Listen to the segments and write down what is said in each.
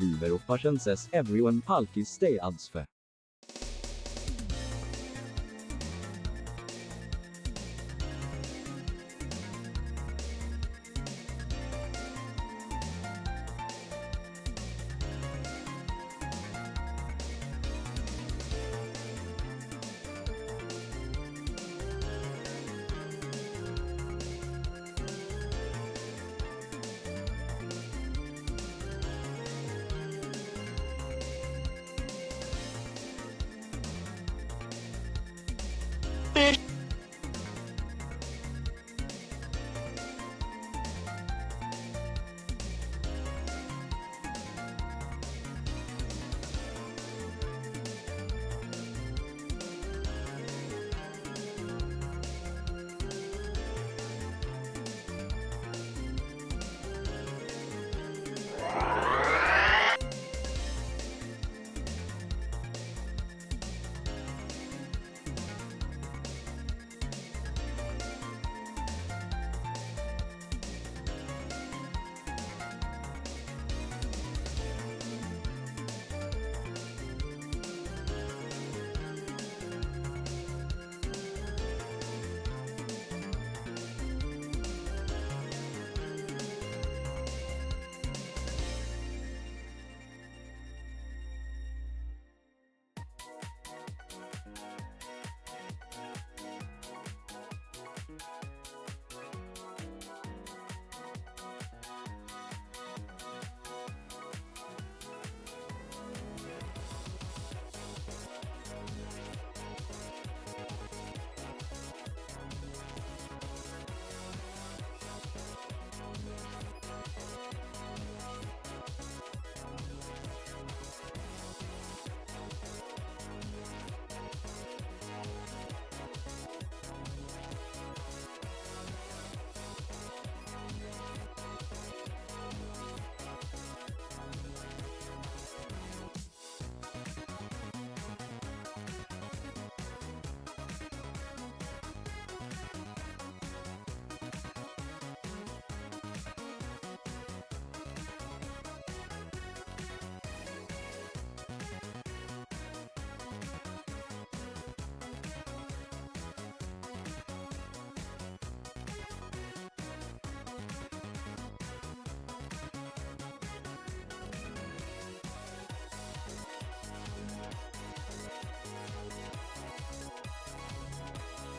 Viver och patiences everyone palkis stay adsfe.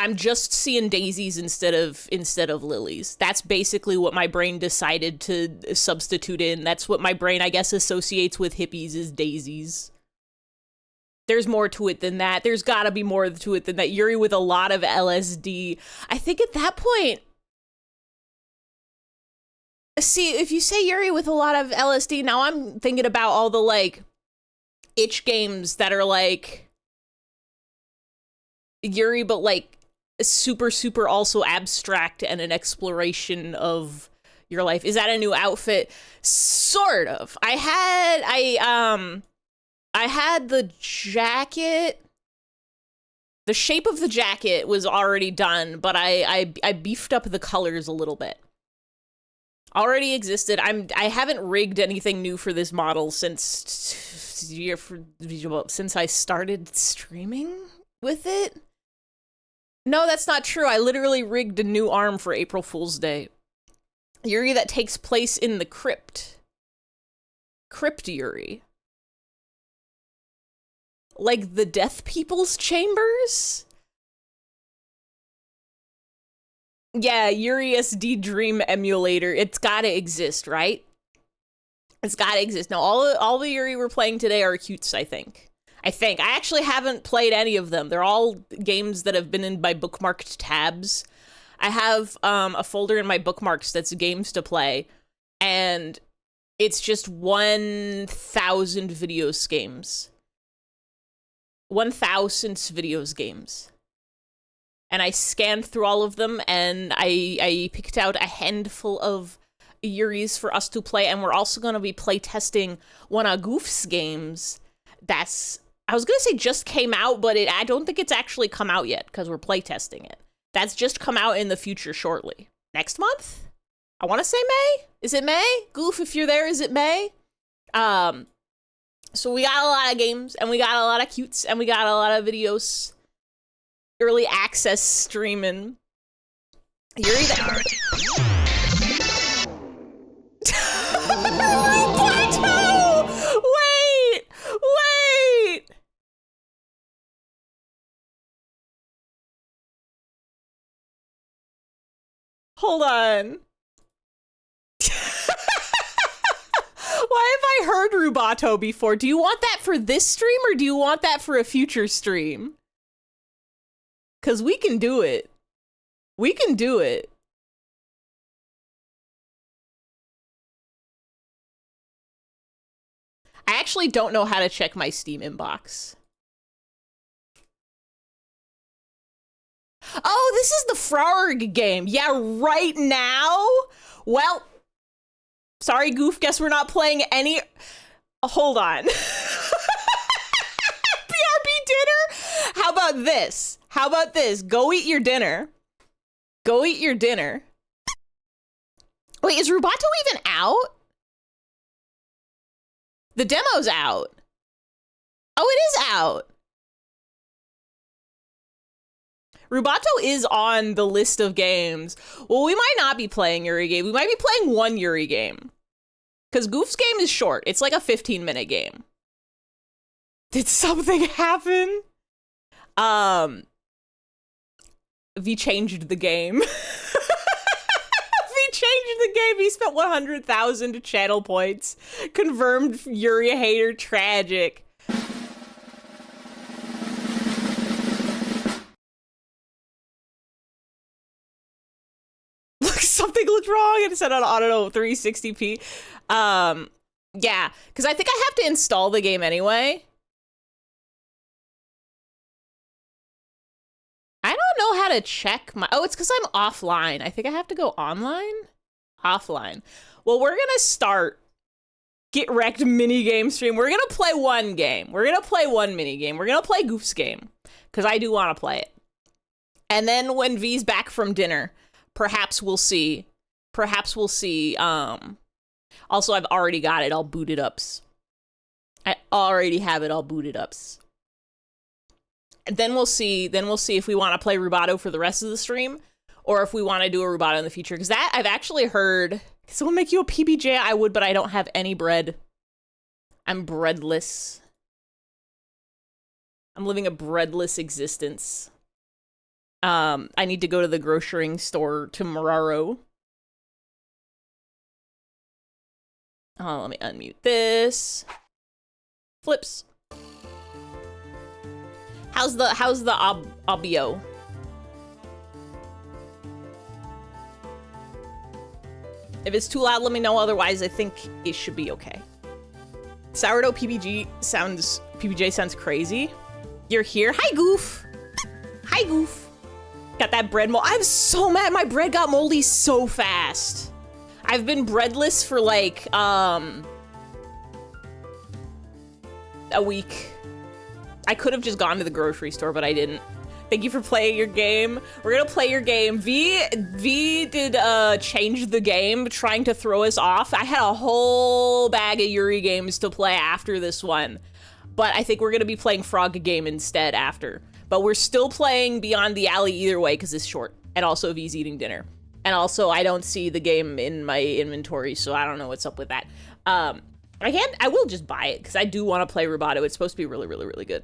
I'm just seeing daisies instead of lilies. That's basically what my brain decided to substitute in. That's what my brain, I guess, associates with hippies is daisies. There's more to it than that. There's gotta be more to it than that. Yuri with a lot of LSD. I think at that point, see, if you say Yuri with a lot of LSD, now I'm thinking about all the, like, itch games that are, like, Yuri, but, like, super, super also abstract and an exploration of your life. Is that a new outfit? Sort of. I had the jacket. The shape of the jacket was already done, but I beefed up the colors a little bit. Already existed. I haven't rigged anything new for this model since I started streaming with it. No, that's not true. I literally rigged a new arm for April Fool's Day. Yuri that takes place in the crypt. Crypt Yuri. Like the Death People's Chambers? Yeah, Yuri SD Dream emulator. It's gotta exist, right? It's gotta exist. Now, all the Yuri we're playing today are cutes, I think. I actually haven't played any of them. They're all games that have been in my bookmarked tabs. I have a folder in my bookmarks that's games to play, and it's just 1,000 videos games. 1,000 videos games. And I scanned through all of them, and I picked out a handful of Yuris for us to play, and we're also going to be play testing one of Goof's games that's, I was going to say just came out, but I don't think it's actually come out yet, because we're play testing it. That's just come out in the future shortly. Next month? I want to say May? Is it May? Goof, if you're there, is it May? So we got a lot of games, and we got a lot of cutes, and we got a lot of videos. Early access streaming. Yuri that. Plateau! Wait! Hold on. Why have I heard Rubato before? Do you want that for this stream, or do you want that for a future stream? Because we can do it. We can do it. I actually don't know how to check my Steam inbox. Oh, this is the Frog game. Yeah, right now? Well, sorry, Goof. Guess we're not playing any... Hold on. BRB dinner? How about this? How about this? Go eat your dinner. Go eat your dinner. Wait, is Rubato even out? The demo's out. Oh, it is out. Rubato is on the list of games. Well, we might not be playing Yuri game. We might be playing one Yuri game. Because Goof's game is short. It's like a 15-minute game. Did something happen? V changed the game. V changed the game. He spent 100,000 channel points. Confirmed Yuri hater tragic. Look, something looked wrong. It said on, I don't know, 360p. Yeah, because I think I have to install the game anyway. I don't know how to check my... Oh, it's because I'm offline. I think I have to go online? Offline. Well, we're going to start Get Wrecked minigame stream. We're going to play one game. We're going to play one minigame. We're going to play Goof's game. Because I do want to play it. And then when V's back from dinner, perhaps we'll see. Perhaps we'll see. Also, I've already got it all booted ups. I already have it all booted ups. Then we'll see if we want to play Rubato for the rest of the stream, or if we want to do a Rubato in the future. Because that, I've actually heard, someone make you a PBJ, I would, but I don't have any bread. I'm breadless. I'm living a breadless existence. I need to go to the grocery store tomorrow. Oh, let me unmute this. Flips. How's the audio? If it's too loud, let me know. Otherwise, I think it should be okay. Sourdough PBJ sounds crazy. You're here. Hi, Goof. Hi, Goof. Got that bread mold. I'm so mad. My bread got moldy so fast. I've been breadless for like a week. I could have just gone to the grocery store, but I didn't. Thank you for playing your game. We're gonna play your game. V did change the game, trying to throw us off. I had a whole bag of Yuri games to play after this one, but I think we're gonna be playing Frog Game instead after. But we're still playing Beyond the Alley either way because it's short, and also V's eating dinner. And also, I don't see the game in my inventory, so I don't know what's up with that. I will just buy it because I do want to play Rubato. It's supposed to be really, really, really good.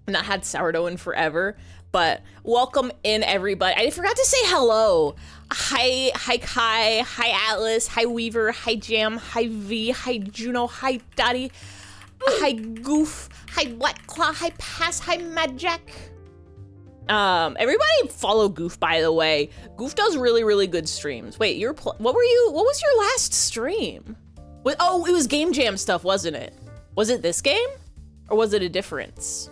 I've not had sourdough in forever, but welcome in, everybody. I forgot to say hello. Hi Kai, hi Atlas, hi Weaver, hi Jam, hi V, hi Juno, hi Daddy, hi Goof, hi Black Claw, hi Pass, hi Mad Jack. Everybody follow Goof, by the way. Goof does really, really good streams. Wait, what was your last stream? Oh, it was Game Jam stuff, wasn't it? Was it this game? Or was it a difference?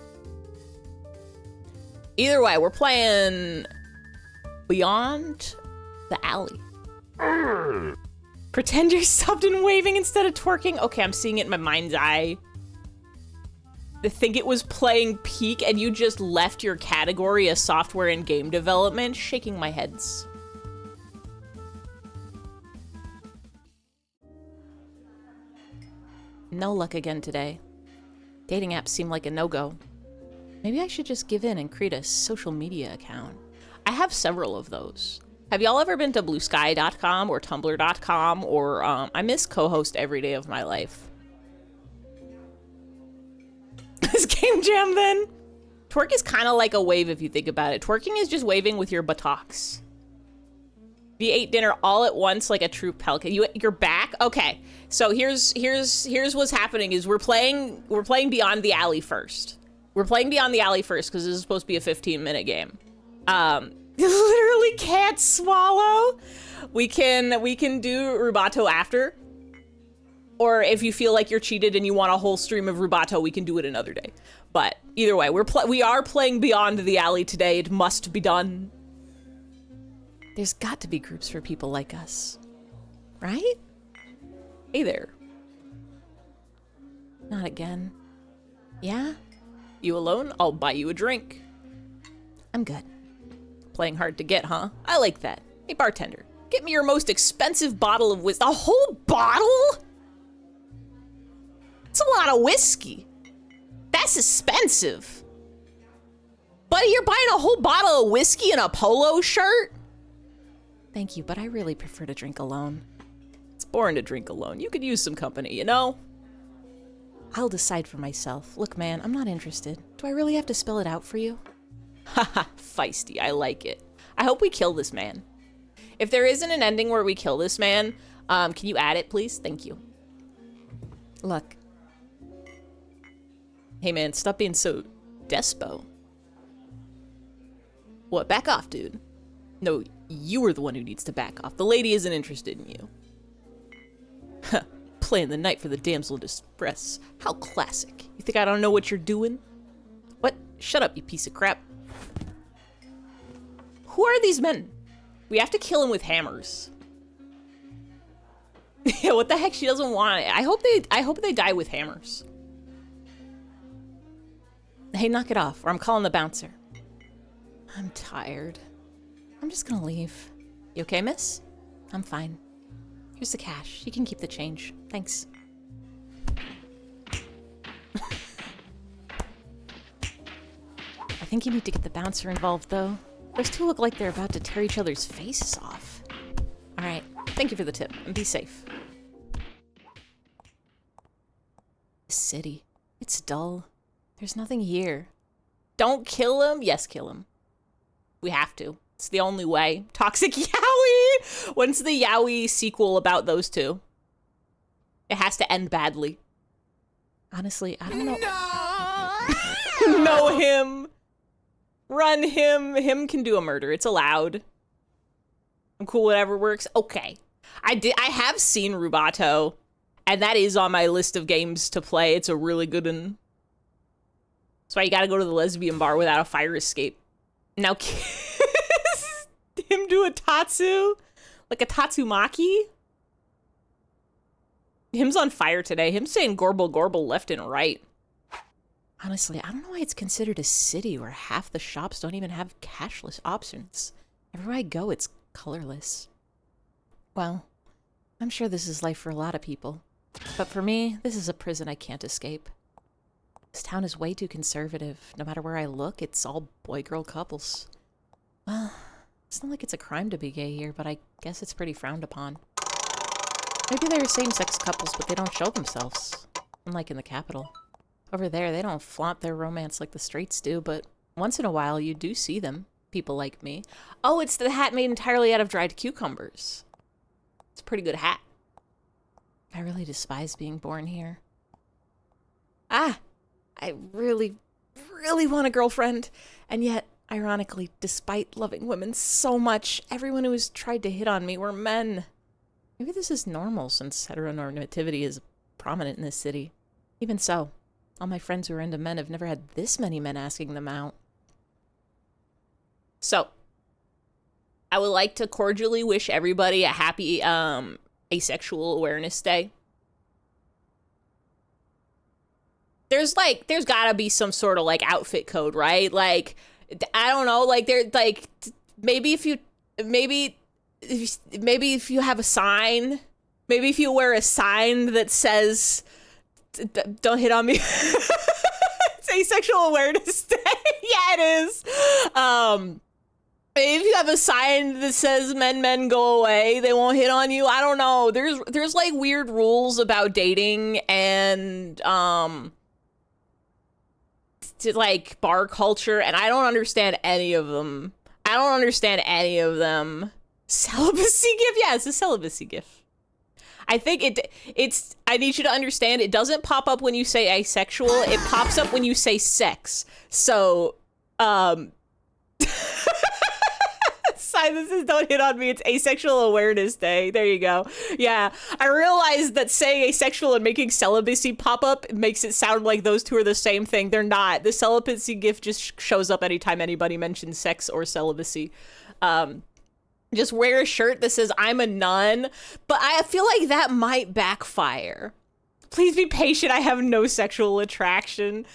Either way, we're playing Beyond the Alley. Pretend you're subbed and waving instead of twerking. Okay, I'm seeing it in my mind's eye. I think it was playing Peak and you just left your category as software and game development. Shaking my heads. No luck again today. Dating apps seem like a no-go. Maybe I should just give in and create a social media account. I have several of those. Have y'all ever been to bluesky.com or tumblr.com or I miss co-host every day of my life. This Game Jam then? Twerk is kind of like a wave if you think about it. Twerking is just waving with your buttocks. We ate dinner all at once like a true pelican. You're back? Okay. So here's what's happening is we're playing Beyond the Alley first. We're playing Beyond the Alley first because this is supposed to be a 15-minute game. Literally can't swallow. We can do Rubato after. Or if you feel like you're cheated and you want a whole stream of Rubato, we can do it another day. But either way, we are playing Beyond the Alley today. It must be done. There's got to be groups for people like us. Right? Hey there. Not again. Yeah? You alone? I'll buy you a drink. I'm good. Playing hard to get, huh? I like that. Hey, bartender, get me your most expensive bottle of whiskey. A whole bottle? It's a lot of whiskey. That's expensive. Buddy, you're buying a whole bottle of whiskey and a polo shirt? Thank you, but I really prefer to drink alone. It's boring to drink alone. You could use some company, you know? I'll decide for myself. Look, man, I'm not interested. Do I really have to spell it out for you? Haha, feisty. I like it. I hope we kill this man. If there isn't an ending where we kill this man, can you add it, please? Thank you. Look. Hey, man, stop being so despo. What? Back off, dude. No, you are the one who needs to back off. The lady isn't interested in you. Huh. Playing the night for the damsel in distress. How classic. You think I don't know what you're doing? What? Shut up, you piece of crap. Who are these men? We have to kill him with hammers. Yeah, what the heck? She doesn't want it. I hope they die with hammers. Hey, knock it off, or I'm calling the bouncer. I'm tired. I'm just gonna leave. You okay, miss? I'm fine. Here's the cash. You can keep the change. Thanks. I think you need to get the bouncer involved, though. Those two look like they're about to tear each other's faces off. All right. Thank you for the tip, and be safe. This city. It's dull. There's nothing here. Don't kill him? Yes, kill him. We have to. It's the only way. Toxic Yaoi! When's the Yaoi sequel about those two? It has to end badly. Honestly, I don't know. Know him. Run him. Him can do a murder. It's allowed. I'm cool, whatever works. Okay. I have seen Rubato, and that is on my list of games to play. It's a really good one. That's why you gotta go to the lesbian bar without a fire escape. Now, him do a tatsu? Like a tatsumaki? Him's on fire today. Him saying gorble gorble left and right. Honestly, I don't know why it's considered a city where half the shops don't even have cashless options. Everywhere I go, it's colorless. Well, I'm sure this is life for a lot of people. But for me, this is a prison I can't escape. This town is way too conservative. No matter where I look, it's all boy-girl couples. Well, it's not like it's a crime to be gay here, but I guess it's pretty frowned upon. Maybe there are same-sex couples, but they don't show themselves. Unlike in the capital. Over there, they don't flaunt their romance like the straights do, but once in a while you do see them. People like me. Oh, it's the hat made entirely out of dried cucumbers. It's a pretty good hat. I really despise being born here. I really, really want a girlfriend. And yet, ironically, despite loving women so much, everyone who has tried to hit on me were men. Maybe this is normal since heteronormativity is prominent in this city. Even so, all my friends who are into men have never had this many men asking them out. So, I would like to cordially wish everybody a happy Asexual Awareness Day. There's gotta be some sort of like outfit code, right? Like, I don't know, like maybe if you have a sign, maybe if you wear a sign that says, don't hit on me. It's Asexual Awareness Day. Yeah, it is. If you have a sign that says men go away, they won't hit on you. I don't know. There's like weird rules about dating and to like bar culture, and I don't understand any of them. Celibacy gift? Yeah, it's a celibacy gift. I think it's I need you to understand, it doesn't pop up when you say asexual, it pops up when you say sex. So, sign that says don't hit on me, it's Asexual Awareness Day. There you go. Yeah, I realized that saying asexual and making celibacy pop up makes it sound like those two are the same thing. They're not. The celibacy gift just shows up anytime anybody mentions sex or celibacy. Just wear a shirt that says I'm a nun, but I feel like that might backfire. Please be patient, I have no sexual attraction.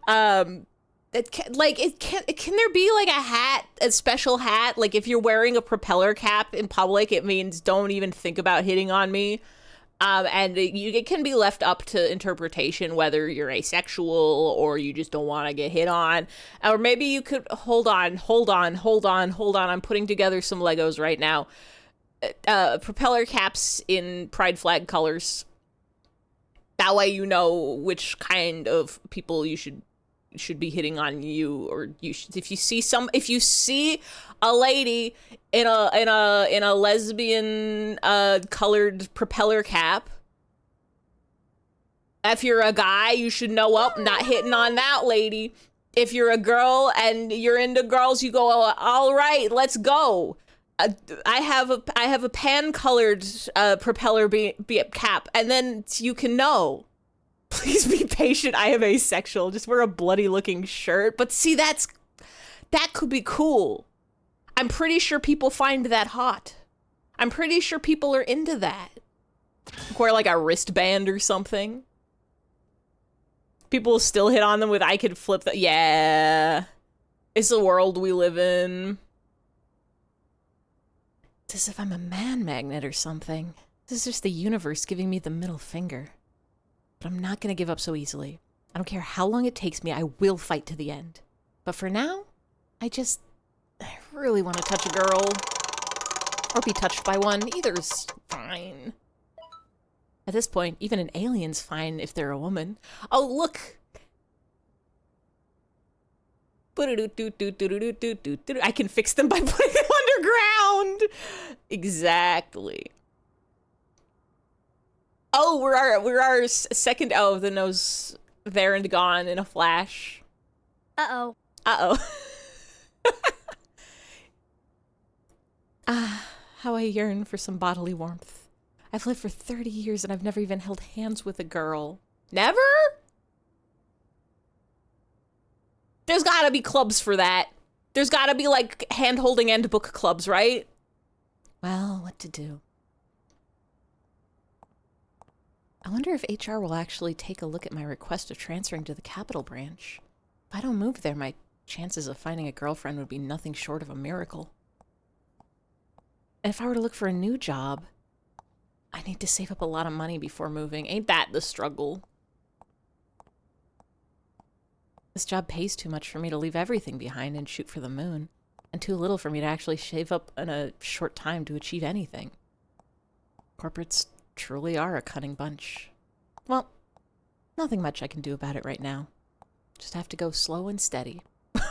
Can there be like a hat, a special hat? Like if you're wearing a propeller cap in public, it means don't even think about hitting on me. And it can be left up to interpretation whether you're asexual or you just don't want to get hit on. Or maybe you could, hold on. I'm putting together some Legos right now. Propeller caps in pride flag colors. That way you know which kind of people you should be hitting on you, or you should, if you see a lady in a lesbian colored propeller cap, if you're a guy, you should know, well, not hitting on that lady. If you're a girl and you're into girls, you go, all right, let's go. I have a pan colored propeller cap, and then you can know. Please be patient, I am asexual. Just wear a bloody looking shirt. But see, that could be cool. I'm pretty sure people find that hot. I'm pretty sure people are into that. Wear like a wristband or something. People still hit on them with, I could flip that. Yeah. It's the world we live in. It's as if I'm a man magnet or something. This is just the universe giving me the middle finger. But I'm not gonna give up so easily. I don't care how long it takes me, I will fight to the end. But for now, I really want to touch a girl. Or be touched by one. Either's fine. At this point, even an alien's fine if they're a woman. Oh, look! I can fix them by putting them underground. Exactly. Oh, we're our second. Oh, the nose there and gone in a flash. Uh-oh. Uh-oh. How I yearn for some bodily warmth. I've lived for 30 years and I've never even held hands with a girl. Never? There's gotta be clubs for that. There's gotta be, like, hand-holding and book clubs, right? Well, what to do? I wonder if HR will actually take a look at my request of transferring to the Capital Branch. If I don't move there, my chances of finding a girlfriend would be nothing short of a miracle. And if I were to look for a new job, I need to save up a lot of money before moving. Ain't that the struggle? This job pays too much for me to leave everything behind and shoot for the moon, and too little for me to actually save up in a short time to achieve anything. Corporates truly are a cunning bunch. Well, nothing much I can do about it right now. Just have to go slow and steady.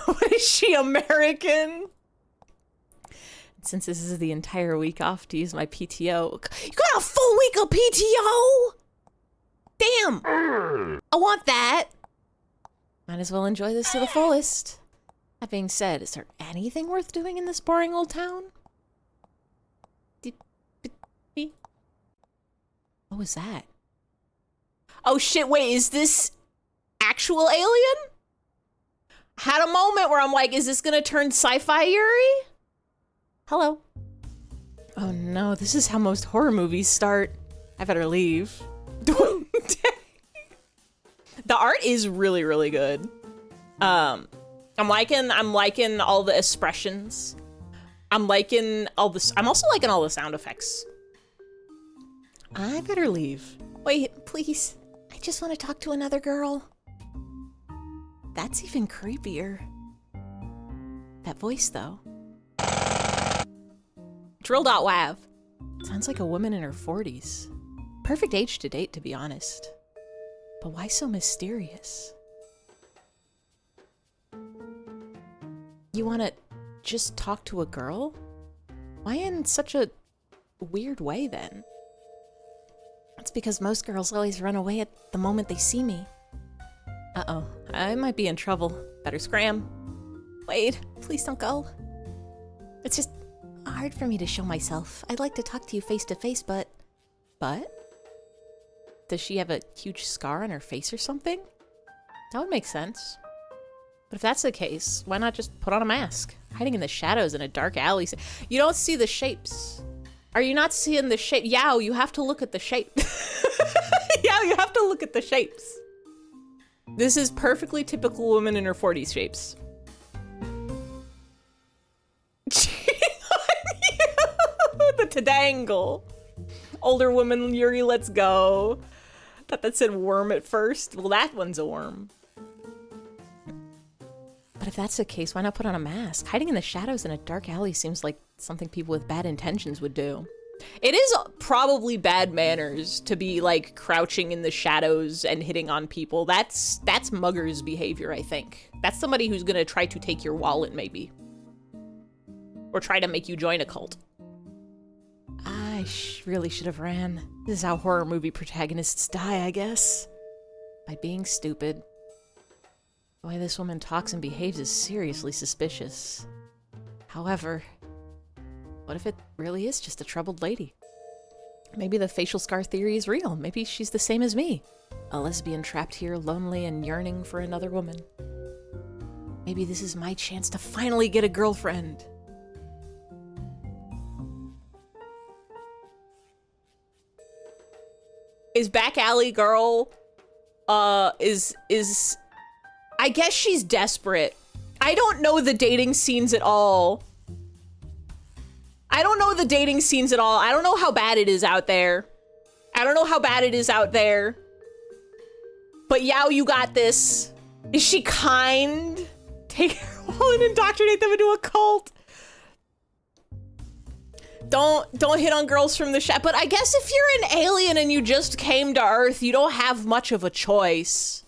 What is she, American? Since this is the entire week off to use my PTO. You got a full week of PTO? Damn! I want that. Might as well enjoy this to the fullest. That being said, is there anything worth doing in this boring old town? What was that? Oh shit, wait, is this actual alien? Had a moment where I'm like, is this gonna turn sci-fi Yuri? Hello. Oh no, this is how most horror movies start. I better leave. The art is really, really good. I'm liking all the expressions. I'm also liking all the sound effects. I better leave. Wait, please. I just want to talk to another girl. That's even creepier. That voice, though. Drill.wav. Sounds like a woman in her 40s. Perfect age to date, to be honest. But why so mysterious? You want to just talk to a girl? Why in such a weird way, then? That's because most girls always run away at the moment they see me. Uh-oh, I might be in trouble. Better scram. Wait, please don't go. It's just hard for me to show myself. I'd like to talk to you face to face, but... But? Does she have a huge scar on her face or something? That would make sense. But if that's the case, why not just put on a mask? Hiding in the shadows in a dark alley. You don't see the shapes. Are you not seeing the shape? Yao, you have to look at the shape. Yao, you have to look at the shapes. This is perfectly typical woman in her 40s shapes. The Tadangle. Older woman, Yuri, let's go. Thought that said worm at first. Well, that one's a worm. But if that's the case, why not put on a mask? Hiding in the shadows in a dark alley seems like something people with bad intentions would do. It is probably bad manners to be, like, crouching in the shadows and hitting on people. That's muggers behavior, I think. That's somebody who's gonna try to take your wallet, maybe. Or try to make you join a cult. I really should have ran. This is how horror movie protagonists die, I guess. By being stupid. The way this woman talks and behaves is seriously suspicious. However, what if it really is just a troubled lady? Maybe the facial scar theory is real. Maybe she's the same as me. A lesbian trapped here, lonely and yearning for another woman. Maybe this is my chance to finally get a girlfriend. Is Back Alley Girl, is I guess she's desperate. I don't know the dating scenes at all. I don't know the dating scenes at all. I don't know how bad it is out there. I don't know how bad it is out there. But Yao, you got this. Is she kind? Take her wall and indoctrinate them into a cult. Don't hit on girls from the But I guess if you're an alien and you just came to Earth, you don't have much of a choice.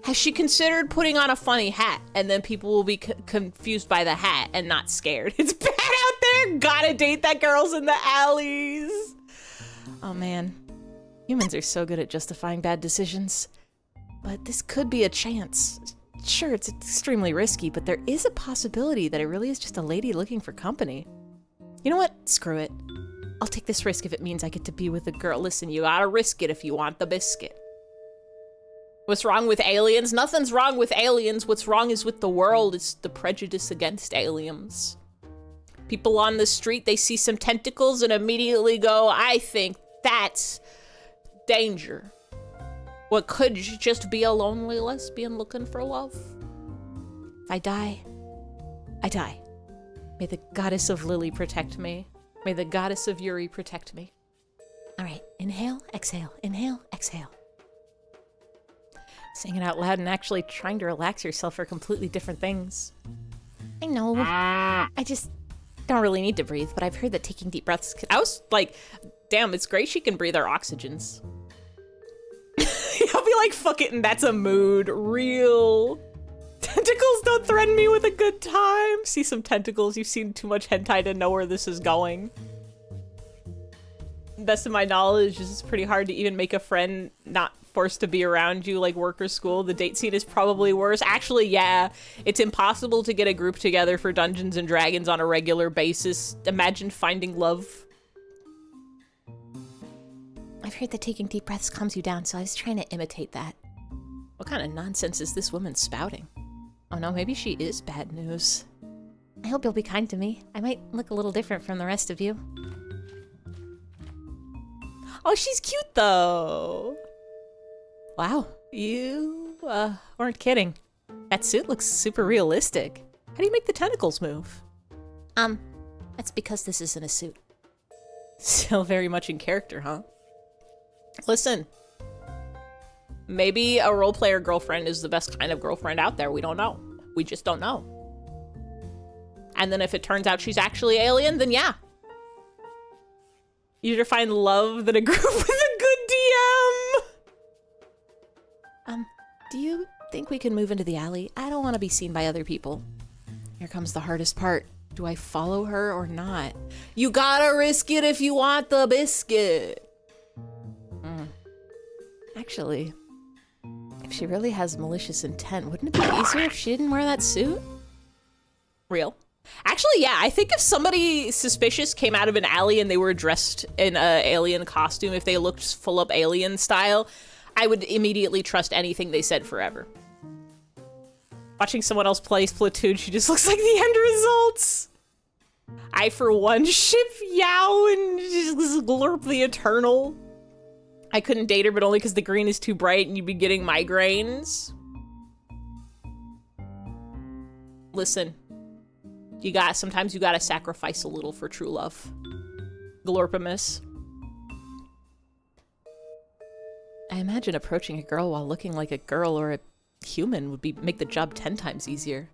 Has she considered putting on a funny hat, and then people will be confused by the hat and not scared? It's bad out there. Gotta date that girl's in the alleys. Oh man, humans are so good at justifying bad decisions. But this could be a chance. Sure, it's extremely risky, but there is a possibility that it really is just a lady looking for company. You know what? Screw it. I'll take this risk if it means I get to be with a girl. Listen, you gotta risk it if you want the biscuit. What's wrong with aliens? Nothing's wrong with aliens. What's wrong is with the world. It's the prejudice against aliens. People on the street, they see some tentacles and immediately go, I think that's danger. What could just be a lonely lesbian looking for love? If I die, I die. May the goddess of Lily protect me. May the goddess of Yuri protect me. All right, inhale, exhale, inhale, exhale. Saying it out loud and actually trying to relax yourself are completely different things. I know. I just don't really need to breathe, but I've heard that taking deep breaths... I was like, damn, it's great she can breathe our oxygens. I'll be like, fuck it, and that's a mood. Real. Tentacles don't threaten me with a good time. See some tentacles. You've seen too much hentai to know where this is going. Best of my knowledge, it's pretty hard to even make a friend not forced to be around you, like work or school. The date scene is probably worse. Actually, yeah, it's impossible to get a group together for Dungeons and Dragons on a regular basis. Imagine finding love. I've heard that taking deep breaths calms you down, so I was trying to imitate that. What kind of nonsense is this woman spouting? Oh no, maybe she is bad news. I hope you'll be kind to me. I might look a little different from the rest of you. Oh, she's cute though. Wow, you weren't kidding. That suit looks super realistic. How do you make the tentacles move? That's because this isn't a suit. Still very much in character, huh? Listen, maybe a role player girlfriend is the best kind of girlfriend out there. We don't know. We just don't know. And then if it turns out she's actually alien, then yeah. Easier to find love than a group with a good DM. Do you think we can move into the alley? I don't want to be seen by other people. Here comes the hardest part. Do I follow her or not? You gotta risk it if you want the biscuit. Actually, if she really has malicious intent, wouldn't it be easier if she didn't wear that suit? Real. Actually, yeah, I think if somebody suspicious came out of an alley and they were dressed in an alien costume, if they looked full up alien style, I would immediately trust anything they said forever. Watching someone else play Splatoon, she just looks like the end results. I, for one, ship Yao and just glurp the Eternal. I couldn't date her, but only because the green is too bright and you'd be getting migraines. Listen, sometimes you gotta sacrifice a little for true love. Glorpimus. I imagine approaching a girl while looking like a girl or a human would make the job 10 times easier.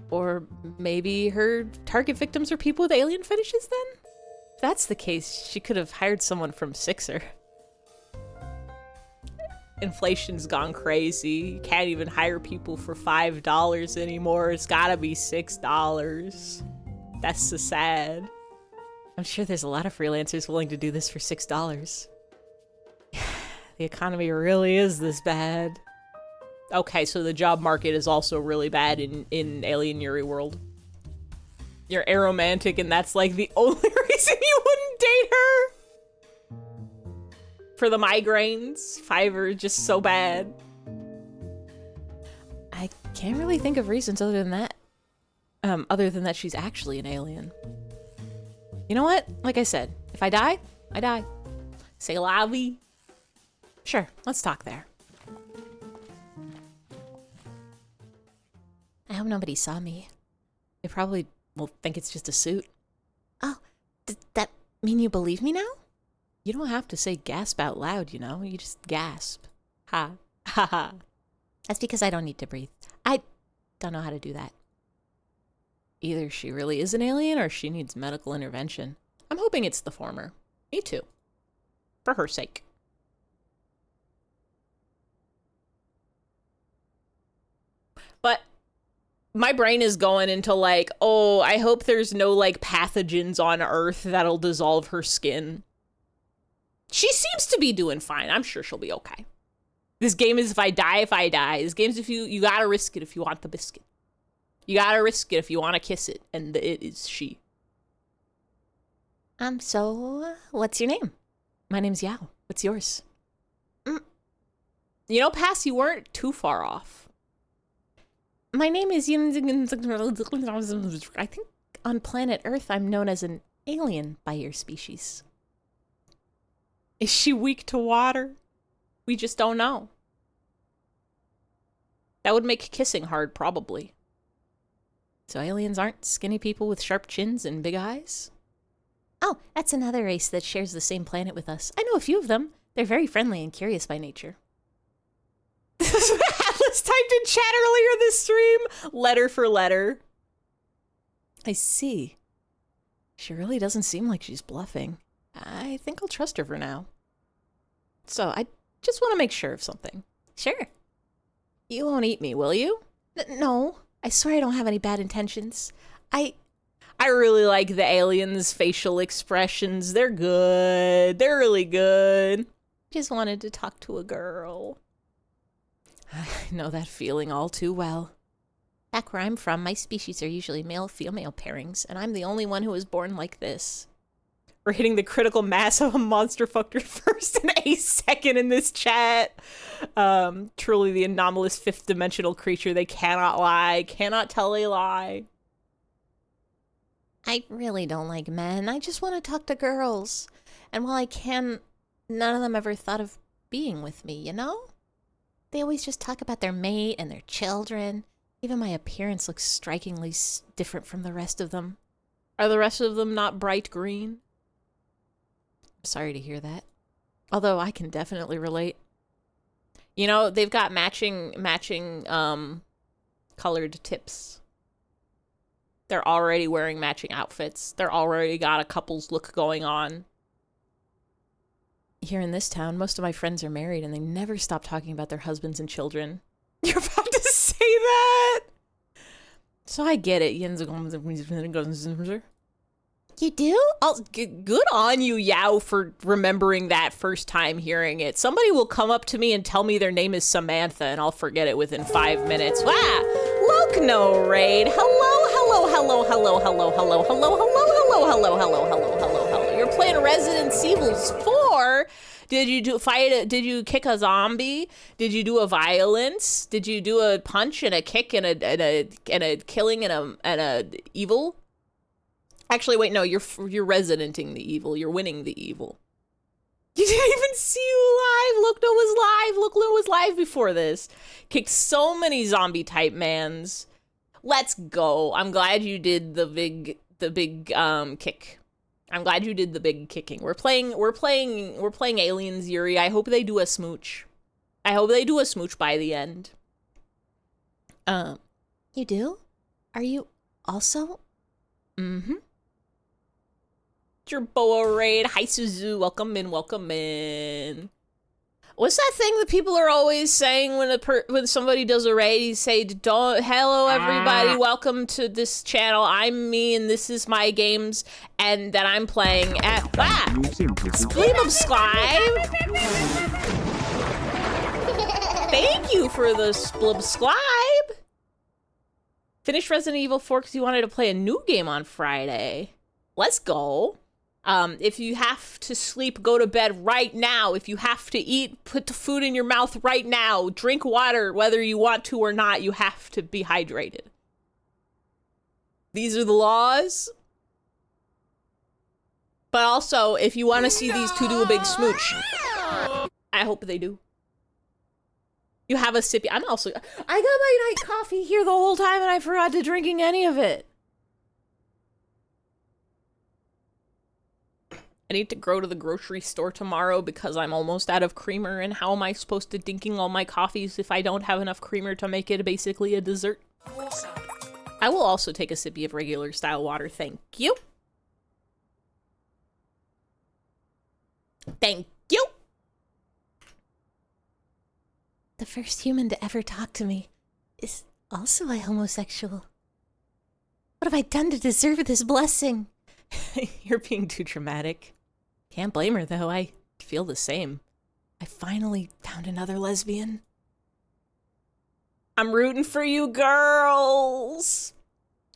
Or maybe her target victims are people with alien fetishes then? If that's the case, she could have hired someone from Sixer. Inflation's gone crazy. You can't even hire people for $5 anymore. It's gotta be $6. That's so sad. I'm sure there's a lot of freelancers willing to do this for $6. The economy really is this bad. Okay, so the job market is also really bad in Alien Yuri world. You're aromantic and that's like the only reason you wouldn't date her? For the migraines? Fiverr just so bad. I can't really think of reasons other than that. Other than that she's actually an alien. You know what? Like I said, if I die, I die. C'est la vie. Sure, let's talk there. I hope nobody saw me. They probably will think it's just a suit. Oh, does that mean you believe me now? You don't have to say gasp out loud, you know? You just gasp. Ha. Ha ha. That's because I don't need to breathe. I don't know how to do that. Either she really is an alien or she needs medical intervention. I'm hoping it's the former. Me too. For her sake. my brain is going into like, oh, I hope there's no like pathogens on Earth that'll dissolve her skin. She seems to be doing fine. I'm sure she'll be okay. This game is if I die, if I die. This game's if you gotta risk it if you want the biscuit. You gotta risk it if you want to kiss it, and it is she. So, what's your name? My name's Yao. What's yours? You know, Pass, you weren't too far off. My name is I think on planet Earth I'm known as an alien by your species. Is she weak to water? We just don't know. That would make kissing hard, probably. So aliens aren't skinny people with sharp chins and big eyes? Oh, that's another race that shares the same planet with us. I know a few of them. They're very friendly and curious by nature. This is what Atlas typed in chat earlier this stream. Letter for letter. I see. She really doesn't seem like she's bluffing. I think I'll trust her for now. So, I just want to make sure of something. Sure. You won't eat me, will you? No. I swear I don't have any bad intentions. I really like the aliens' facial expressions. They're good. They're really good. Just wanted to talk to a girl. I know that feeling all too well. Back where I'm from, my species are usually male-female pairings, and I'm the only one who was born like this. We're hitting the critical mass of a monster fucker first and a second in this chat. Truly the anomalous fifth-dimensional creature. They cannot lie. Cannot tell a lie. I really don't like men. I just want to talk to girls. And while I can, none of them ever thought of being with me, you know? They always just talk about their mate and their children. Even my appearance looks strikingly different from the rest of them. Are the rest of them not bright green? I'm sorry to hear that. Although I can definitely relate. You know, they've got matching colored tips. They're already wearing matching outfits. They're already got a couple's look going on. Here in this town, most of my friends are married and they never stop talking about their husbands and children. You're about to say that? So I get it. You do? Good on you, Yao, for remembering that first time hearing it. Somebody will come up to me and tell me their name is Samantha and I'll forget it within 5 minutes. Wow! Lokno Raid. Hello, hello, hello, hello, hello, hello, hello, hello, hello, hello, hello, hello, hello. You're playing Resident Evil 4. Did you kick a zombie? Did you do a violence? Did you do a punch and a kick and a killing and a evil? Actually, wait, no, you're residenting the evil. You're winning the evil. You didn't even see you live. Lokno was live. Lokno was live before this. Kicked so many zombie type mans. Let's go. I'm glad you did the big kick. I'm glad you did the big kicking. We're playing aliens, Yuri. I hope they do a smooch. I hope they do a smooch by the end. You do? Are you also? Mm-hmm. Your boa raid. Hi, Suzu. Welcome in. Welcome in. What's that thing that people are always saying when somebody does a raid? You say, hello, everybody. Welcome to this channel. I'm me, and this is my games, and that I'm playing at... Subscribe. Thank you for the subscribe. Finished Resident Evil 4 because you wanted to play a new game on Friday. Let's go. If you have to sleep, go to bed right now. If you have to eat, put the food in your mouth right now. Drink water, whether you want to or not. You have to be hydrated. These are the laws. But also, if you want to see these two do a big smooch, I hope they do. You have a sippy. I got my night coffee here the whole time and I forgot to drinking any of it. I need to go to the grocery store tomorrow because I'm almost out of creamer, and how am I supposed to dinking all my coffees if I don't have enough creamer to make it basically a dessert? I will also take a sippy of regular style water, thank you. Thank you. The first human to ever talk to me is Also a homosexual. What have I done to deserve this blessing? You're being too dramatic. Can't blame her, though. I feel the same. I finally found another lesbian. I'm rooting for you girls!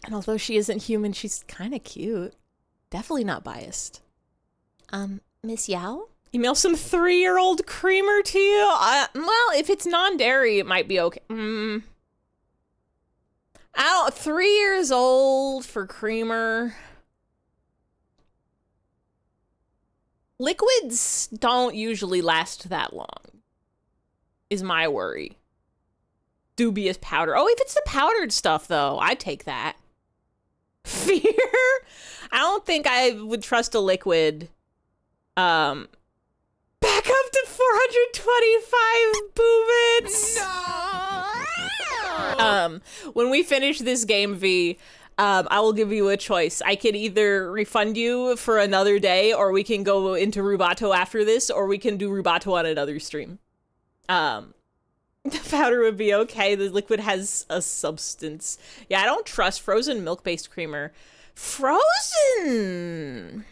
And although she isn't human, she's kind of cute. Definitely not biased. Miss Yao? Email some 3-year-old creamer to you? Well, if it's non-dairy, it might be okay. 3 years old for creamer. Liquids don't usually last that long, is my worry. Dubious powder. Oh, if it's the powdered stuff, though, I'd take that. Fear? I don't think I would trust a liquid. Back up to 425 boobits. No! When we finish this game, V, I will give you a choice. I could either refund you for another day, or we can go into Rubato after this, or we can do Rubato on another stream. The powder would be okay. The liquid has a substance. Yeah, I don't trust frozen milk-based creamer. Frozen!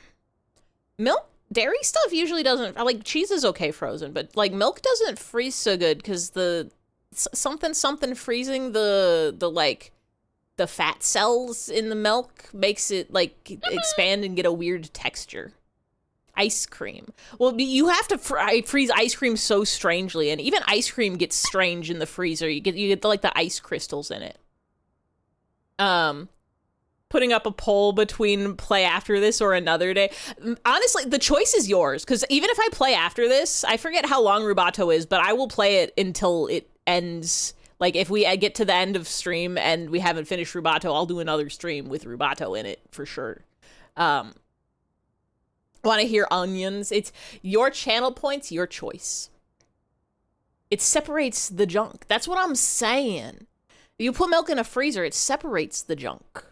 Milk? Dairy stuff usually doesn't... Like, cheese is okay frozen, but, like, milk doesn't freeze so good because the... Something freezing the fat cells in the milk makes it, like, expand and get a weird texture. Ice cream. Well, you have to freeze ice cream so strangely, and even ice cream gets strange in the freezer. You get like the ice crystals in it. Putting up a poll between play after this or another day. Honestly, the choice is yours, because even if I play after this, I forget how long Rubato is, but I will play it until it ends. Like, if we get to the end of stream and we haven't finished Rubato, I'll do another stream with Rubato in it, for sure. Want to hear onions? It's your channel points, your choice. It separates the junk. That's what I'm saying. You put milk in a freezer, it separates the junk.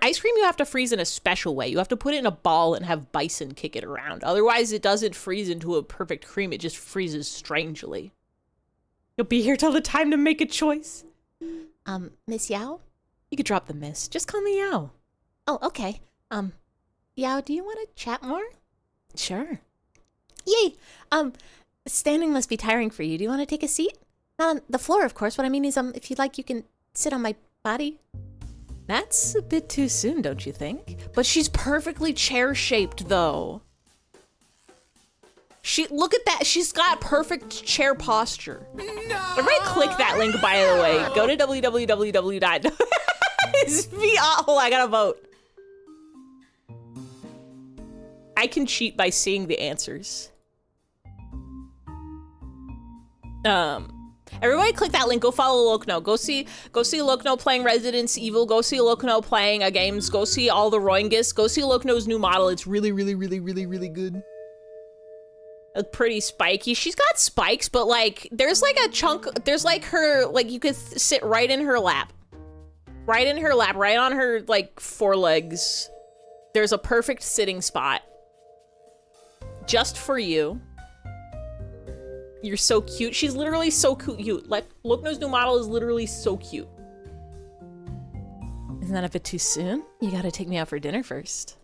Ice cream you have to freeze in a special way. You have to put it in a ball and have Bison kick it around. Otherwise, it doesn't freeze into a perfect cream. It just freezes strangely. You'll be here till the time to make a choice. Miss Yao? You could drop the miss. Just call me Yao. Oh, okay. Yao, do you want to chat more? Sure. Yay! Standing must be tiring for you. Do you want to take a seat? Not on the floor, of course. What I mean is, if you'd like, you can sit on my body. That's a bit too soon, don't you think? But she's perfectly chair-shaped, though. Look at that. She's got perfect chair posture. No! Everybody click that link, by the way. Go to www. Oh, I gotta vote. I can cheat by seeing the answers. Everybody click that link. Go follow Lokno. Go see Lokno playing Resident Evil. Go see Lokno playing games. Go see all the Roingus. Go see Lokno's new model. It's really, really, really, really, really good. Pretty spiky. She's got spikes, but like, there's like a chunk. There's like her, like you could sit right in her lap. Right in her lap. Right on her like forelegs. There's a perfect sitting spot. Just for you. You're so cute. She's literally so cute. Like, Lokno's new model is literally so cute. Isn't that a bit too soon? You gotta take me out for dinner first.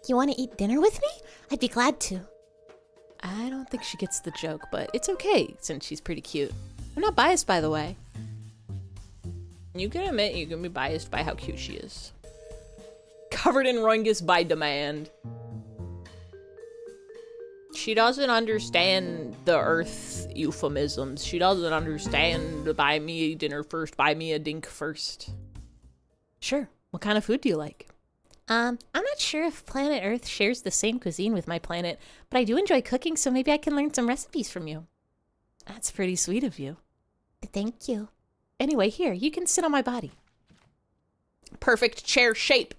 You want to eat dinner with me? I'd be glad to. I don't think she gets the joke, but it's okay since she's pretty cute. I'm not biased, by the way. You can admit you can be biased by how cute she is. Covered in Roingus by demand. She doesn't understand the Earth euphemisms. She doesn't understand buy me dinner first, buy me a dink first. Sure. What kind of food do you like? I'm not sure if planet Earth shares the same cuisine with my planet, but I do enjoy cooking, so maybe I can learn some recipes from you. That's pretty sweet of you. Thank you. Anyway, here, you can sit on my body. Perfect chair shape.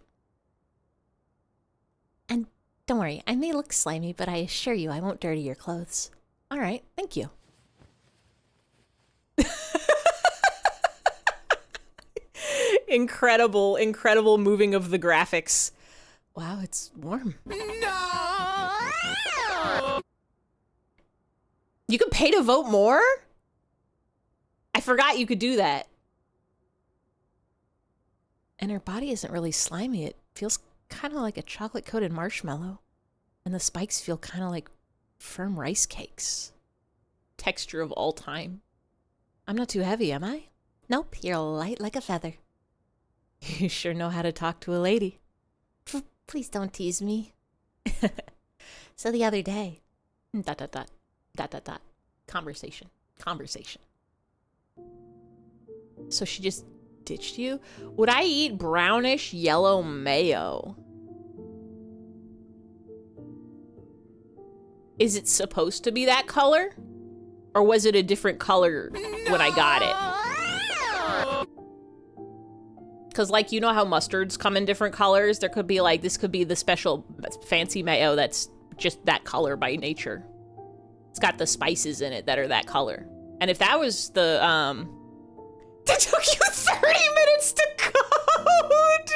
And don't worry, I may look slimy, but I assure you I won't dirty your clothes. All right, thank you. Incredible, incredible moving of the graphics. Wow, it's warm. No! You can pay to vote more? I forgot you could do that. And her body isn't really slimy. It feels kind of like a chocolate-coated marshmallow. And the spikes feel kind of like firm rice cakes. Texture of all time. I'm not too heavy, am I? Nope, you're light like a feather. You sure know how to talk to a lady. Please don't tease me. So the other day... ... Conversation. So she just ditched you? Would I eat brownish yellow mayo? Is it supposed to be that color? Or was it a different color when I got it? Because, like, you know how mustards come in different colors? There could be, like, this could be the special fancy mayo that's just that color by nature. It's got the spices in it that are that color. And if that was the, It took you 30 minutes to code!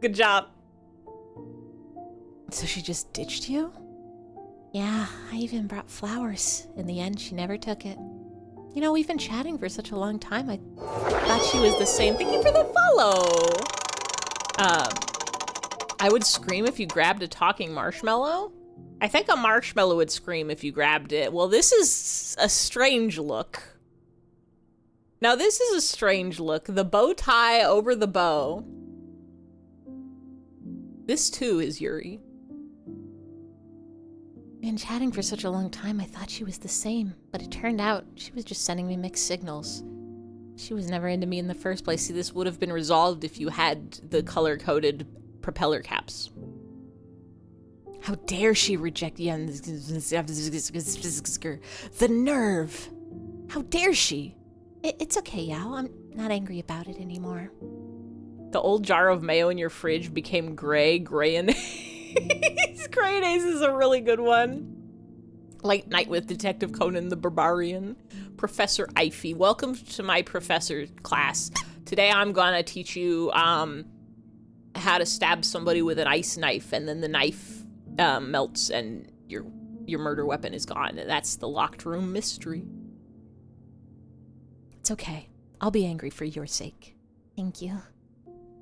Good job. So she just ditched you? Yeah, I even brought flowers. In the end, she never took it. You know, we've been chatting for such a long time, I thought she was the same. Thank you for the follow! I would scream if you grabbed a talking marshmallow. I think a marshmallow would scream if you grabbed it. Well, this is a strange look. Now, this is a strange look. The bow tie over the bow. This, too, is Yuri. Been chatting for such a long time, I thought she was the same. But it turned out she was just sending me mixed signals. She was never into me in the first place. See, this would have been resolved if you had the color-coded propeller caps. How dare she reject the nerve? How dare she? It's okay, Yao. I'm not angry about it anymore. The old jar of mayo in your fridge became gray and Gray and Ace is a really good one. Late Night with Detective Conan the Barbarian. Professor Ify. Welcome to my professor class. Today I'm gonna teach you how to stab somebody with an ice knife, and then the knife melts and your murder weapon is gone. That's the locked room mystery. It's okay. I'll be angry for your sake. Thank you.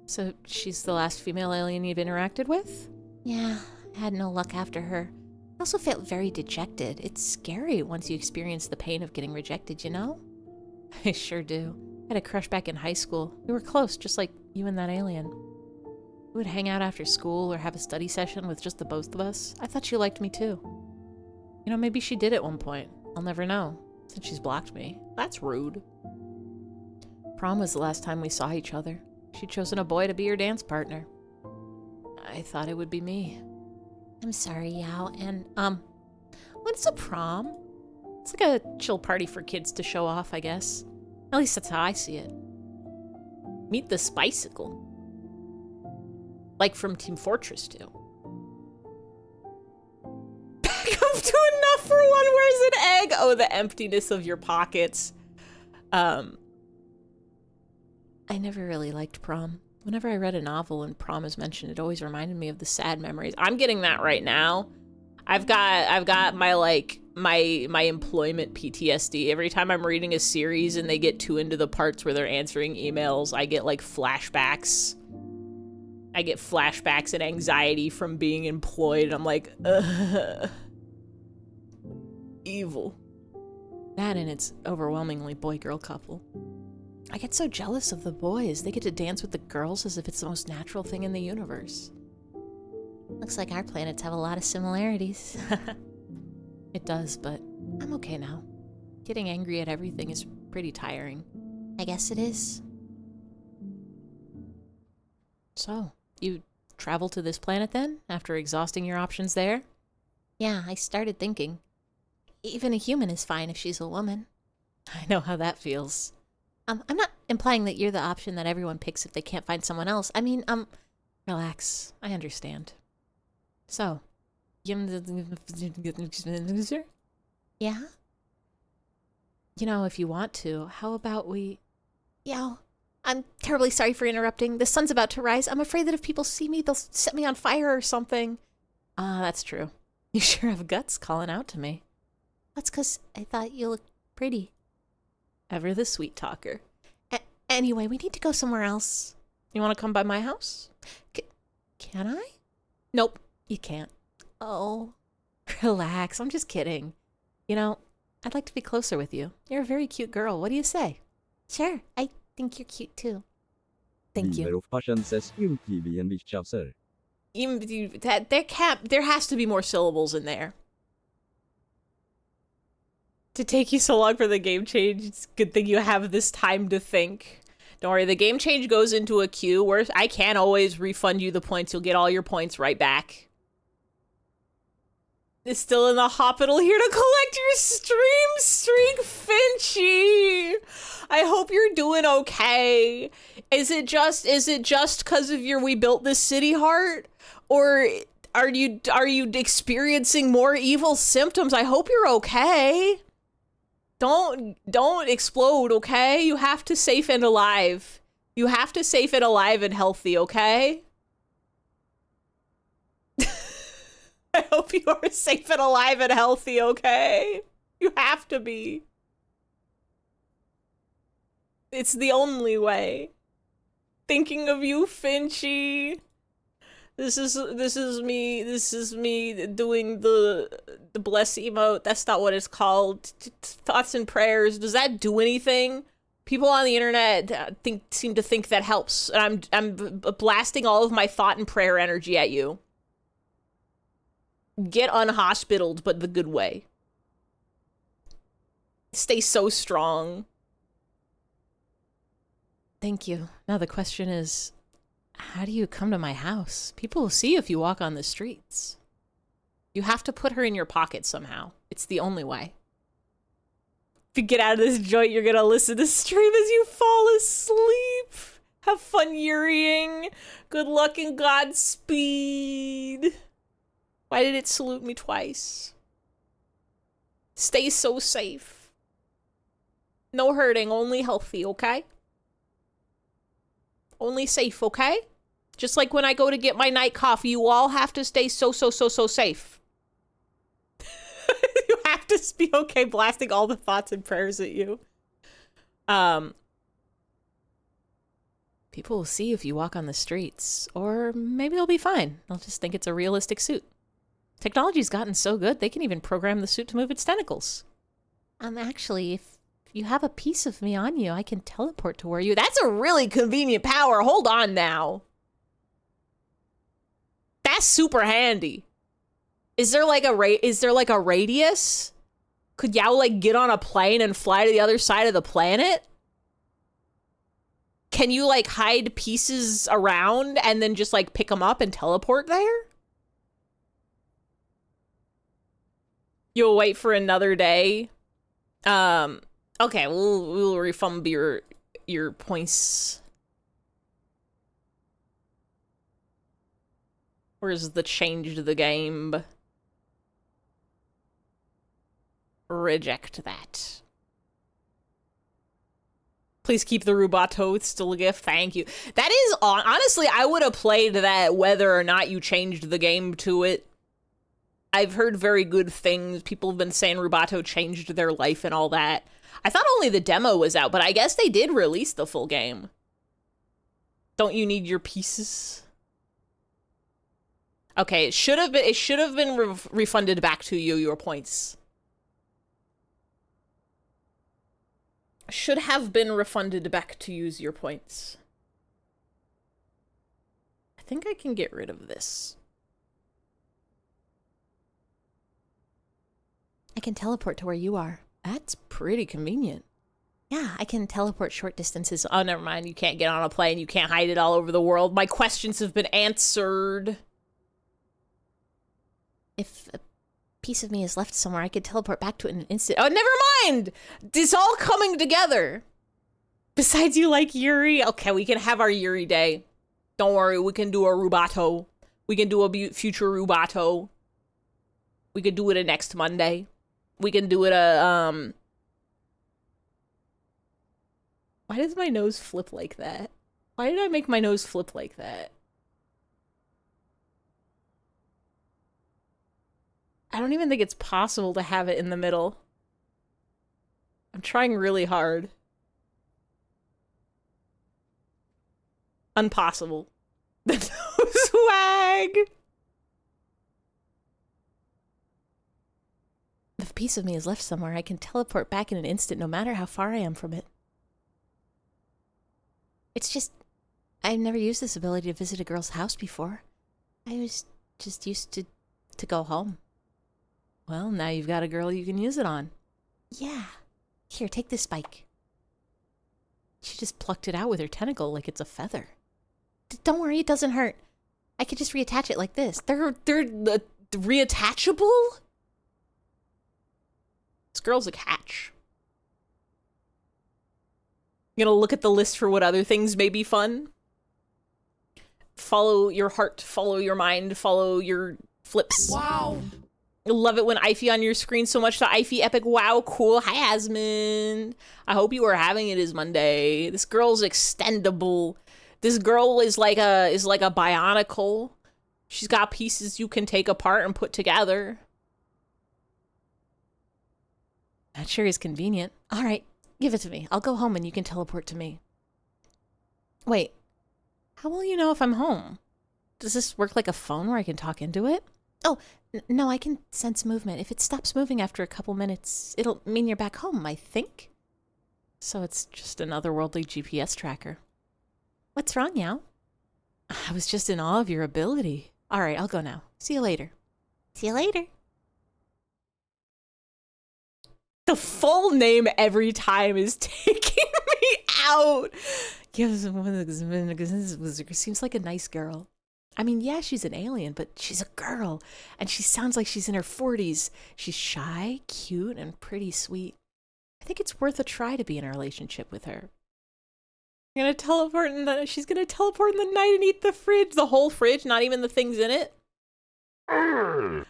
So she's the last female alien you've interacted with? Yeah, I had no luck after her. I also felt very dejected. It's scary once you experience the pain of getting rejected, you know? I sure do. I had a crush back in high school. We were close, just like you and that alien. We would hang out after school or have a study session with just the both of us. I thought she liked me too. You know, maybe she did at one point. I'll never know, since she's blocked me. That's rude. Prom was the last time we saw each other. She'd chosen a boy to be her dance partner. I thought it would be me. I'm sorry, Yao. And, what's a prom? It's like a chill party for kids to show off, I guess. At least that's how I see it. Meet the Spicycle. Like from Team Fortress 2. Back up to enough for one. Where's an egg? Oh, the emptiness of your pockets. I never really liked prom. Whenever I read a novel and prom is mentioned, it always reminded me of the sad memories. I'm getting that right now. I've got my employment PTSD. Every time I'm reading a series and they get too into the parts where they're answering emails, I get like flashbacks. I get flashbacks and anxiety from being employed. I'm like, ugh. Evil. That and it's overwhelmingly boy-girl couple. I get so jealous of the boys. They get to dance with the girls as if it's the most natural thing in the universe. Looks like our planets have a lot of similarities. It does, but I'm okay now. Getting angry at everything is pretty tiring. I guess it is. So, you travel to this planet then, after exhausting your options there? Yeah, I started thinking. Even a human is fine if she's a woman. I know how that feels. I'm not implying that you're the option that everyone picks if they can't find someone else. I mean, relax. I understand. So, yeah? You know, if you want to, how about we... Yo, I'm terribly sorry for interrupting. The sun's about to rise. I'm afraid that if people see me, they'll set me on fire or something. That's true. You sure have guts calling out to me. That's 'cause I thought you looked pretty. Ever the sweet talker. Anyway, we need to go somewhere else. You want to come by my house? Can I? Nope, you can't. Oh, relax. I'm just kidding. You know, I'd like to be closer with you. You're a very cute girl. What do you say? Sure, I think you're cute too. Thank you. Beaver of Passion says UTV and Serre. There has to be more syllables in there. To take you so long for the game change, it's a good thing you have this time to think. Don't worry, the game change goes into a queue where I can't always refund you the points. You'll get all your points right back. It's still in the hospital here to collect your stream streak, Finchy. I hope you're doing okay. Is it just because of your We Built This City heart? Or are you experiencing more evil symptoms? I hope you're okay. Don't explode, okay? You have to safe and alive. You have to safe and alive and healthy, okay? I hope you are safe and alive and healthy, okay? You have to be. It's the only way. Thinking of you, Finchy. This is me doing the bless emote. That's not what it's called. Thoughts and prayers. Does that do anything? People on the internet seem to think that helps. And I'm blasting all of my thought and prayer energy at you. Get unhospitaled, but the good way. Stay so strong. Thank you. Now the question is, how do you come to my house? People will see if you walk on the streets. You have to put her in your pocket somehow. It's the only way. If you get out of this joint, you're gonna listen to stream as you fall asleep. Have fun Yuriing. Good luck and Godspeed. Why did it salute me twice? Stay so safe. No hurting, only healthy, okay? Only safe, okay? Just like when I go to get my night coffee, you all have to stay so safe. You have to be okay blasting all the thoughts and prayers at you. People will see if you walk on the streets. Or maybe they'll be fine. They'll just think it's a realistic suit. Technology's gotten so good, they can even program the suit to move its tentacles. Actually, if you have a piece of me on you, I can teleport to where you... That's a really convenient power. Hold on now. That's super handy. Is there like a radius? Could Yao like get on a plane and fly to the other side of the planet? Can you like hide pieces around and then just like pick them up and teleport there? You'll wait for another day. Okay, we'll refund your points. Where's the change to the game? Reject that. Please keep the Rubato. It's still a gift. Thank you. That is honestly, I would have played that whether or not you changed the game to it. I've heard very good things. People have been saying Rubato changed their life and all that. I thought only the demo was out, but I guess they did release the full game. Don't you need your pieces? Okay, it should have been refunded back to you, your points. Should have been refunded back to use your points. I think I can get rid of this. I can teleport to where you are. That's pretty convenient. Yeah, I can teleport short distances. Oh, never mind. You can't get on a plane. You can't hide it all over the world. My questions have been answered. If a piece of me is left somewhere, I could teleport back to it in an instant. Oh, never mind! It's all coming together. Besides, you like Yuri? Okay, we can have our Yuri day. Don't worry, we can do a Rubato. We can do a future Rubato. We could do it next Monday. We can do it why does my nose flip like that? Why did I make my nose flip like that? I don't even think it's possible to have it in the middle. I'm trying really hard. Impossible. That's no swag. If a piece of me is left somewhere, I can teleport back in an instant no matter how far I am from it. It's just, I've never used this ability to visit a girl's house before. I was just used to go home. Well, now you've got a girl you can use it on. Yeah. Here, take this spike. She just plucked it out with her tentacle like it's a feather. Don't worry, it doesn't hurt. I could just reattach it like this. They're reattachable? This girl's a catch. I'm gonna look at the list for what other things may be fun. Follow your heart, follow your mind, follow your flips. Wow. I love it when Ify on your screen so much. The Ify epic. Wow, cool. Hi, Asmund. I hope you are having it as Monday. This girl's extendable. This girl is like a bionicle. She's got pieces you can take apart and put together. That sure is convenient. All right, give it to me. I'll go home and you can teleport to me. Wait, how will you know if I'm home? Does this work like a phone where I can talk into it? Oh, no, I can sense movement. If it stops moving after a couple minutes, it'll mean you're back home, I think. So it's just an otherworldly GPS tracker. What's wrong, Yao? I was just in awe of your ability. All right, I'll go now. See you later. See you later. The full name every time is taking me out. Seems like a nice girl. I mean, yeah, she's an alien, but she's a girl. And she sounds like she's in her 40s. She's shy, cute, and pretty sweet. I think it's worth a try to be in a relationship with her. I'm gonna teleport she's gonna teleport in the night and eat the fridge. The whole fridge, not even the things in it. I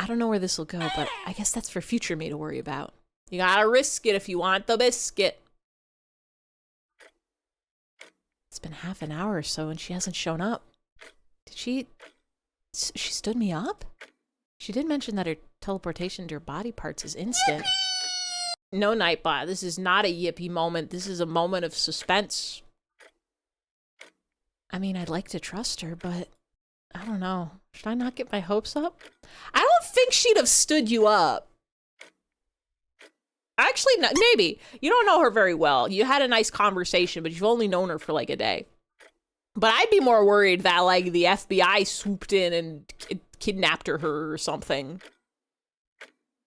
don't know where this will go, but I guess that's for future me to worry about. You gotta risk it if you want the biscuit. It's been half an hour or so and she hasn't shown up. Did she stood me up? She did mention that her teleportation to her body parts is instant. No, Nightbot, this is not a yippee moment. This is a moment of suspense. I mean, I'd like to trust her, but I don't know. Should I not get my hopes up? I don't think she'd have stood you up. Actually, maybe. You don't know her very well. You had a nice conversation, but you've only known her for like a day. But I'd be more worried that like the FBI swooped in and kidnapped her or something.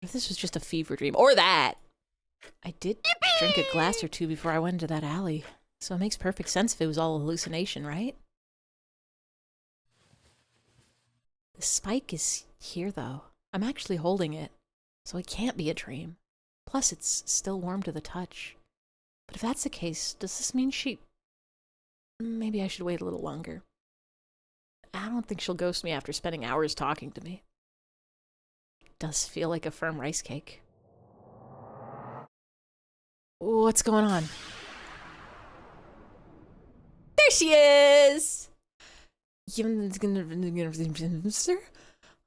If this was just a fever dream, or that. I did drink a glass or two before I went into that alley, so it makes perfect sense if it was all a hallucination, right? The spike is here, though. I'm actually holding it, so it can't be a dream. Plus, it's still warm to the touch. But if that's the case, does this mean she... Maybe I should wait a little longer. I don't think she'll ghost me after spending hours talking to me. It does feel like a firm rice cake. What's going on? There she is!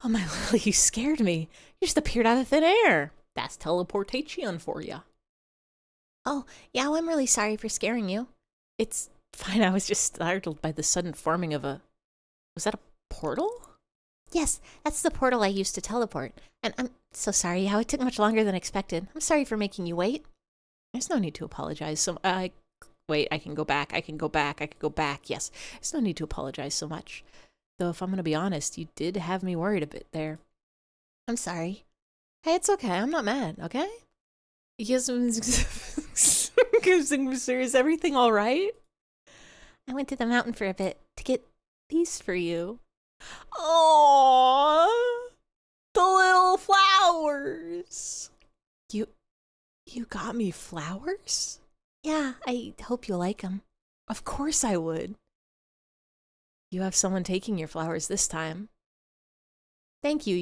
Oh, my Lily, you scared me. You just appeared out of thin air. That's teleportation for you. Oh, yeah, I'm really sorry for scaring you. It's fine, I was just startled by the sudden forming of a... Was that a portal? Yes, that's the portal I used to teleport. And I'm so sorry how it took much longer than expected. I'm sorry for making you wait. There's no need to apologize. Wait, I can go back. I can go back. I can go back. Yes, there's no need to apologize so much. Though if I'm going to be honest, you did have me worried a bit there. I'm sorry. Hey, it's okay. I'm not mad, okay? Yes, is everything all right? I went to the mountain for a bit to get these for you. Aww, the little flowers. You got me flowers? Yeah, I hope you like them. Of course I would. You have someone taking your flowers this time. Thank you,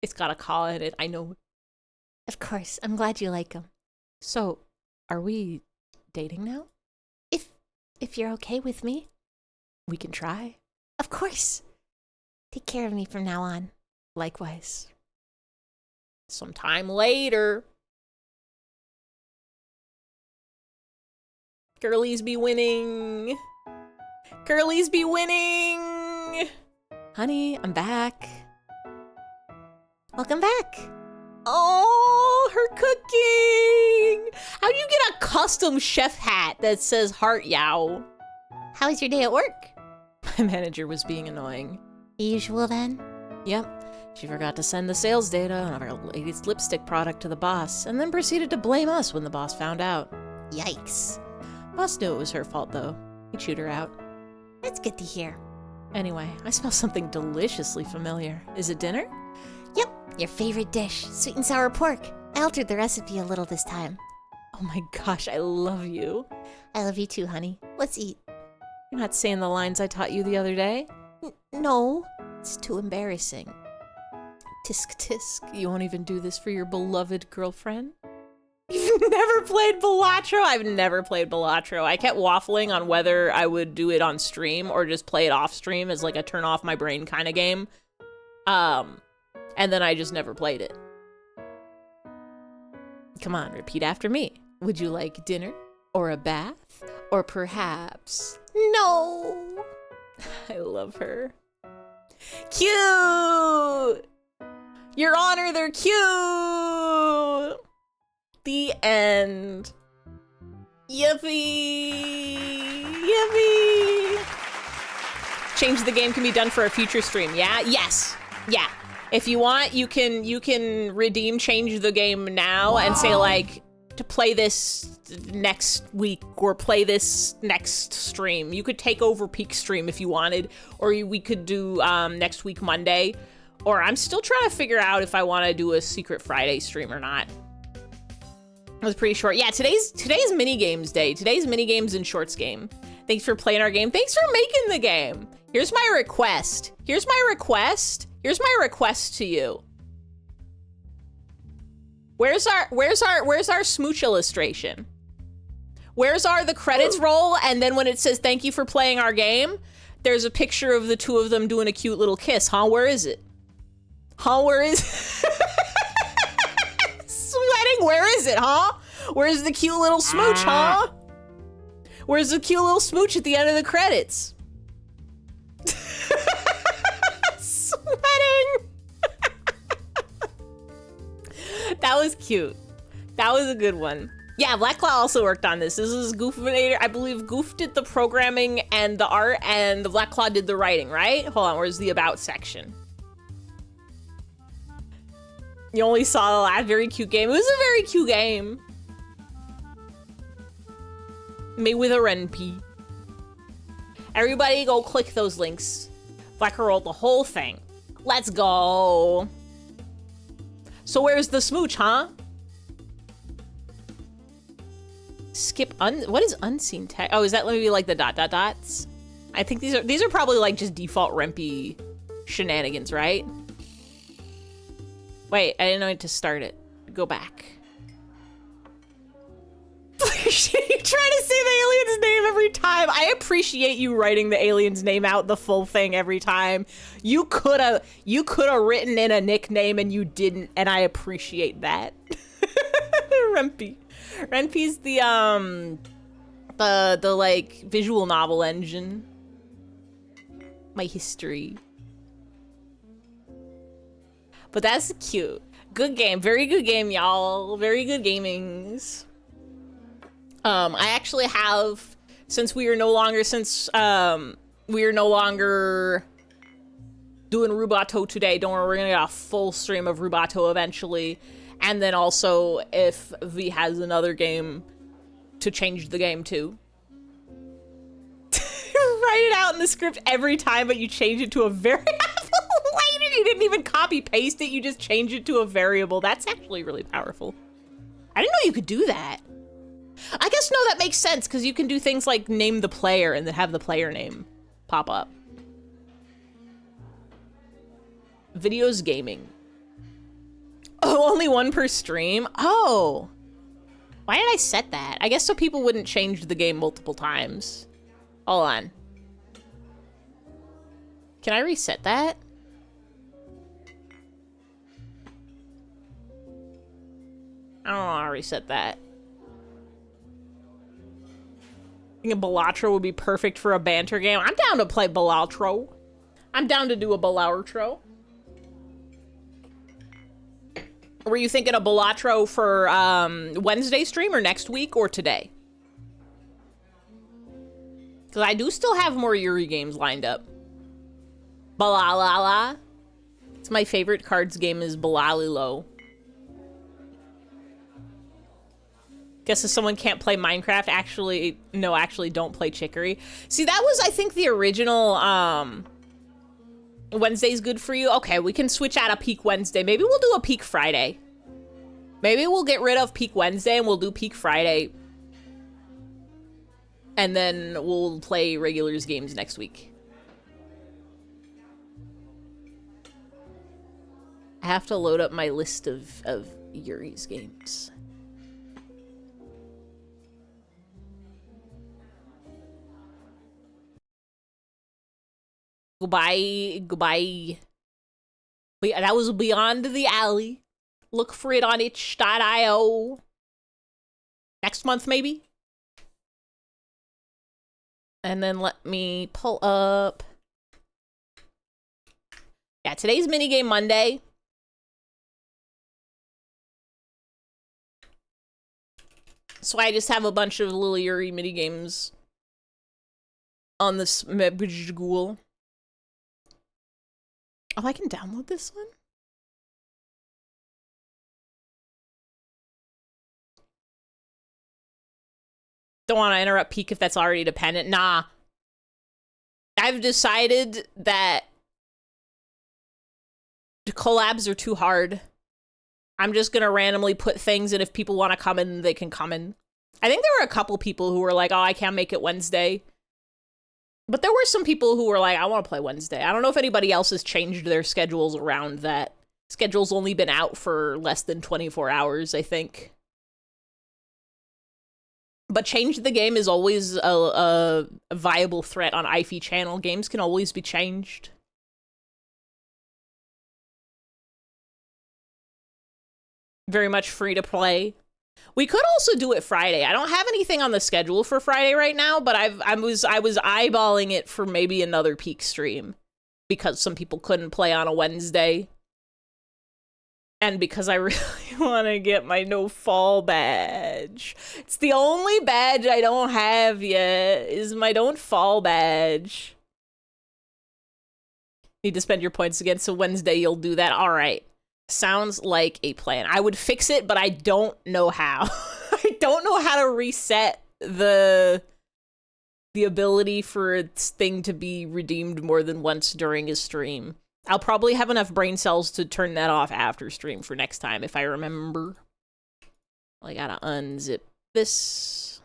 It's got a call in it, I know. Of course, I'm glad you like them. So, are we dating now? If you're okay with me, we can try. Of course. Take care of me from now on. Likewise. Sometime later. Girlies be winning. Girlies be winning. Honey, I'm back. Welcome back. Oh, her cooking. How do you get a custom chef hat that says heart yow? How was your day at work? My manager was being annoying. Usual then? Yep. She forgot to send the sales data on our latest lipstick product to the boss, and then proceeded to blame us when the boss found out. Yikes. Boss knew it was her fault, though. He chewed her out. That's good to hear. Anyway, I smell something deliciously familiar. Is it dinner? Yep, your favorite dish, sweet and sour pork. I altered the recipe a little this time. Oh my gosh, I love you. I love you too, honey. Let's eat. You're not saying the lines I taught you the other day? No, it's too embarrassing. Tisk tisk, you won't even do this for your beloved girlfriend? You've never played Balatro? I've never played Balatro. I kept waffling on whether I would do it on stream or just play it off stream as like a turn off my brain kind of game. And then I just never played it. Come on, repeat after me. Would you like dinner? Or a bath? Or perhaps... No! I love her. Cute! Your Honor, they're cute! The end. Yippee! Yippee! Change the game can be done for a future stream. Yeah? Yes. Yeah. If you want, you can redeem change the game now and say like to play this next week or play this next stream. You could take over peak stream if you wanted, or we could do next week Monday. Or I'm still trying to figure out if I want to do a Secret Friday stream or not. It was pretty short. Yeah, today's MiniGames day. Today's MiniGames and Shorts game. Thanks for playing our game. Thanks for making the game. Here's my request. Here's my request to you. Where's our smooch illustration? Where's the credits roll? And then when it says thank you for playing our game, there's a picture of the two of them doing a cute little kiss. Huh? Where is it? Huh? Where is sweating? Where is it? Huh? Where's the cute little smooch? Huh? Where's the cute little smooch at the end of the credits? Sweating. That was cute. That was a good one. Yeah, Black Claw also worked on this. This is Goofinator. I believe Goof did the programming and the art, and the Black Claw did the writing, right? Hold on, where's the about section? You only saw the last very cute game. It was a very cute game. Made with a Renpy. Everybody go click those links. Black rolled the whole thing. Let's go. So where's the smooch, huh? Skip what is unseen text? Oh, is that maybe like the dot dot dots? I think these are probably like just default Rempy shenanigans, right? Wait, I didn't know to start it. Go back. You try to say the alien's name every time. I appreciate you writing the alien's name out the full thing every time. You could have written in a nickname and you didn't, and I appreciate that. Rempy. Rempy's the like visual novel engine. My history. But that's cute. Good game. Very good game, y'all. Very good gamings. I actually have, since we are no longer doing Rubato today, don't worry, we're gonna get a full stream of Rubato eventually. And then also, if V has another game, to change the game too. Write it out in the script every time, but you change it to a variable later. You didn't even copy paste it, you just change it to a variable. That's actually really powerful. I didn't know you could do that. I guess, no, that makes sense, because you can do things like name the player and then have the player name pop up. Videos gaming. Oh, only one per stream? Oh. Why did I set that? I guess so people wouldn't change the game multiple times. Hold on. Can I reset that? I don't know how to reset that. I think a Balatro would be perfect for a banter game. I'm down to play Balatro. I'm down to do a Balatro. Were you thinking a Balatro for Wednesday stream or next week or today? Because I do still have more Yuri games lined up. Balalala. It's my favorite cards game is Balalilo. Guess if someone can't play Minecraft, actually don't play Chicory. See, that was, I think, the original, Wednesday's good for you? Okay, we can switch out a Peak Wednesday. Maybe we'll do a Peak Friday. Maybe we'll get rid of Peak Wednesday and we'll do Peak Friday. And then we'll play regulars games next week. I have to load up my list of Yuri's games. Goodbye, goodbye. But yeah, that was Beyond the Alley. Look for it on itch.io. Next month, maybe? And then let me pull up. Yeah, today's Minigame Monday. So I just have a bunch of little Yuri minigames on this Mebjgul. Oh, I can download this one? Don't want to interrupt Peak if that's already dependent. Nah. I've decided that the collabs are too hard. I'm just gonna randomly put things, and if people want to come in, they can come in. I think there were a couple people who were like, oh, I can't make it Wednesday. But there were some people who were like, I want to play Wednesday. I don't know if anybody else has changed their schedules around that. Schedule's only been out for less than 24 hours, I think. But change the game is always a viable threat on IFE channel. Games can always be changed. Very much free to play. We could also do it Friday. I don't have anything on the schedule for Friday right now, but I was eyeballing it for maybe another Peak stream because some people couldn't play on a Wednesday. And because I really want to get my no fall badge. It's the only badge I don't have yet, is my don't fall badge. Need to spend your points again, so Wednesday you'll do that. All right. Sounds like a plan. I would fix it, but I don't know how. I don't know how to reset the ability for its thing to be redeemed more than once during a stream. I'll probably have enough brain cells to turn that off after stream for next time, if I remember. I gotta unzip this.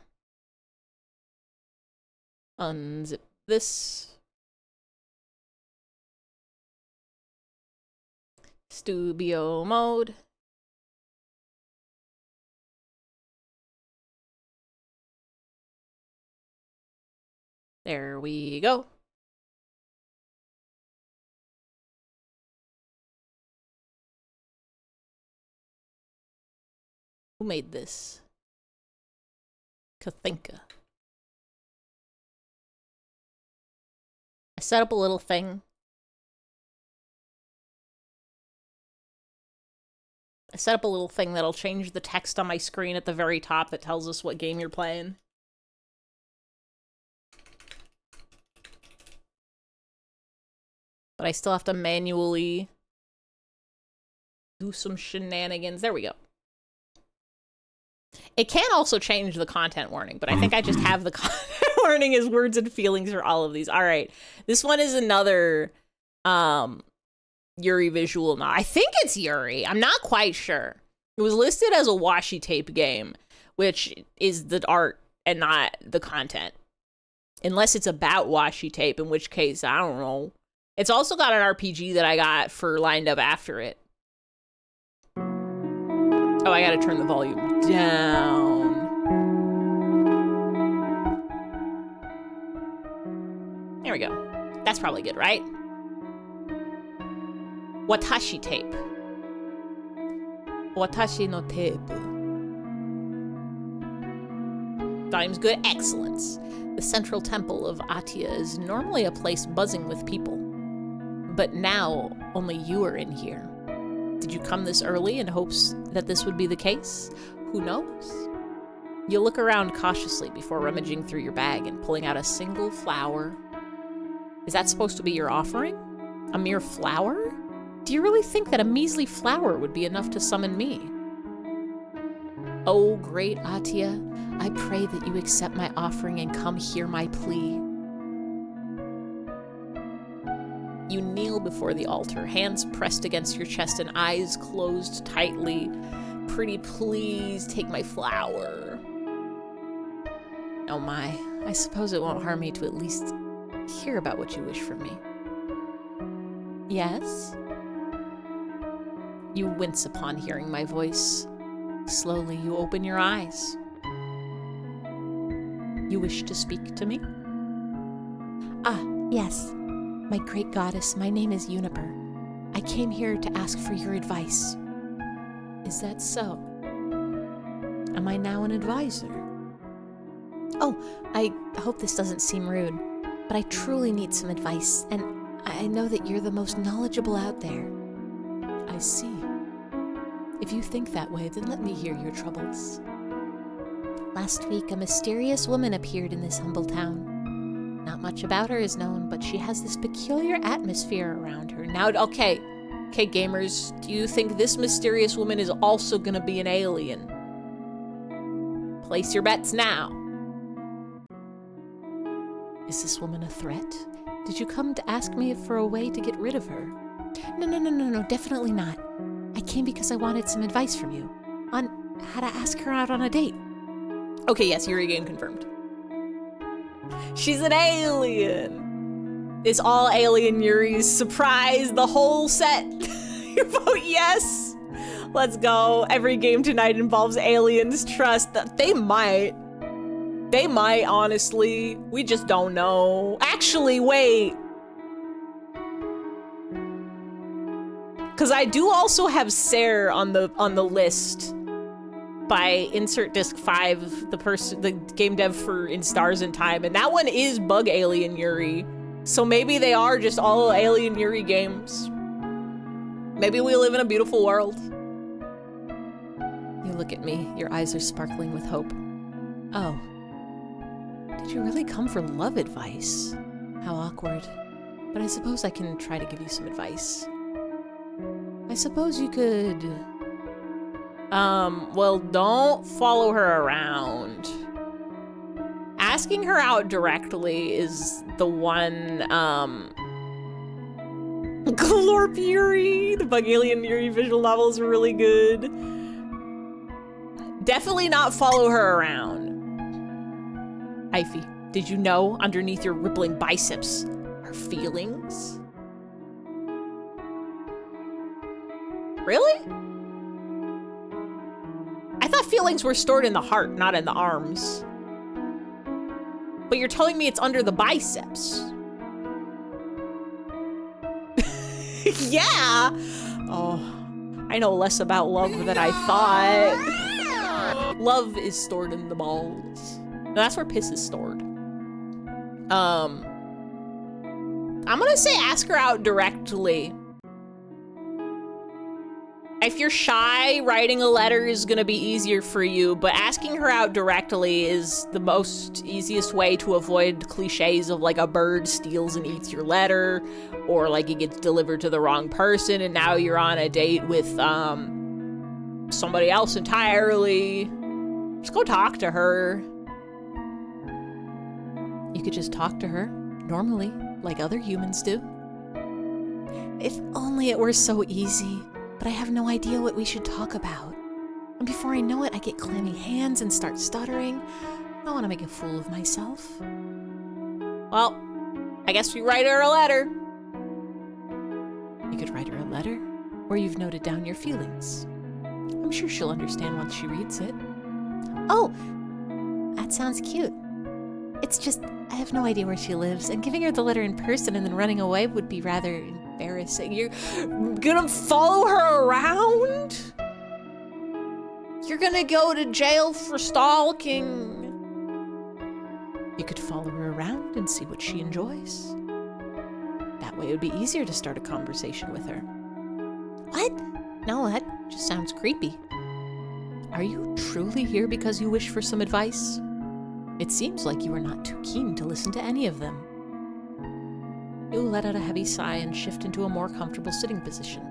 Unzip this. Studio mode. There we go. Who made this? Kathinka. I set up a little thing. I set up a little thing that'll change the text on my screen at the very top that tells us what game you're playing. But I still have to manually do some shenanigans. There we go. It can also change the content warning, but I think I just have the content warning as words and feelings for all of these. All right. This one is another Yuri visual novel. I think it's Yuri. I'm not quite sure. It was listed as a washi tape game, which is the art and not the content. Unless it's about washi tape, in which case, I don't know. It's also got an RPG that I got for lined up after it. Oh, I gotta turn the volume down. There we go. That's probably good, right? Watashi tape. Watashi no tape. Time's good. Excellence. The central temple of Atia is normally a place buzzing with people. But now, only you are in here. Did you come this early in hopes that this would be the case? Who knows? You look around cautiously before rummaging through your bag and pulling out a single flower. Is that supposed to be your offering? A mere flower? Do you really think that a measly flower would be enough to summon me? Oh, great Atia, I pray that you accept my offering and come hear my plea. You kneel before the altar, hands pressed against your chest and eyes closed tightly. Pretty please take my flower. Oh my, I suppose it won't harm me to at least hear about what you wish from me. Yes? You wince upon hearing my voice. Slowly you open your eyes. You wish to speak to me? Ah, yes. My great goddess, my name is Juniper. I came here to ask for your advice. Is that so? Am I now an advisor? Oh, I hope this doesn't seem rude, but I truly need some advice, and I know that you're the most knowledgeable out there. I see. If you think that way, then let me hear your troubles. Last week, a mysterious woman appeared in this humble town. Not much about her is known, but she has this peculiar atmosphere around her. Now, okay, gamers, do you think this mysterious woman is also gonna be an alien? Place your bets now. Is this woman a threat? Did you come to ask me for a way to get rid of her? No, definitely not. I came because I wanted some advice from you on how to ask her out on a date. Okay, yes, Yuri game confirmed. She's an alien. It's all alien Yuri's. Surprise, the whole set. You vote yes. Let's go. Every game tonight involves aliens. Trust that they might. They might, honestly. We just don't know. Actually, wait. Because I do also have Serre on the list by insert disc 5, the game dev for In Stars and Time, and that one is Bug Alien Yuri. So maybe they are just all Alien Yuri games. Maybe we live in a beautiful world. You look at me, your eyes are sparkling with hope. Oh. Did you really come for love advice? How awkward. But I suppose I can try to give you some advice. I suppose you could... well, don't follow her around. Asking her out directly is the one, Glorp Yuri! The Bug Alien Yuri visual novels are really good. Definitely not follow her around. Ify, did you know underneath your rippling biceps are feelings? Really? I thought feelings were stored in the heart, not in the arms. But you're telling me it's under the biceps. Yeah! Oh, I know less about love than I thought. Love is stored in the balls. No, that's where piss is stored. I'm gonna say ask her out directly. If you're shy, writing a letter is gonna be easier for you, but asking her out directly is the most easiest way to avoid cliches of like a bird steals and eats your letter, or like it gets delivered to the wrong person and now you're on a date with somebody else entirely. Just go talk to her. You could just talk to her normally, like other humans do. If only it were so easy. But I have no idea what we should talk about. And before I know it, I get clammy hands and start stuttering. I don't want to make a fool of myself. Well, I guess we write her a letter. You could write her a letter, or you've noted down your feelings. I'm sure she'll understand once she reads it. Oh, that sounds cute. It's just, I have no idea where she lives, and giving her the letter in person and then running away would be rather embarrassing. You're gonna follow her around? You're gonna go to jail for stalking? mind and see what she enjoys. That way it would be easier to start a conversation with her. What? No, that just sounds creepy. Are you truly here because you wish for some advice? It seems like you are not too keen to listen to any of them. You let out a heavy sigh and shift into a more comfortable sitting position.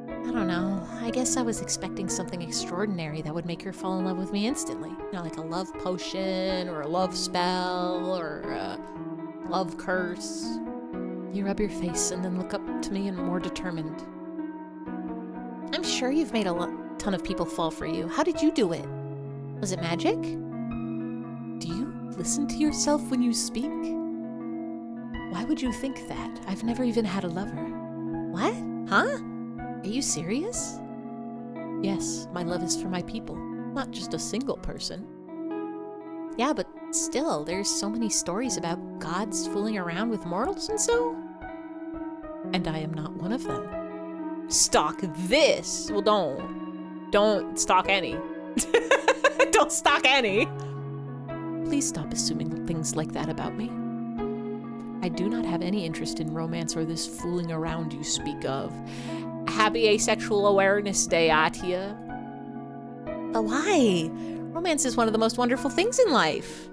I don't know. I guess I was expecting something extraordinary that would make her fall in love with me instantly. Like a love potion, or a love spell, or a love curse. You rub your face and then look up to me and more determined. I'm sure you've made a ton of people fall for you. How did you do it? Was it magic? Do you listen to yourself when you speak? Why would you think that? I've never even had a lover. What? Huh? Are you serious? Yes, my love is for my people, not just a single person. Yeah, but still, there's so many stories about gods fooling around with mortals and so. And I am not one of them. Stalk this! Well, don't stalk any. Don't stalk any! Please stop assuming things like that about me. I do not have any interest in romance or this fooling around you speak of. Happy Asexual Awareness Day, Atia. But why? Romance is one of the most wonderful things in life.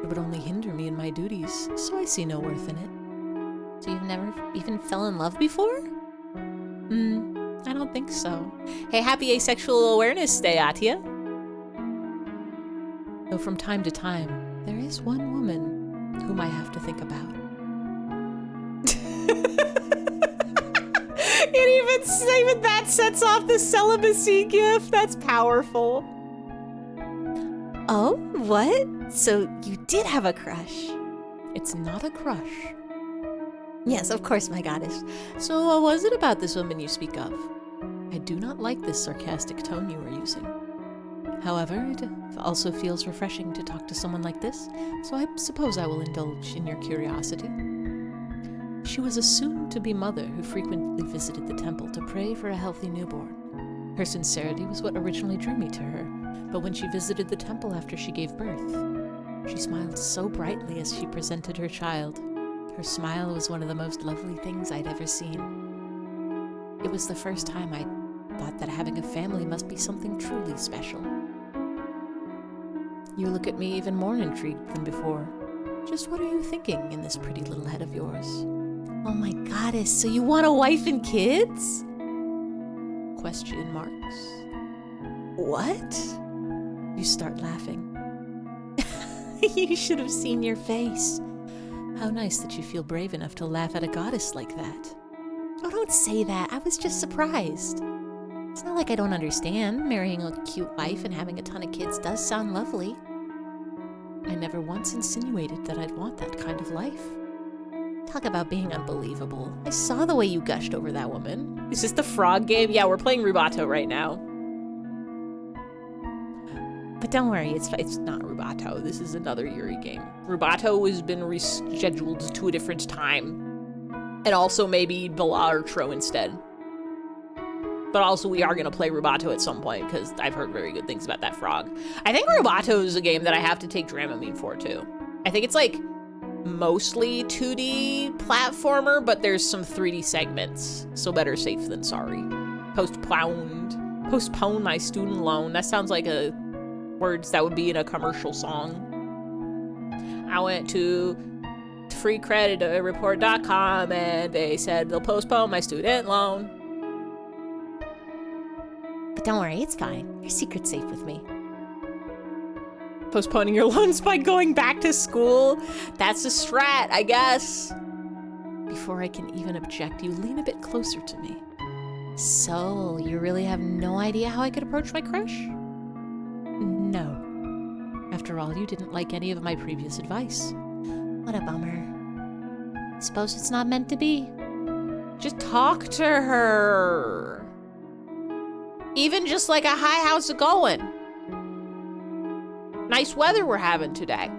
It would only hinder me in my duties, so I see no worth in it. So you've never even fell in love before? I don't think so. Hey, happy Asexual Awareness Day, Atia. Though from time to time, there is one woman whom I have to think about. Even that sets off the celibacy gift. That's powerful. Oh, what? So you did have a crush? It's not a crush. Yes, of course, my goddess. So what was it about this woman you speak of? I do not like this sarcastic tone you are using. However, it also feels refreshing to talk to someone like this, so I suppose I will indulge in your curiosity. She was a soon-to-be mother who frequently visited the temple to pray for a healthy newborn. Her sincerity was what originally drew me to her, but when she visited the temple after she gave birth, she smiled so brightly as she presented her child. Her smile was one of the most lovely things I'd ever seen. It was the first time I thought that having a family must be something truly special. You look at me even more intrigued than before. Just what are you thinking in this pretty little head of yours? Oh my goddess, so you want a wife and kids? Question marks. What? You start laughing. You should have seen your face. How nice that you feel brave enough to laugh at a goddess like that. Oh, don't say that. I was just surprised. It's not like I don't understand. Marrying a cute wife and having a ton of kids does sound lovely. I never once insinuated that I'd want that kind of life. Talk about being unbelievable. I saw the way you gushed over that woman. Is this the frog game? Yeah, we're playing Rubato right now. But don't worry, it's not Rubato. This is another Yuri game. Rubato has been rescheduled to a different time. And also maybe Belartro instead. But also we are going to play Rubato at some point because I've heard very good things about that frog. I think Rubato is a game that I have to take Dramamine for too. I think it's like mostly 2D platformer, but there's some 3D segments. So better safe than sorry. Postpone my student loan. That sounds like words that would be in a commercial song. I went to freecreditreport.com and they said they'll postpone my student loan. But don't worry, it's fine. Your secret's safe with me. Postponing your loans by going back to school? That's a strat, I guess. Before I can even object, you lean a bit closer to me. So, you really have no idea how I could approach my crush? No. After all, you didn't like any of my previous advice. What a bummer. Suppose it's not meant to be. Just talk to her. Even just like a hi, how's it going? Nice weather we're having today.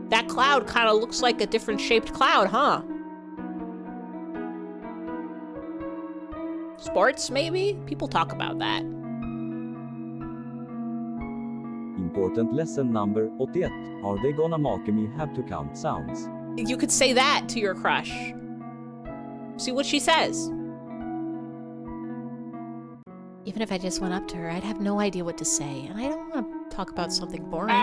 That cloud kind of looks like a different shaped cloud, huh? Sports, maybe? People talk about that. Important lesson number 88. Are they gonna make me have to count sounds? You could say that to your crush. See what she says. Even if I just went up to her, I'd have no idea what to say, and I don't want to talk about something boring.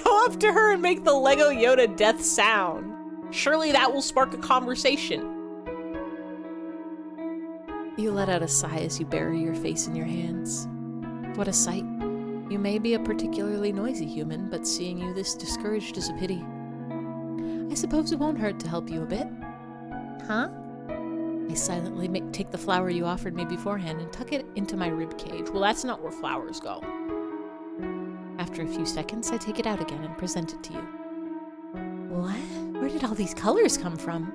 Go up to her and make the Lego Yoda death sound. Surely that will spark a conversation. You let out a sigh as you bury your face in your hands. What a sight. You may be a particularly noisy human, but seeing you this discouraged is a pity. I suppose it won't hurt to help you a bit. Huh? I silently take the flower you offered me beforehand and tuck it into my rib cage. Well, that's not where flowers go. After a few seconds, I take it out again and present it to you. What? Where did all these colors come from?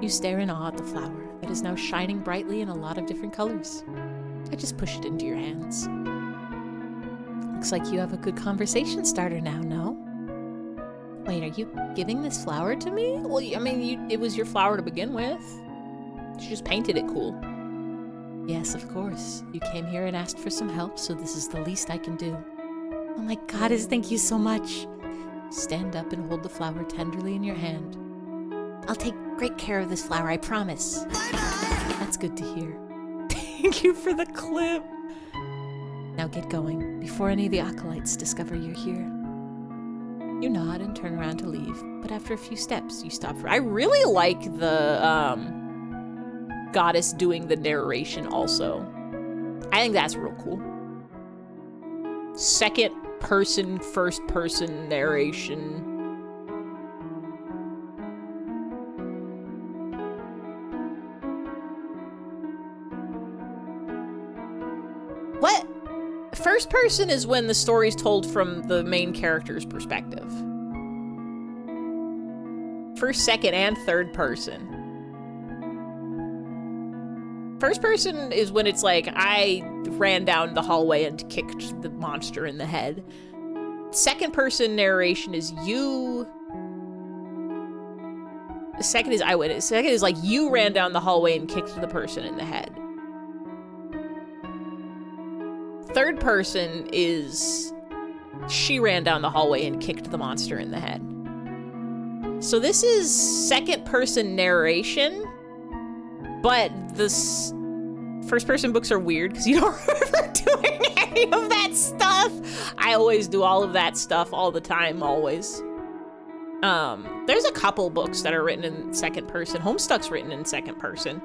You stare in awe at the flower that is now shining brightly in a lot of different colors. I just push it into your hands. Looks like you have a good conversation starter now, no? Wait, are you giving this flower to me? Well, I mean, it was your flower to begin with. You just painted it cool. Yes, of course. You came here and asked for some help, so this is the least I can do. Oh my goddess, thank you so much. Stand up and hold the flower tenderly in your hand. I'll take great care of this flower, I promise. Bye-bye. That's good to hear. Thank you for the clip. Now get going, before any of the acolytes discover you're here. You nod and turn around to leave, but after a few steps, you stop for— I really like the, goddess doing the narration also. I think that's real cool. Second person, first person narration. What? First person is when the story's told from the main character's perspective. First, second, and third person. First person is when it's like, I ran down the hallway and kicked the monster in the head. Second person narration is you. Second is eyewitness. Second is like, you ran down the hallway and kicked the person in the head. Third person is she ran down the hallway and kicked the monster in the head. So this is second person narration, but this first person books are weird because you don't remember doing any of that stuff. I always do all of that stuff all the time, always. There's a couple books that are written in second person. Homestuck's written in second person.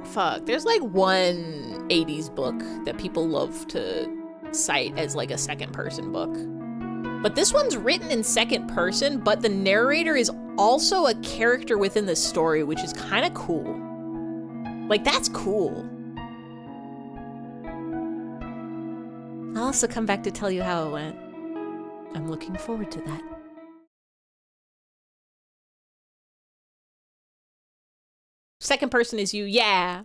Fuck, there's like one 80s book that people love to cite as like a second person book. But this one's written in second person, but the narrator is also a character within the story, which is kind of cool. Like, that's cool. I'll also come back to tell you how it went. I'm looking forward to that. Second person is you, yeah.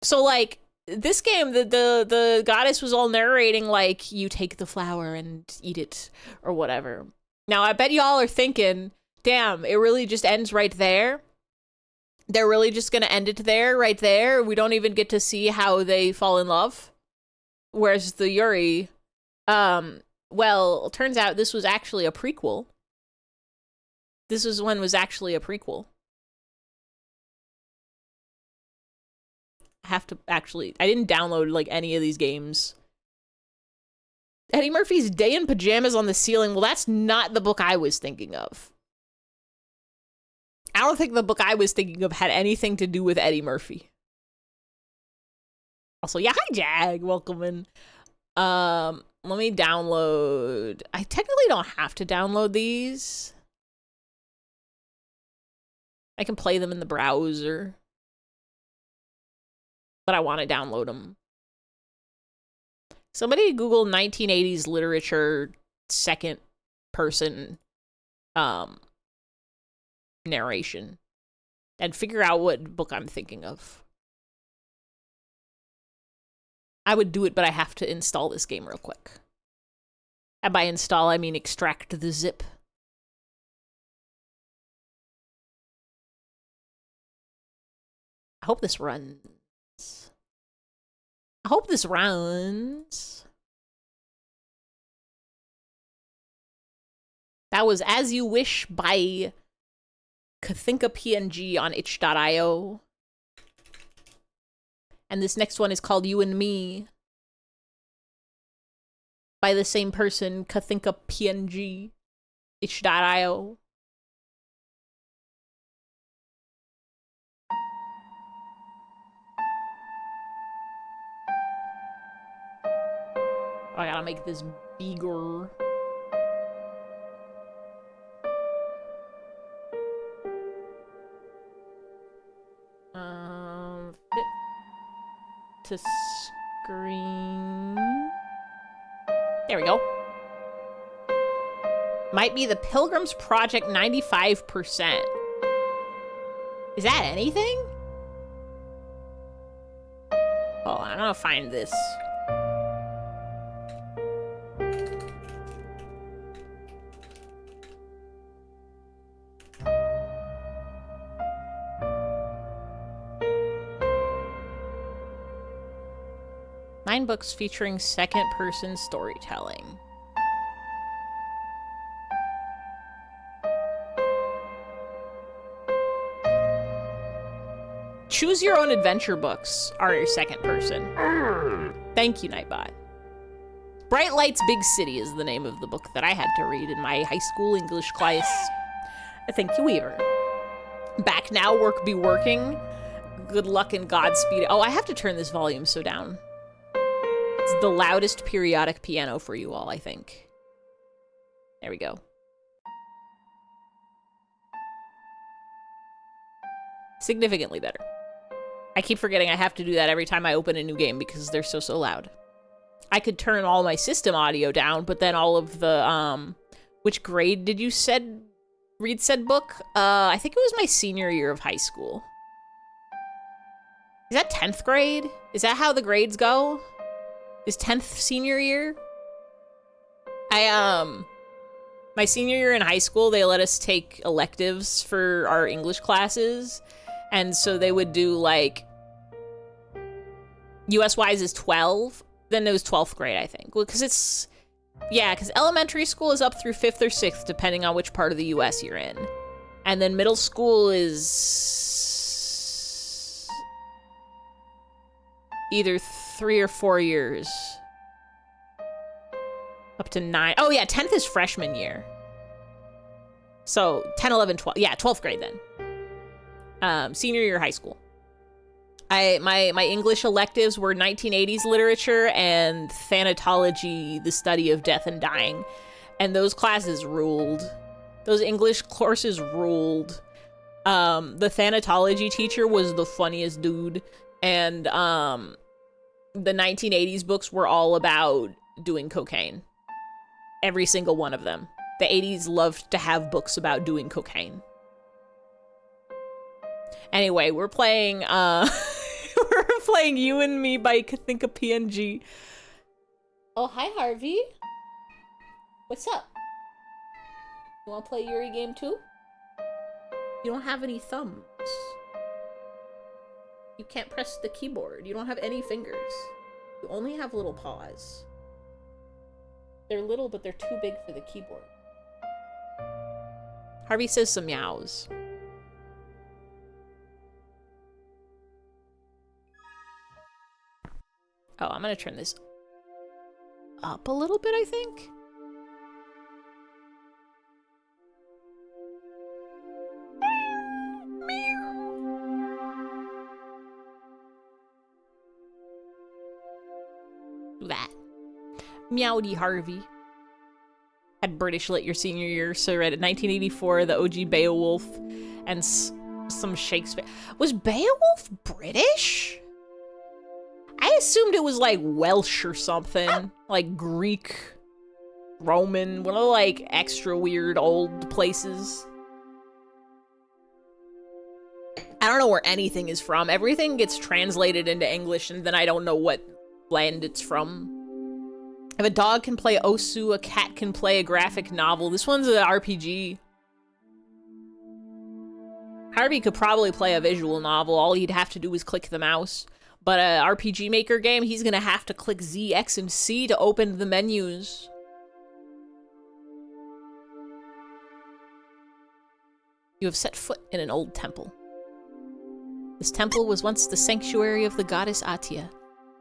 So, like, this game, the goddess was all narrating, like, you take the flower and eat it, or whatever. Now, I bet y'all are thinking, damn, it really just ends right there? They're really just gonna end it there, right there? We don't even get to see how they fall in love? Whereas the Yuri, well, turns out this was actually a prequel. This one was actually a prequel. Have to actually, I didn't download like any of these games. Eddie Murphy's Day in Pajamas on the Ceiling. Well, that's not the book I was thinking of. I don't think the book I was thinking of had anything to do with Eddie Murphy. Also, yeah, hi Jag, welcome in. Let me download. I technically don't have to download these. I can play them in the browser. But I want to download them. Somebody Google 1980s literature second person narration and figure out what book I'm thinking of. I would do it, but I have to install this game real quick. And by install, I mean extract the zip. I hope this runs. I hope this runs. That was As You Wish by Kathinka PNG on itch.io. And this next one is called You and Me by the same person, Kathinka PNG, itch.io. I gotta make this bigger. Fit to screen. There we go. Might be the Pilgrim's Project 95%. Is that anything? Oh, I'm gonna find this. Books featuring second-person storytelling. Choose Your Own Adventure books are your second person. Thank you, Nightbot. Bright Lights Big City is the name of the book that I had to read in my high school English class. Thank you, Weaver. Back now, work be working. Good luck and Godspeed. Oh, I have to turn this volume so down. It's the loudest periodic piano for you all, I think. There we go. Significantly better. I keep forgetting I have to do that every time I open a new game because they're so loud. I could turn all my system audio down, but then all of the, which grade did you read said book? I think it was my senior year of high school. Is that 10th grade? Is that how the grades go? Is 10th senior year? My senior year in high school, they let us take electives for our English classes. And so they would do like, US-wise is 12. Then it was 12th grade, I think. Well, because because elementary school is up through 5th or 6th, depending on which part of the US you're in. And then middle school is either 3 or 4 years. Up to 9. Oh, yeah, 10th is freshman year. So 10, 11, 12. Yeah, 12th grade then. Senior year high school. My English electives were 1980s literature and thanatology, the study of death and dying. And those classes ruled. Those English courses ruled. The thanatology teacher was the funniest dude. And the 1980s books were all about doing cocaine. Every single one of them. The 80s loved to have books about doing cocaine. Anyway, we're playing we're playing You and Me by Kathinka PNG. Oh, hi Harvey. What's up? You wanna play Yuri game too? You don't have any thumbs. You can't press the keyboard. You don't have any fingers. You only have little paws. They're little, but they're too big for the keyboard. Harvey says some meows. Oh, I'm gonna turn this up a little bit, I think. Do that. Meowdy Harvey. Had British lit your senior year, so read it. 1984, the OG Beowulf, and some Shakespeare. Was Beowulf British? I assumed it was like Welsh or something. Like Greek, Roman, one of the like extra weird old places. I don't know where anything is from. Everything gets translated into English and then I don't know what land it's from. If a dog can play Osu, a cat can play a graphic novel. This one's an RPG. Harvey could probably play a visual novel. All he'd have to do is click the mouse. But a RPG Maker game, he's gonna have to click Z, X, and C to open the menus. You have set foot in an old temple. This temple was once the sanctuary of the goddess Atia.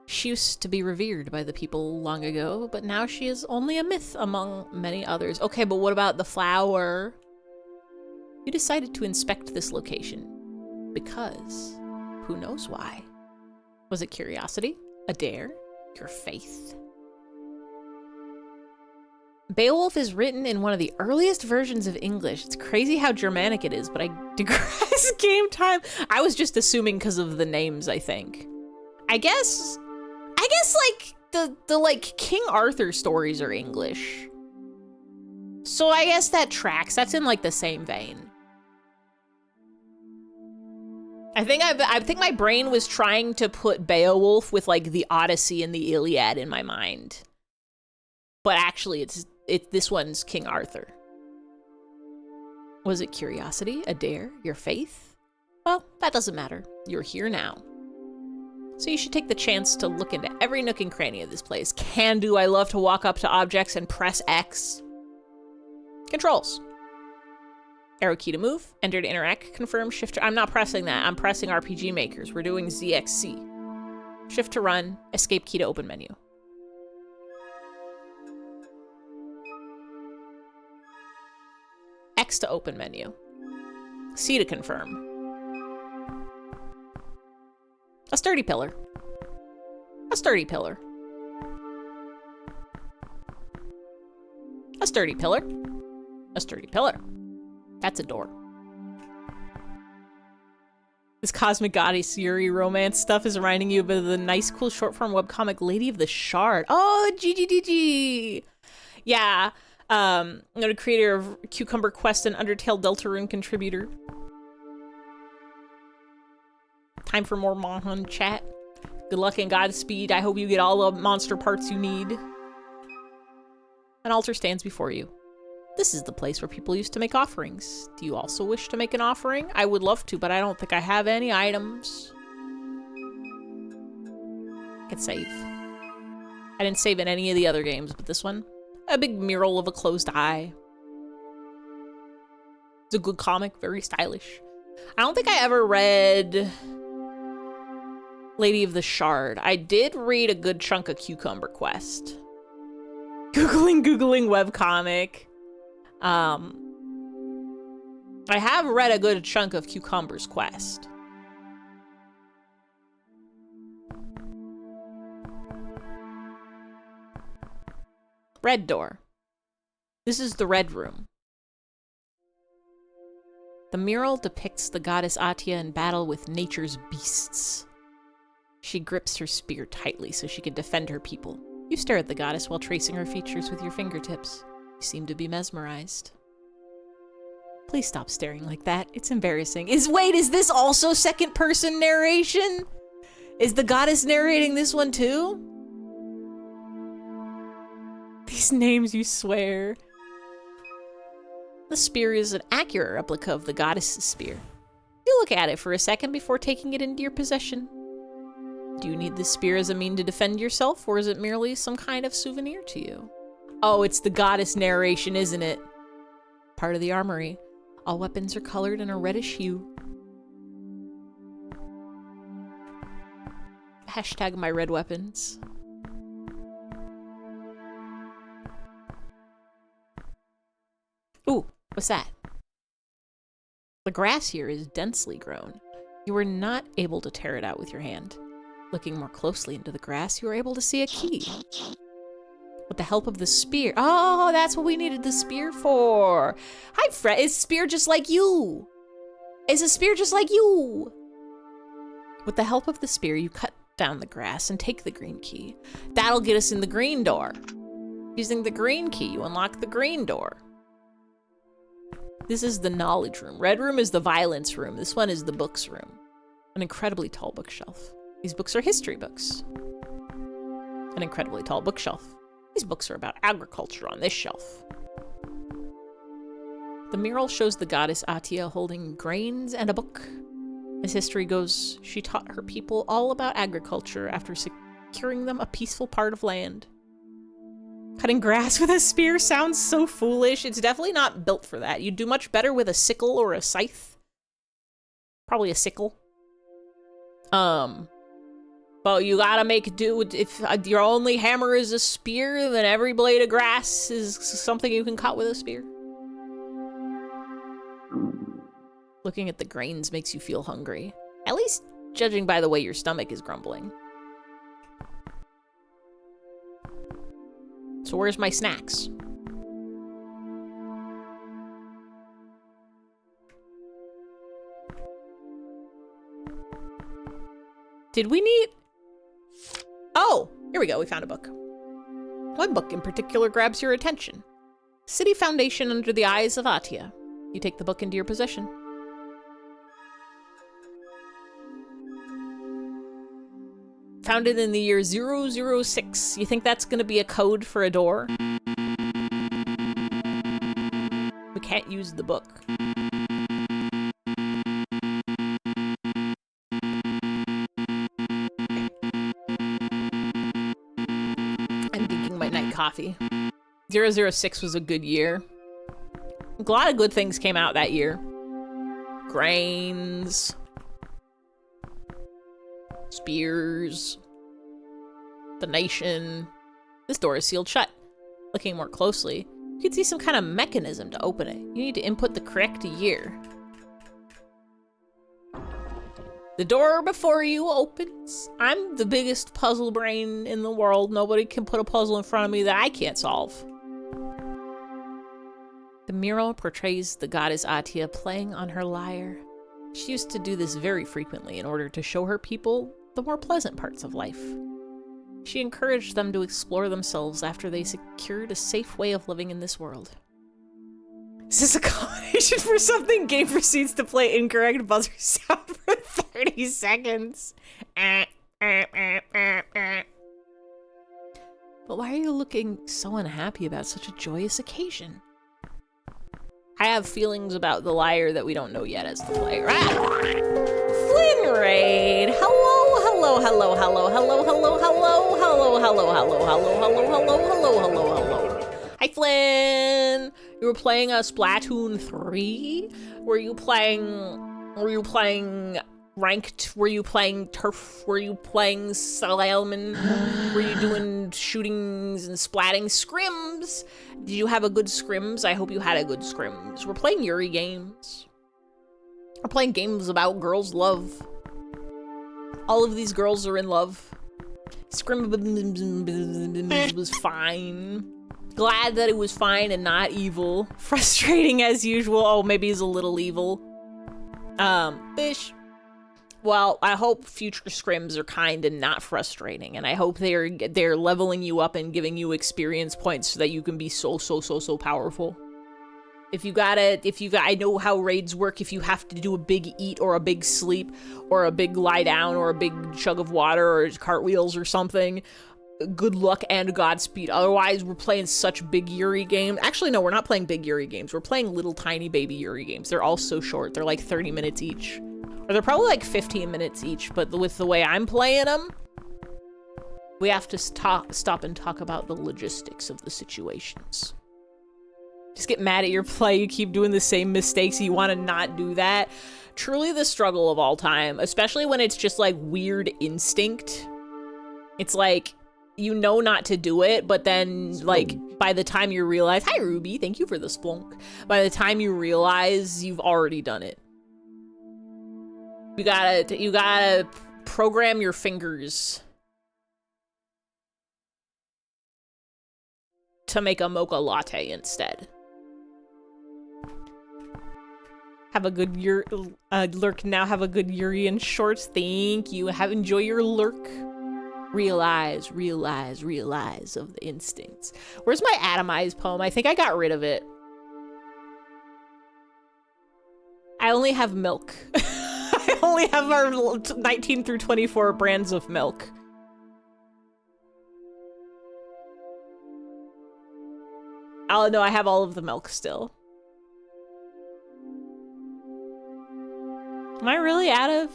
She used to be revered by the people long ago, but now she is only a myth among many others. Okay, but what about the flower? You decided to inspect this location because who knows why? Was it curiosity? A dare? Your faith? Beowulf is written in one of the earliest versions of English. It's crazy how Germanic it is, but I digress. Game time. I was just assuming because of the names, I think. I guess like the like King Arthur stories are English. So I guess that tracks. That's in like the same vein. I think my brain was trying to put Beowulf with like the Odyssey and the Iliad in my mind. But actually this one's King Arthur. Was it curiosity, a dare, your faith? Well, that doesn't matter. You're here now. So you should take the chance to look into every nook and cranny of this place. Can do. I love to walk up to objects and press X. Controls. Arrow key to move, enter to interact, confirm, shift to... I'm not pressing that. I'm pressing RPG Makers. We're doing ZXC. Shift to run, escape key to open menu. X to open menu. C to confirm. A sturdy pillar. A sturdy pillar. A sturdy pillar. A sturdy pillar. That's a door. This Cosmic Goddess Yuri romance stuff is reminding you of the nice, cool short-form webcomic Lady of the Shard. Oh, GGDG! Yeah, noted creator of Cucumber Quest and Undertale Deltarune contributor. Time for more Mahon chat. Good luck and Godspeed. I hope you get all the monster parts you need. An altar stands before you. This is the place where people used to make offerings. Do you also wish to make an offering? I would love to, but I don't think I have any items. I can save. I didn't save in any of the other games, but this one, a big mural of a closed eye. It's a good comic, very stylish. I don't think I ever read Lady of the Shard. I did read a good chunk of Cucumber Quest. Googling webcomic. I have read a good chunk of Cucumber's Quest. Red door. This is the Red Room. The mural depicts the goddess Atia in battle with nature's beasts. She grips her spear tightly so she can defend her people. You stare at the goddess while tracing her features with your fingertips. You seem to be mesmerized. Please stop staring like that. It's embarrassing. Wait, is this also second person narration? Is the goddess narrating this one too? These names, you swear. The spear is an accurate replica of the goddess's spear. You look at it for a second before taking it into your possession. Do you need this spear as a mean to defend yourself, or is it merely some kind of souvenir to you? Oh, it's the goddess narration, isn't it? Part of the armory. All weapons are colored in a reddish hue. Hashtag my red weapons. Ooh, what's that? The grass here is densely grown. You are not able to tear it out with your hand. Looking more closely into the grass, you are able to see a key. With the help of the spear. Oh, that's what we needed the spear for. Hi, Fred. Is spear just like you? Is a spear just like you? With the help of the spear, you cut down the grass and take the green key. That'll get us in the green door. Using the green key, you unlock the green door. This is the knowledge room. Red room is the violence room. This one is the books room. An incredibly tall bookshelf. These books are history books. An incredibly tall bookshelf. These books are about agriculture on this shelf. The mural shows the goddess Atia holding grains and a book. As history goes, she taught her people all about agriculture after securing them a peaceful part of land. Cutting grass with a spear sounds so foolish. It's definitely not built for that. You'd do much better with a sickle or a scythe. Probably a sickle. But you gotta make do. If your only hammer is a spear, then every blade of grass is something you can cut with a spear. Looking at the grains makes you feel hungry. At least judging by the way your stomach is grumbling. So where's my snacks? Did we need... Oh, here we go. We found a book. One book in particular grabs your attention. City Foundation Under the Eyes of Atia. You take the book into your possession. Founded in the year 006. You think that's going to be a code for a door? We can't use the book. I'm drinking my night coffee. 006 was a good year. A lot of good things came out that year. Grains. Spears. The nation. This door is sealed shut. Looking more closely, you can see some kind of mechanism to open it. You need to input the correct year. The door before you opens. I'm the biggest puzzle brain in the world. Nobody can put a puzzle in front of me that I can't solve. The mural portrays the goddess Atia playing on her lyre. She used to do this very frequently in order to show her people the more pleasant parts of life. She encouraged them to explore themselves after they secured a safe way of living in this world. Is this a combination for something? Game proceeds to play incorrect buzzer sound for 30 seconds. But why are you looking so unhappy about such a joyous occasion? I have feelings about the liar that we don't know yet as the player. Flynn Raid! Hello, hello, hello, hello, hello, hello, hello, hello, hello, hello, hello, hello, hello, hello, hello, hello. Hi, Flynn! You were playing a Splatoon 3? Were you playing ranked? Were you playing turf? Were you playing Salmon? Were you doing shootings and splatting scrims? Did you have a good scrims? I hope you had a good scrims. We're playing Yuri games. We're playing games about girls' love. All of these girls are in love. Scrim was fine. Glad that it was fine and not evil. Frustrating as usual. Oh, maybe he's a little evil. Bish. Well, I hope future scrims are kind and not frustrating, and I hope they're leveling you up and giving you experience points so that you can be so powerful. I know how raids work. If you have to do a big eat or a big sleep or a big lie down or a big chug of water or cartwheels or something, good luck and Godspeed. Otherwise, we're playing such big Yuri games. Actually, no, we're not playing big Yuri games. We're playing little tiny baby Yuri games. They're all so short. They're like 30 minutes each. Or they're probably like 15 minutes each, but with the way I'm playing them, we have to stop and talk about the logistics of the situations. Just get mad at your play, you keep doing the same mistakes, you want to not do that. Truly the struggle of all time, especially when it's just like weird instinct. It's like, you know not to do it, but then like by the time you realize, hi Ruby, thank you for the splunk. By the time you realize, you've already done it. You gotta program your fingers to make a mocha latte instead. Have a good lurk now. Have a good Urian shorts. Thank you. Enjoy your lurk. Realize of the instincts. Where's my atomized poem? I think I got rid of it. I only have milk. I only have our 19 through 24 brands of milk. Oh no, I have all of the milk still. Am I really out of...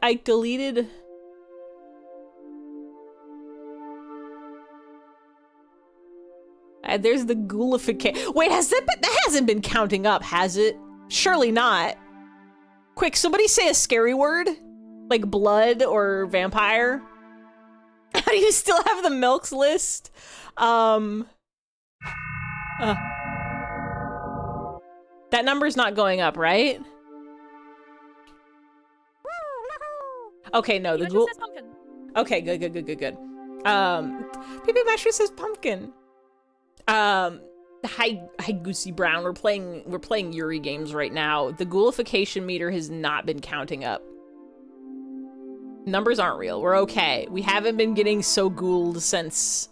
I deleted... There's the ghoulification. Wait, that hasn't been counting up, has it? Surely not. Quick, somebody say a scary word? Like blood or vampire? How do you still have the milks list? That number's not going up, right? Okay, no, the ghoul... Okay, good. Pee Masher says pumpkin. Hi Goosey Brown. We're playing Yuri games right now. The ghoulification meter has not been counting up. Numbers aren't real. We're okay. We haven't been getting so ghouled since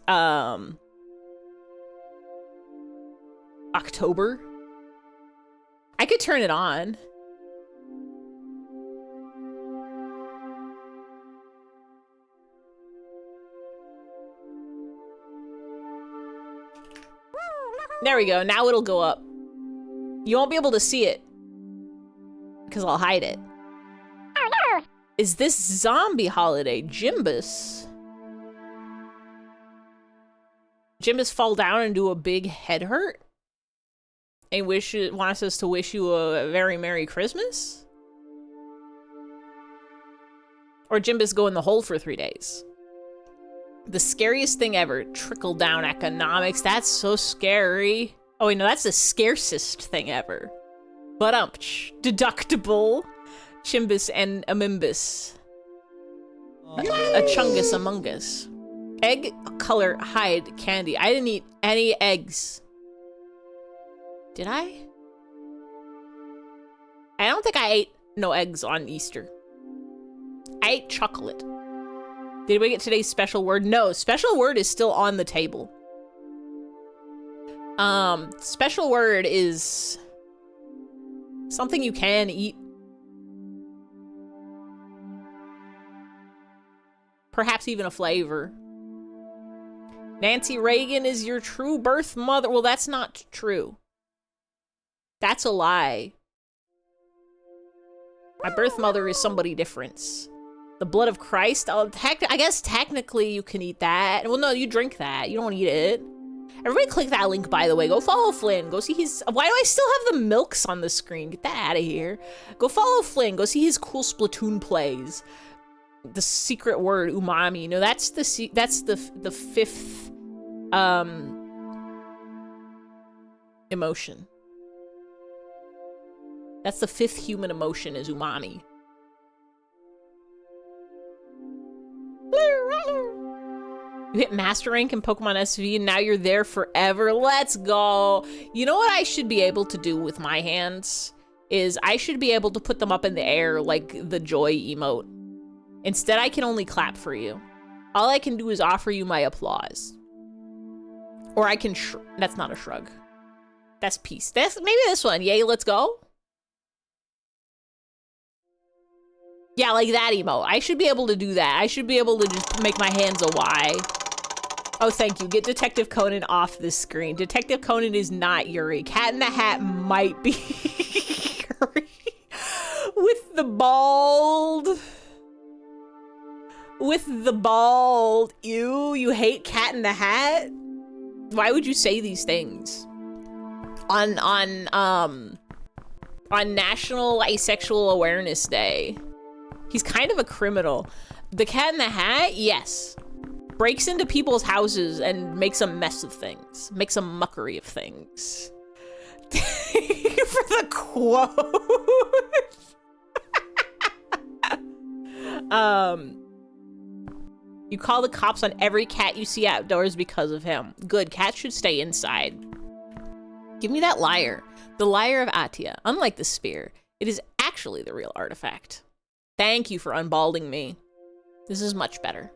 October. I could turn it on. There we go. Now it'll go up. You won't be able to see it because I'll hide it. Is this zombie holiday? Jimbus? Jimbus fall down and do a big head hurt? And wants us to wish you a very Merry Christmas? Or Jimbus go in the hole for 3 days? The scariest thing ever, trickle-down economics. That's so scary. Oh wait, no, that's the scarcest thing ever. But deductible. Chimbus and a Mimbus. A Chungus among us. Egg color hide candy. I didn't eat any eggs. Did I? I don't think I ate no eggs on Easter. I ate chocolate. Did we get today's special word? No, special word is still on the table. Special word is something you can eat. Perhaps even a flavor. Nancy Reagan is your true birth mother. Well, that's not true. That's a lie. My birth mother is somebody different. The blood of Christ? Oh, I guess technically you can eat that. Well, no, you drink that. You don't eat it. Everybody click that link, by the way. Go follow Flynn. Go see his... Why do I still have the milks on the screen? Get that out of here. Go follow Flynn. Go see his cool Splatoon plays. The secret word, umami. No, that's the fifth emotion. That's the fifth human emotion is umami. You hit Master Rank in Pokemon SV and now you're there forever. Let's go. You know what I should be able to do with my hands? Is I should be able to put them up in the air like the joy emote. Instead, I can only clap for you. All I can do is offer you my applause. Or I can that's not a shrug. That's peace. That's maybe this one. Yay, let's go. Yeah, like that emote. I should be able to do that. I should be able to just make my hands a Y. Oh, thank you. Get Detective Conan off this screen. Detective Conan is not Yuri. Cat in the Hat might be Yuri. With the bald... Ew, you hate Cat in the Hat? Why would you say these things? On National Asexual Awareness Day. He's kind of a criminal. The Cat in the Hat, yes. Breaks into people's houses and makes a mess of things. Makes a muckery of things. Thank you for the quote. You call the cops on every cat you see outdoors because of him. Good, cats should stay inside. Give me that lyre. The lyre of Atia. Unlike the spear, it is actually the real artifact. Thank you for unbalding me. This is much better.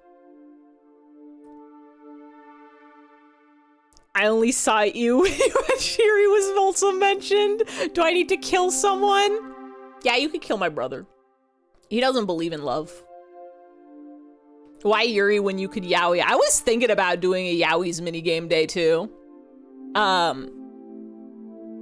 I only saw you when Yuri was also mentioned. Do I need to kill someone? Yeah, you could kill my brother. He doesn't believe in love. Why Yuri when you could yaoi? I was thinking about doing a yaoi's minigame day too. I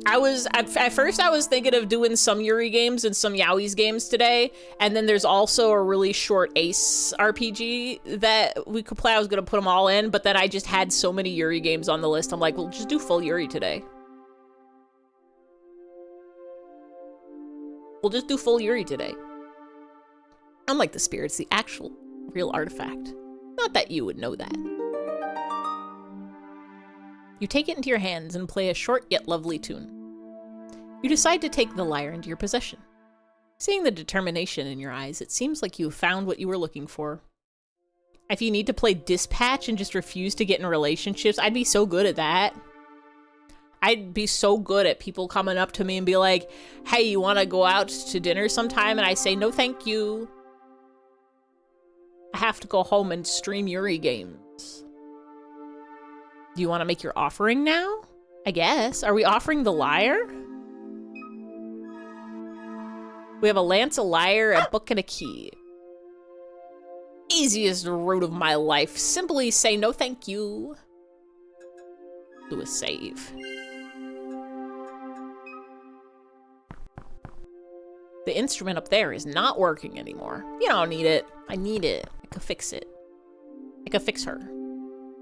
At first I was thinking of doing some Yuri games and some Yaoi's games today, and then there's also a really short Ace RPG that we could play. I was gonna put them all in, but then I just had so many Yuri games on the list. I'm like, we'll just do full Yuri today. We'll just do full Yuri today. Unlike the spirits, the actual real artifact. Not that you would know that. You take it into your hands and play a short yet lovely tune. You decide to take the lyre into your possession. Seeing the determination in your eyes, it seems like you have found what you were looking for. If you need to play dispatch and just refuse to get in relationships, I'd be so good at that. I'd be so good at people coming up to me and be like, hey, you want to go out to dinner sometime? And I say, no, thank you. I have to go home and stream Yuri games. Do you want to make your offering now? I guess. Are we offering the lyre? We have a lance, a lyre, a book, and a key. Easiest route of my life. Simply say no thank you. Do a save. The instrument up there is not working anymore. You don't need it. I need it. I could fix it. I could fix her.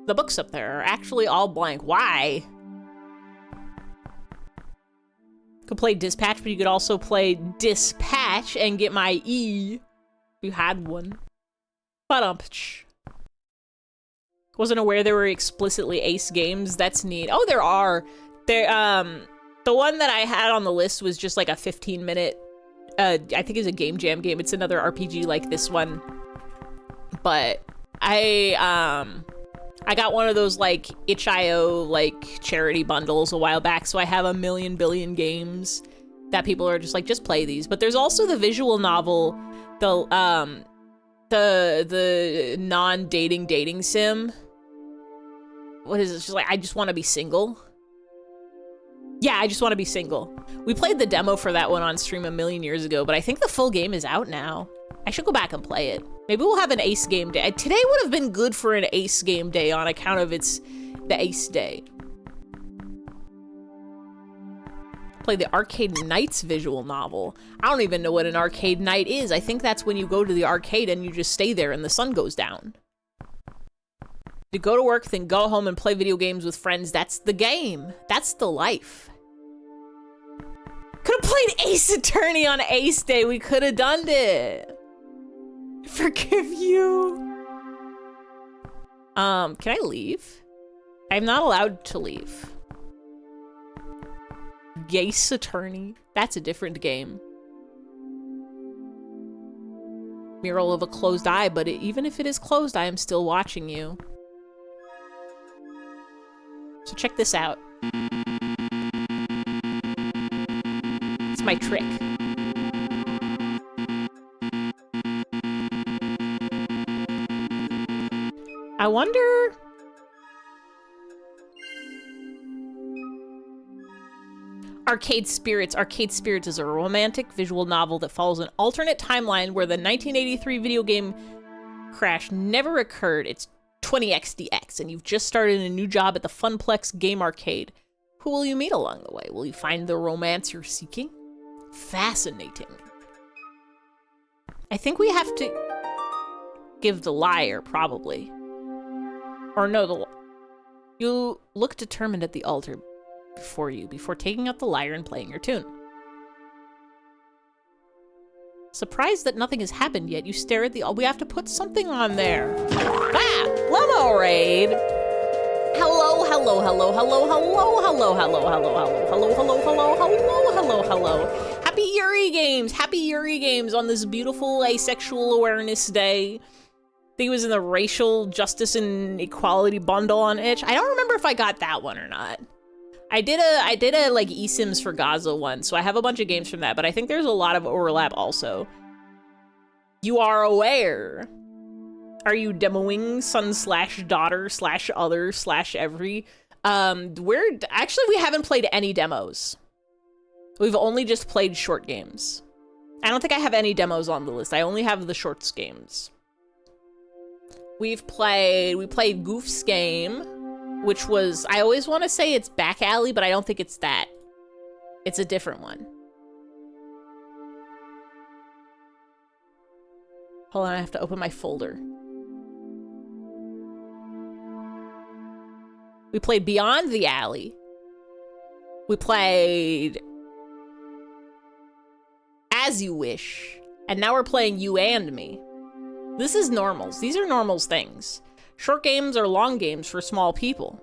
The books up there are actually all blank. Why? Could play dispatch, but you could also play dispatch and get my E if you had one. Ba-dum-psh. Wasn't aware there were explicitly Ace games. That's neat. Oh, there are. There, the one that I had on the list was just like a 15-minute, I think it's a Game Jam game. It's another RPG like this one. But I got one of those like itch.io like charity bundles a while back, so I have a million billion games that people are just like, just play these. But there's also the visual novel, the non-dating dating sim. What is it? It's just like, I just want to be single. Yeah, I just want to be single. We played the demo for that one on stream a million years ago, but I think the full game is out now. I should go back and play it. Maybe we'll have an Ace game day. Today would have been good for an Ace game day on account of the Ace day. Play the Arcade Nights visual novel. I don't even know what an arcade night is. I think that's when you go to the arcade and you just stay there and the sun goes down. You go to work, then go home and play video games with friends. That's the game. That's the life. Could have played Ace Attorney on Ace Day. We could have done it. Forgive you. Can I leave? I'm not allowed to leave. Ace Attorney. That's a different game. Mural of a closed eye, but even if it is closed, I am still watching you. So check this out. It's my trick. I wonder... Arcade Spirits. Arcade Spirits is a romantic visual novel that follows an alternate timeline where the 1983 video game crash never occurred. It's 20xdx, and you've just started a new job at the Funplex Game Arcade. Who will you meet along the way? Will you find the romance you're seeking? Fascinating. I think we have to give the lyre, probably. Or no, you look determined at the altar before you, before taking out the lyre and playing your tune. Surprised that nothing has happened yet, you stare at the... We have to put something on there. Ah! Lomo Raid! Hello, hello, hello, hello, hello, hello, hello, hello, hello, hello, hello, hello, hello, hello, hello. Happy Yuri Games! Happy Yuri Games on this beautiful Asexual Awareness Day. I think it was in the Racial Justice and Equality bundle on itch. I don't remember if I got that one or not. I did a like eSims for Gaza one, so I have a bunch of games from that, but I think there's a lot of overlap also. You are aware. Are you demoing son/daughter/other/every? We haven't played any demos. We've only just played short games. I don't think I have any demos on the list. I only have the shorts games. We played Goof's game, which was, I always want to say it's Back Alley, but I don't think it's that. It's a different one. Hold on, I have to open my folder. We played Beyond the Alley. We played As You Wish. And now we're playing You and Me. This is normals. These are normals things. Short games are long games for small people.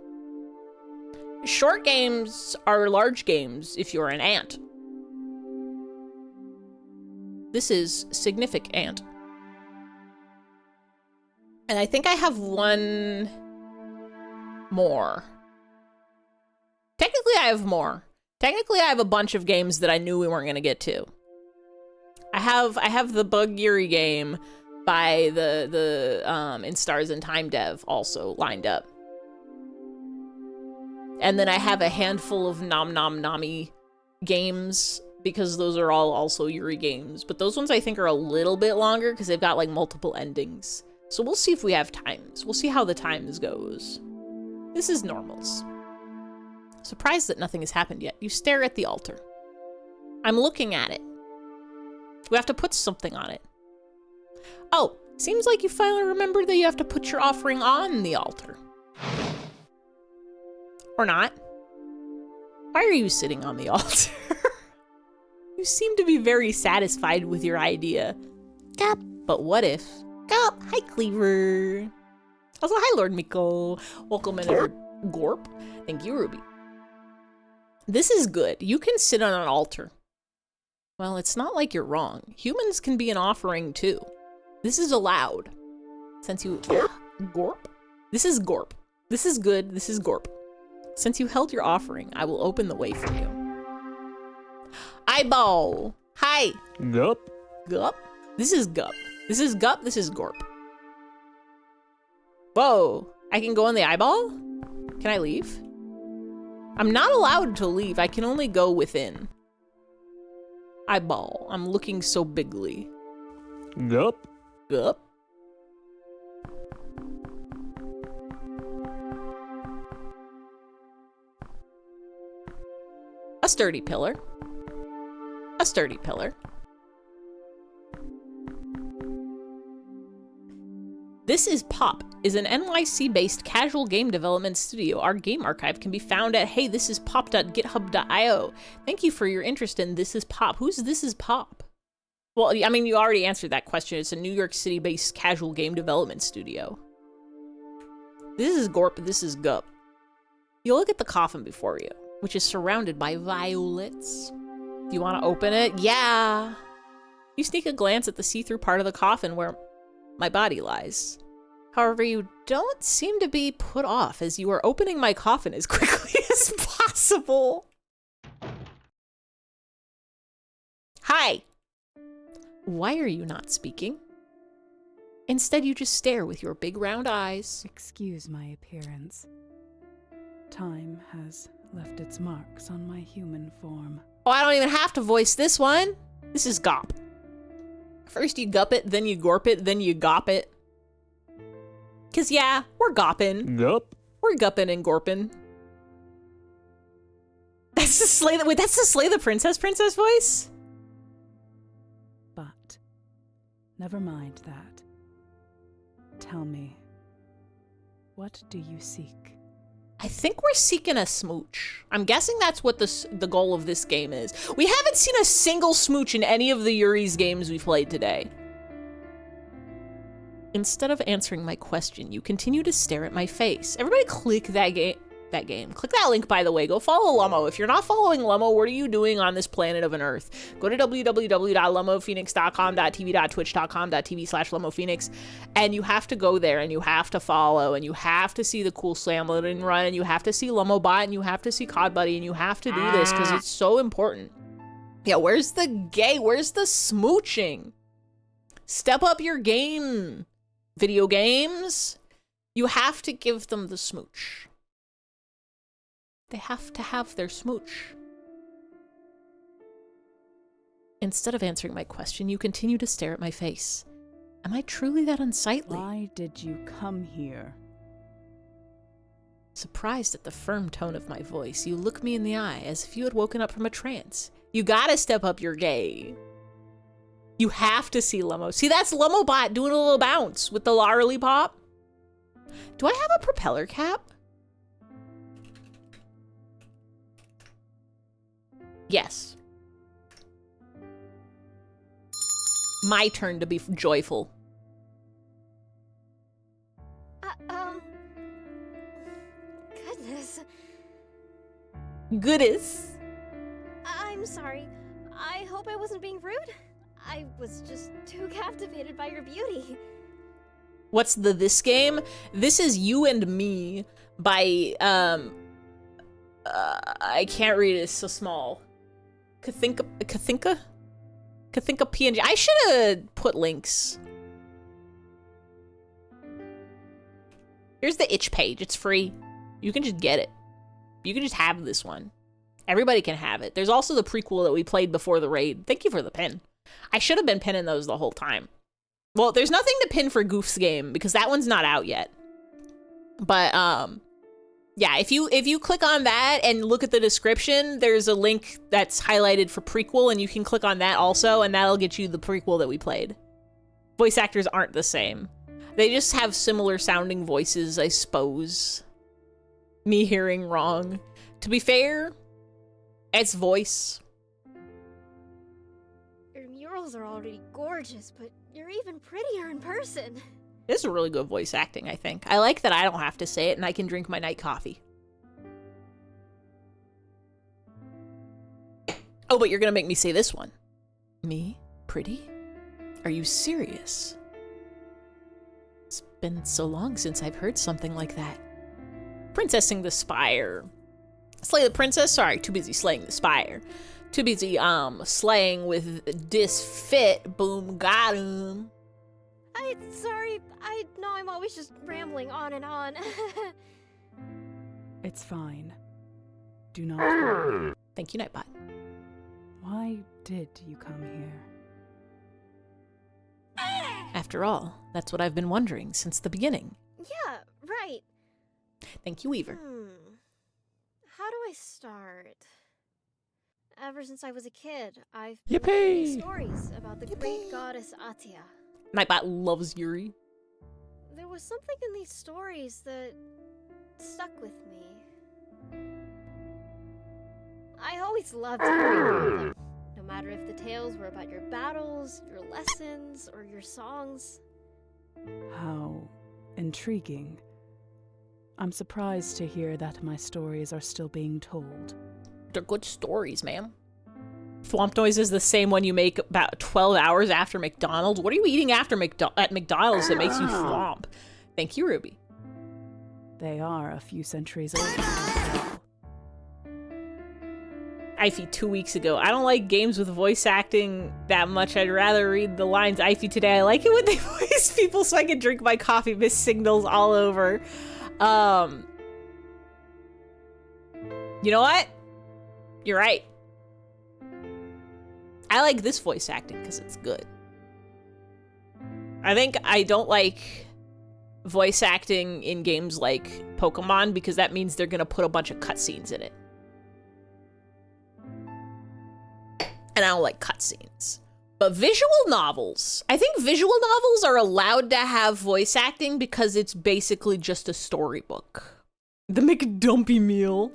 Short games are large games if you're an ant. This is Significant. And I think I have one more. Technically, I have more. Technically, I have a bunch of games that I knew we weren't going to get to. I have the Bug Yuri game by the In Stars and Time dev also lined up. And then I have a handful of Nom Nom Nami games because those are all also Yuri games. But those ones I think are a little bit longer because they've got like multiple endings. So we'll see if we have times. We'll see how the times goes. This is normals. Surprised that nothing has happened yet. You stare at the altar. I'm looking at it. We have to put something on it. Oh, seems like you finally remembered that you have to put your offering on the altar. Or not. Why are you sitting on the altar? You seem to be very satisfied with your idea. Gop. But what if... Gop. Hi, Cleaver. Also, hi, Lord Miko. Welcome, Editor Gorp. Thank you, Ruby. This is good. You can sit on an altar. Well, it's not like you're wrong. Humans can be an offering, too. This is allowed. Since you... Gorp? This is Gorp. This is good. This is Gorp. Since you held your offering, I will open the way for you. Eyeball. Hi. Gup. Gup. This is Gup. This is Gup. This is Gorp. Whoa. I can go in the eyeball? Can I leave? I'm not allowed to leave. I can only go within. Eyeball. I'm looking so bigly. Gup. Gup. A sturdy pillar. A sturdy pillar. This is Pop is an NYC-based casual game development studio. Our game archive can be found at heythisIspop.github.io. Thank you for your interest in This Is Pop. Who's This Is Pop? Well, I mean, you already answered that question. It's a New York City-based casual game development studio. This is Gorp. This is Gup. You look at the coffin before you, which is surrounded by violets. Do you want to open it? Yeah. You sneak a glance at the see-through part of the coffin where my body lies. However, you don't seem to be put off as you are opening my coffin as quickly as possible. Hi. Why are you not speaking? Instead, you just stare with your big round eyes. Excuse my appearance. Time has left its marks on my human form. Oh, I don't even have to voice this one. This is Gop. First you gup it, then you gorp it, then you gop it. Cause yeah, we're gopping. Gup. We're gupping and gorping. That's the Slay the Princess voice? But never mind that. Tell me, what do you seek? I think we're seeking a smooch. I'm guessing that's what the goal of this game is. We haven't seen a single smooch in any of the Yuri's games we've played today. Instead of answering my question, you continue to stare at my face. Everybody click that game. Click that link, by the way. Go follow Lummo. If you're not following Lummo, what are you doing on this planet of an Earth? Go to www.lummophoenix.com.tv/LummoPhoenix, and you have to go there, and you have to follow, and you have to see the cool Slamlet and Run, and you have to see LummoBot, and you have to see Cod Buddy, and you have to do this because it's so important. Yeah, where's the gay? Where's the smooching? Step up your game, video games. You have to give them the smooch. They have to have their smooch. Instead of answering my question, you continue to stare at my face. Am I truly that unsightly? Why did you come here? Surprised at the firm tone of my voice, you look me in the eye as if you had woken up from a trance. You gotta step up your game. You have to see Lummo. See, that's Lummobot doing a little bounce with the lollipop. Do I have a propeller cap? Yes. My turn to be joyful. Goodness. I'm sorry. I hope I wasn't being rude. I was just too captivated by your beauty. What's this game? This is You and Me by, I can't read it, it's so small. Kathinka PNG. I should have put links. Here's the itch page, it's free. You can just get it. You can just have this one. Everybody can have it. There's also the prequel that we played before the raid. Thank you for the pin. I should have been pinning those the whole time. Well, there's nothing to pin for Goof's game because that one's not out yet. But yeah, if you click on that and look at the description, there's a link that's highlighted for prequel, and you can click on that also, and that'll get you the prequel that we played. Voice actors aren't the same. They just have similar sounding voices, I suppose. Me hearing wrong. To be fair, it's voice. Your murals are already gorgeous, but you're even prettier in person. This is really good voice acting, I think. I like that I don't have to say it and I can drink my night coffee. Oh, but you're gonna make me say this one. Me? Pretty? Are you serious? It's been so long since I've heard something like that. Princessing the Spire. Slay the princess? Sorry, too busy slaying the spire. Too busy, slaying with disfit. Boom, got him. Sorry, I know I'm always just rambling on and on. It's fine. Do not worry. Thank you, Nightbot. Why did you come here? After all, that's what I've been wondering since the beginning. Yeah, right. Thank you, Weaver. How do I start? Ever since I was a kid, I've Yippee! been reading stories about the great goddess Atia. Nightbot loves Yuri. There was something in these stories that stuck with me. I always loved hearing about them, no matter if the tales were about your battles, your lessons, or your songs. How intriguing. I'm surprised to hear that my stories are still being told. They're good stories, ma'am. Thwomp noise is the same one you make about 12 hours after McDonald's. What are you eating after at McDonald's that makes you thwomp? Thank you, Ruby. They are a few centuries old. after all. Ify 2 weeks ago. I don't like games with voice acting that much. I'd rather read the lines. Ify today. I like it when they voice people so I can drink my coffee. Miss signals all over. You know what? You're right. I like this voice acting because it's good. I think I don't like voice acting in games like Pokemon because that means they're gonna put a bunch of cutscenes in it. And I don't like cutscenes. But visual novels. I think visual novels are allowed to have voice acting because it's basically just a storybook. The McDumpy meal.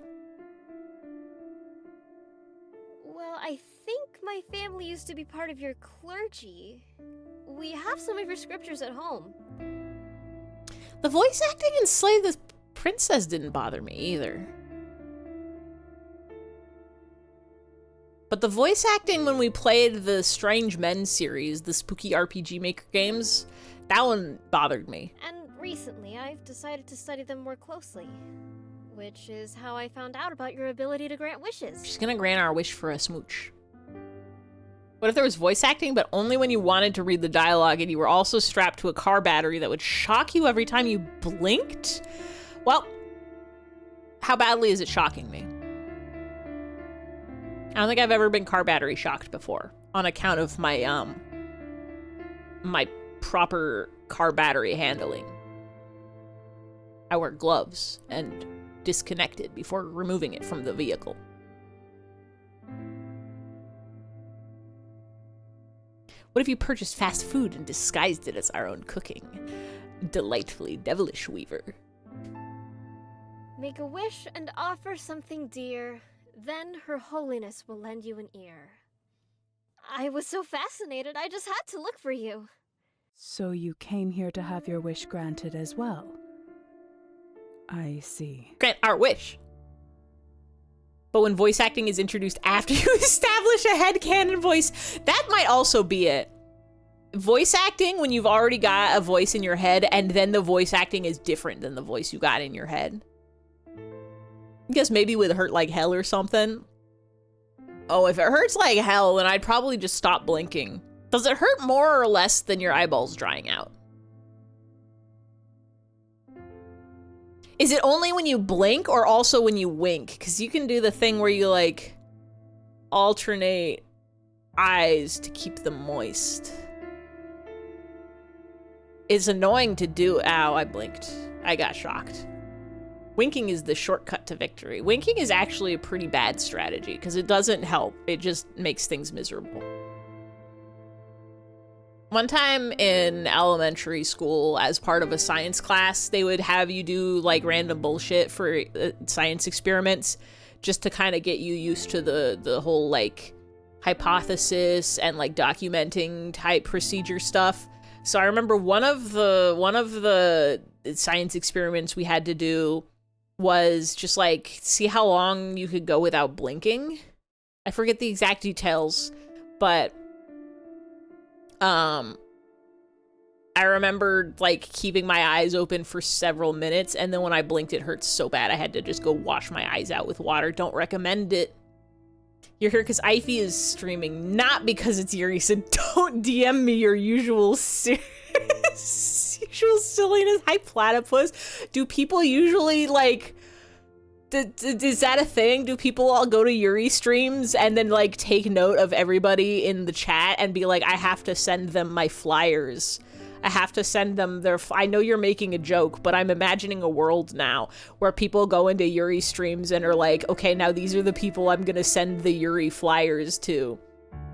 Well, I think my family used to be part of your clergy. We have some of your scriptures at home. The voice acting in Slay the Princess didn't bother me either. But the voice acting when we played the Strange Men series, the spooky RPG Maker games, that one bothered me. And recently, I've decided to study them more closely. Which is how I found out about your ability to grant wishes. She's gonna grant our wish for a smooch. What if there was voice acting, but only when you wanted to read the dialogue and you were also strapped to a car battery that would shock you every time you blinked? Well, how badly is it shocking me? I don't think I've ever been car battery shocked before on account of my, my proper car battery handling. I wear gloves and disconnected before removing it from the vehicle. What if you purchased fast food and disguised it as our own cooking? Delightfully devilish, Weaver. Make a wish and offer something dear. Then Her Holiness will lend you an ear. I was so fascinated, I just had to look for you. So you came here to have your wish granted as well? I see. Grant our wish. But when voice acting is introduced after you establish a headcanon voice, that might also be it. Voice acting when you've already got a voice in your head, and then the voice acting is different than the voice you got in your head. I guess maybe with Hurt Like Hell or something. Oh, if it hurts like hell, then I'd probably just stop blinking. Does it hurt more or less than your eyeballs drying out? Is it only when you blink or also when you wink? Because you can do the thing where you, like, alternate eyes to keep them moist. It's annoying to do. Ow, I blinked. I got shocked. Winking is the shortcut to victory. Winking is actually a pretty bad strategy because it doesn't help. It just makes things miserable. One time in elementary school, as part of a science class, they would have you do like random bullshit for science experiments just to kind of get you used to the whole like hypothesis and like documenting type procedure stuff. So I remember one of the science experiments we had to do was just like see how long you could go without blinking. I forget the exact details, but I remember like keeping my eyes open for several minutes, and then when I blinked it hurt so bad I had to just go wash my eyes out with water. Don't recommend it. You're here because Ivy is streaming, not because it's Yuri, so don't DM me your usual silliness. Hi, platypus. Do people usually, like, is that a thing? Do people all go to Yuri streams and then, like, take note of everybody in the chat and be like, I have to send them my flyers. I have to send them their... I know you're making a joke, but I'm imagining a world now where people go into Yuri streams and are like, okay, now these are the people I'm gonna send the Yuri flyers to.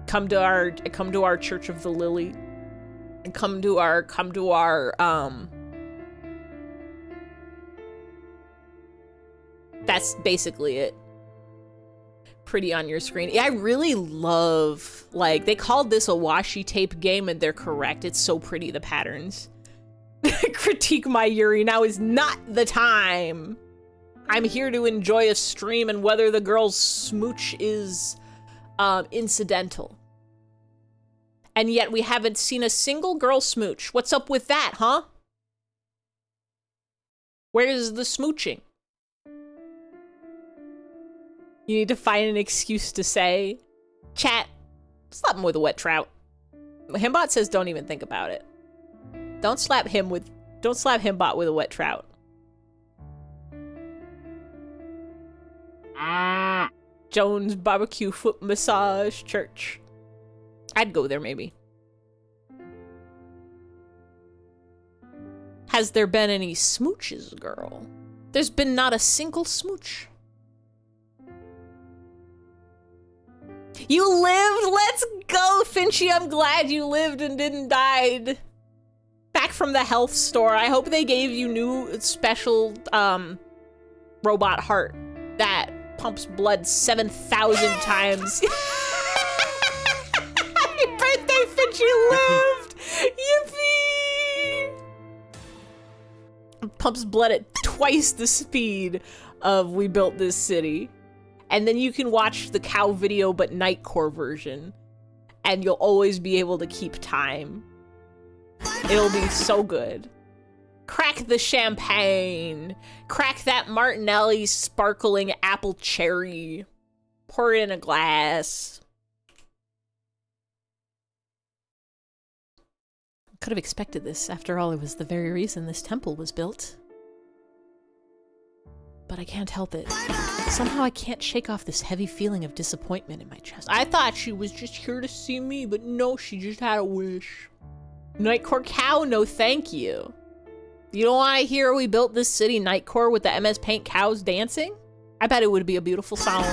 Come to our Church of the Lily. And come to our that's basically it. Pretty on your screen. Yeah, I really love, like, they called this a washi tape game and they're correct. It's so pretty, the patterns. Critique my Yuri, now is not the time. I'm here to enjoy a stream, and whether the girl's smooch is incidental. And yet we haven't seen a single girl smooch. What's up with that, huh? Where's the smooching? You need to find an excuse to say, chat, slap him with a wet trout. Himbot says don't even think about it. Don't slap Himbot with a wet trout. Jones Barbecue Foot Massage Church. I'd go there, maybe. Has there been any smooches, girl? There's been not a single smooch. You lived? Let's go, Finchy. I'm glad you lived and didn't die. Back from the health store. I hope they gave you new special robot heart that pumps blood 7,000 times. Happy birthday, Finchy lived! Yippee! Pumps blood at twice the speed of We Built This City. And then you can watch the cow video, but Nightcore version. And you'll always be able to keep time. It'll be so good. Crack the champagne. Crack that Martinelli sparkling apple cherry. Pour it in a glass. Could have expected this. After all, it was the very reason this temple was built. But I can't help it. Somehow I can't shake off this heavy feeling of disappointment in my chest. I thought she was just here to see me, but no, she just had a wish. Nightcore cow, no thank you. You don't want to hear we built this city Nightcore with the MS Paint cows dancing? I bet it would be a beautiful sound.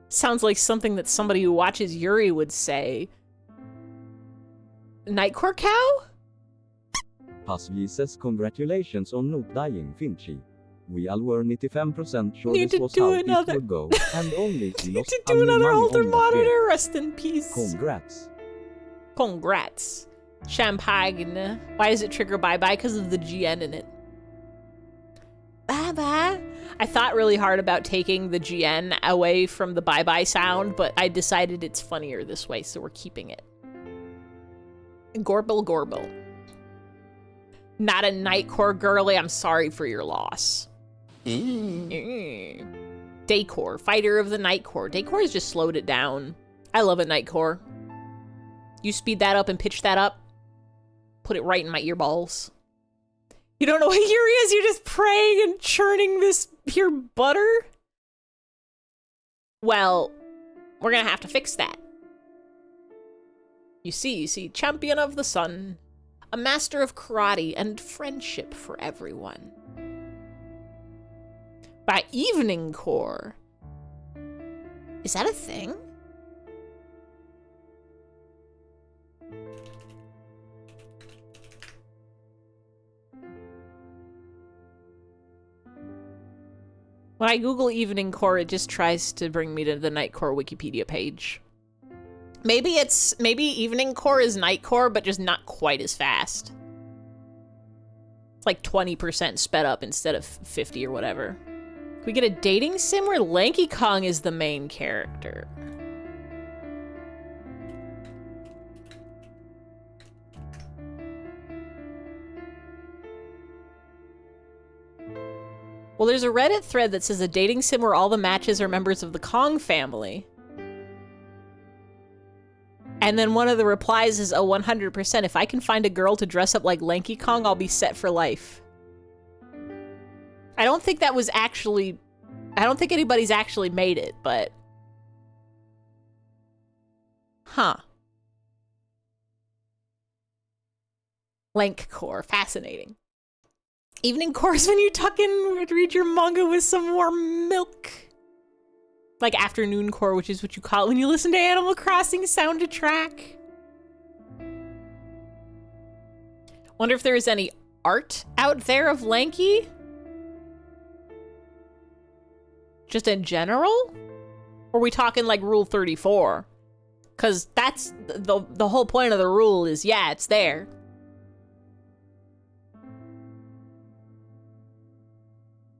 Sounds like something that somebody who watches Yuri would say. Nightcore cow? Pasvi says congratulations on not dying, Finchy. We all were 95% sure Need this to was do how another- it would go, and only Need lost to do only another money Alter on that monitor. bit. Rest in peace. Congrats. Congrats. Champagne. Why does it trigger bye-bye? Because of the GN in it. Bye-bye. I thought really hard about taking the GN away from the bye-bye sound, but I decided it's funnier this way, so we're keeping it. Gorble Gorble. Not a Nightcore girly. I'm sorry for your loss. Daycore. Fighter of the Nightcore. Daycore has just slowed it down. I love a Nightcore. You speed that up and pitch that up. Put it right in my earballs. You don't know what Yuri is? You're just praying and churning this pure butter? Well, we're gonna have to fix that. You see, champion of the sun. A master of karate and friendship for everyone. By evening core. Is that a thing? When I Google evening core, it just tries to bring me to the Nightcore Wikipedia page. Maybe evening core is Nightcore, but just not quite as fast. It's like 20% sped up instead of 50 or whatever. Can we get a dating sim where Lanky Kong is the main character? Well, there's a Reddit thread that says a dating sim where all the matches are members of the Kong family. And then one of the replies is, oh, 100%. If I can find a girl to dress up like Lanky Kong, I'll be set for life. I don't think that was actually... I don't think anybody's actually made it, but... Huh. Lank core. Fascinating. Evening course when you tuck in, read your manga with some warm milk. Like afternoon core, which is what you call it when you listen to Animal Crossing soundtrack. Wonder if there is any art out there of Lanky? Just in general? Or are we talking like Rule 34? Because that's the whole point of the rule is, yeah, it's there.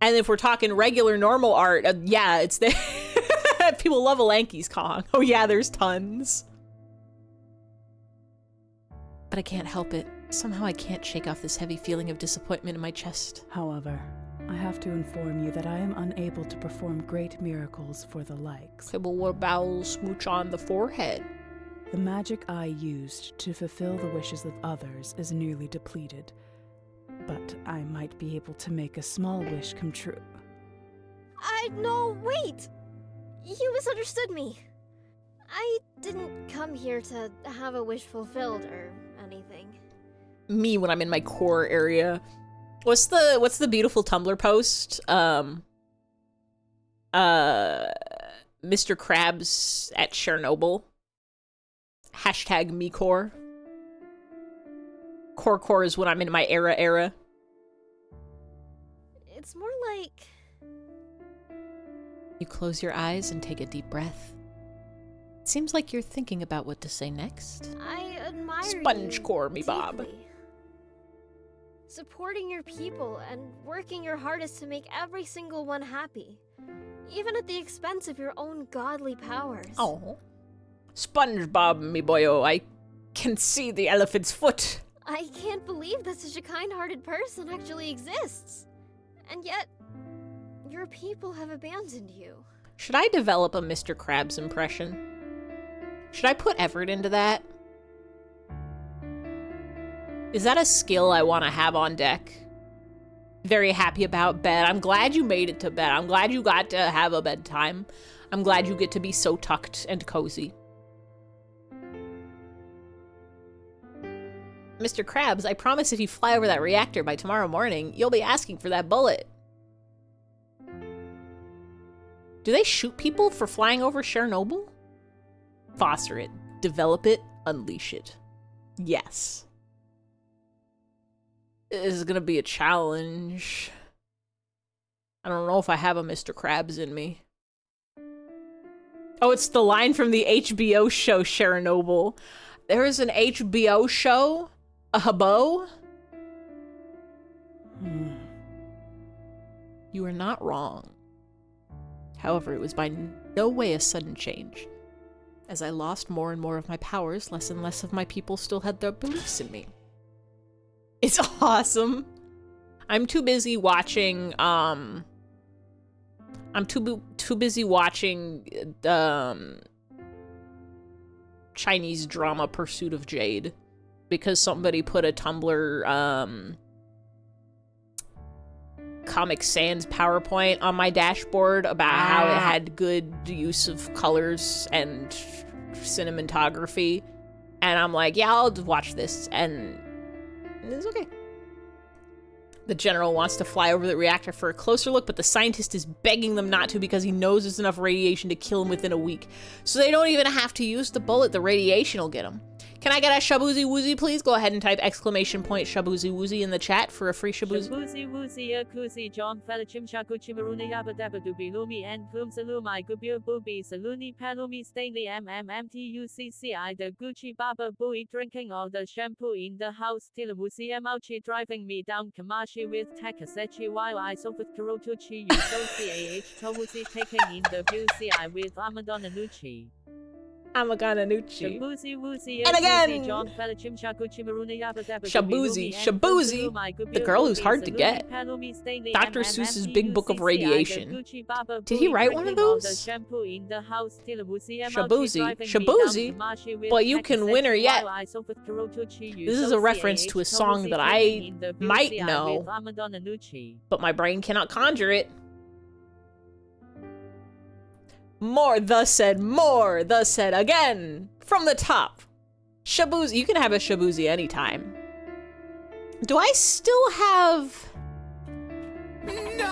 And if we're talking regular, normal art, yeah, it's there. People love a Lanky's Kong. Oh yeah, there's tons. But I can't help it. Somehow I can't shake off this heavy feeling of disappointment in my chest. However, I have to inform you that I am unable to perform great miracles for the likes. Okay, but what about smooch on the forehead? The magic I used to fulfill the wishes of others is nearly depleted. But I might be able to make a small wish come true. No, wait! You misunderstood me. I didn't come here to have a wish fulfilled or anything. Me when I'm in my core area. What's the beautiful Tumblr post? Mr. Krabs at Chernobyl. Hashtag #mecore. Core is when I'm in my era. It's more like... You close your eyes and take a deep breath. It seems like you're thinking about what to say next. I admire Sponge you core me, Bob. deeply. Supporting your people and working your hardest to make every single one happy. Even at the expense of your own godly powers. Oh. SpongeBob, me boyo, I can see the elephant's foot. I can't believe that such a kind-hearted person actually exists. And yet, your people have abandoned you. Should I develop a Mr. Krabs impression? Should I put effort into that? Is that a skill I want to have on deck? Very happy about bed. I'm glad you made it to bed. I'm glad you got to have a bedtime. I'm glad you get to be so tucked and cozy. Mr. Krabs, I promise if you fly over that reactor by tomorrow morning, you'll be asking for that bullet. Do they shoot people for flying over Chernobyl? Foster it. Develop it. Unleash it. Yes. This is gonna be a challenge. I don't know if I have a Mr. Krabs in me. Oh, it's the line from the HBO show Chernobyl. There is an HBO show? A habo? You are not wrong. However, it was by no way a sudden change. As I lost more and more of my powers, less and less of my people still had their beliefs in me. It's awesome. I'm too busy watching, I'm too busy watching, Chinese drama Pursuit of Jade. Because somebody put a Tumblr, Comic Sans PowerPoint on my dashboard about how it had good use of colors and cinematography. And I'm like, yeah, I'll watch this. And it's okay. The general wants to fly over the reactor for a closer look, but the scientist is begging them not to because he knows there's enough radiation to kill him within a week. So they don't even have to use the bullet. The radiation will get him. Can I get a shaboozy woozy, please? Go ahead and type exclamation point shaboozy woozy in the chat for a free shaboozy. Shaboozy woozy akusi John Felachim Shaku Chimaruna Yabba Dabba Dubi Lumi and Plum Salumai Gubir Booby Saluni Palumi Stanley MMMTUCCI the Gucci Baba Bui drinking all the shampoo in the house Tilamusi Mauchi driving me down Kamashi with Takasechi while I soak with Karotuchi Yusoci Towusi taking in the view CI with Amadonna Nucci. Amagananucci. Shaboozy woozy And again! John Felachim Shaku Chimaruna Yabba Dabba Shaboozy, Shaboozy, the girl who's hard to get. Dr. Seuss's Big Book of Radiation. Did he write one of those? Shaboozy, Shaboozy, but you can win her yet. This is a reference to a song that I might know, but my brain cannot conjure it. More, thus said, again, from the top. Shaboozy, you can have a Shaboozy anytime. Do I still have... No!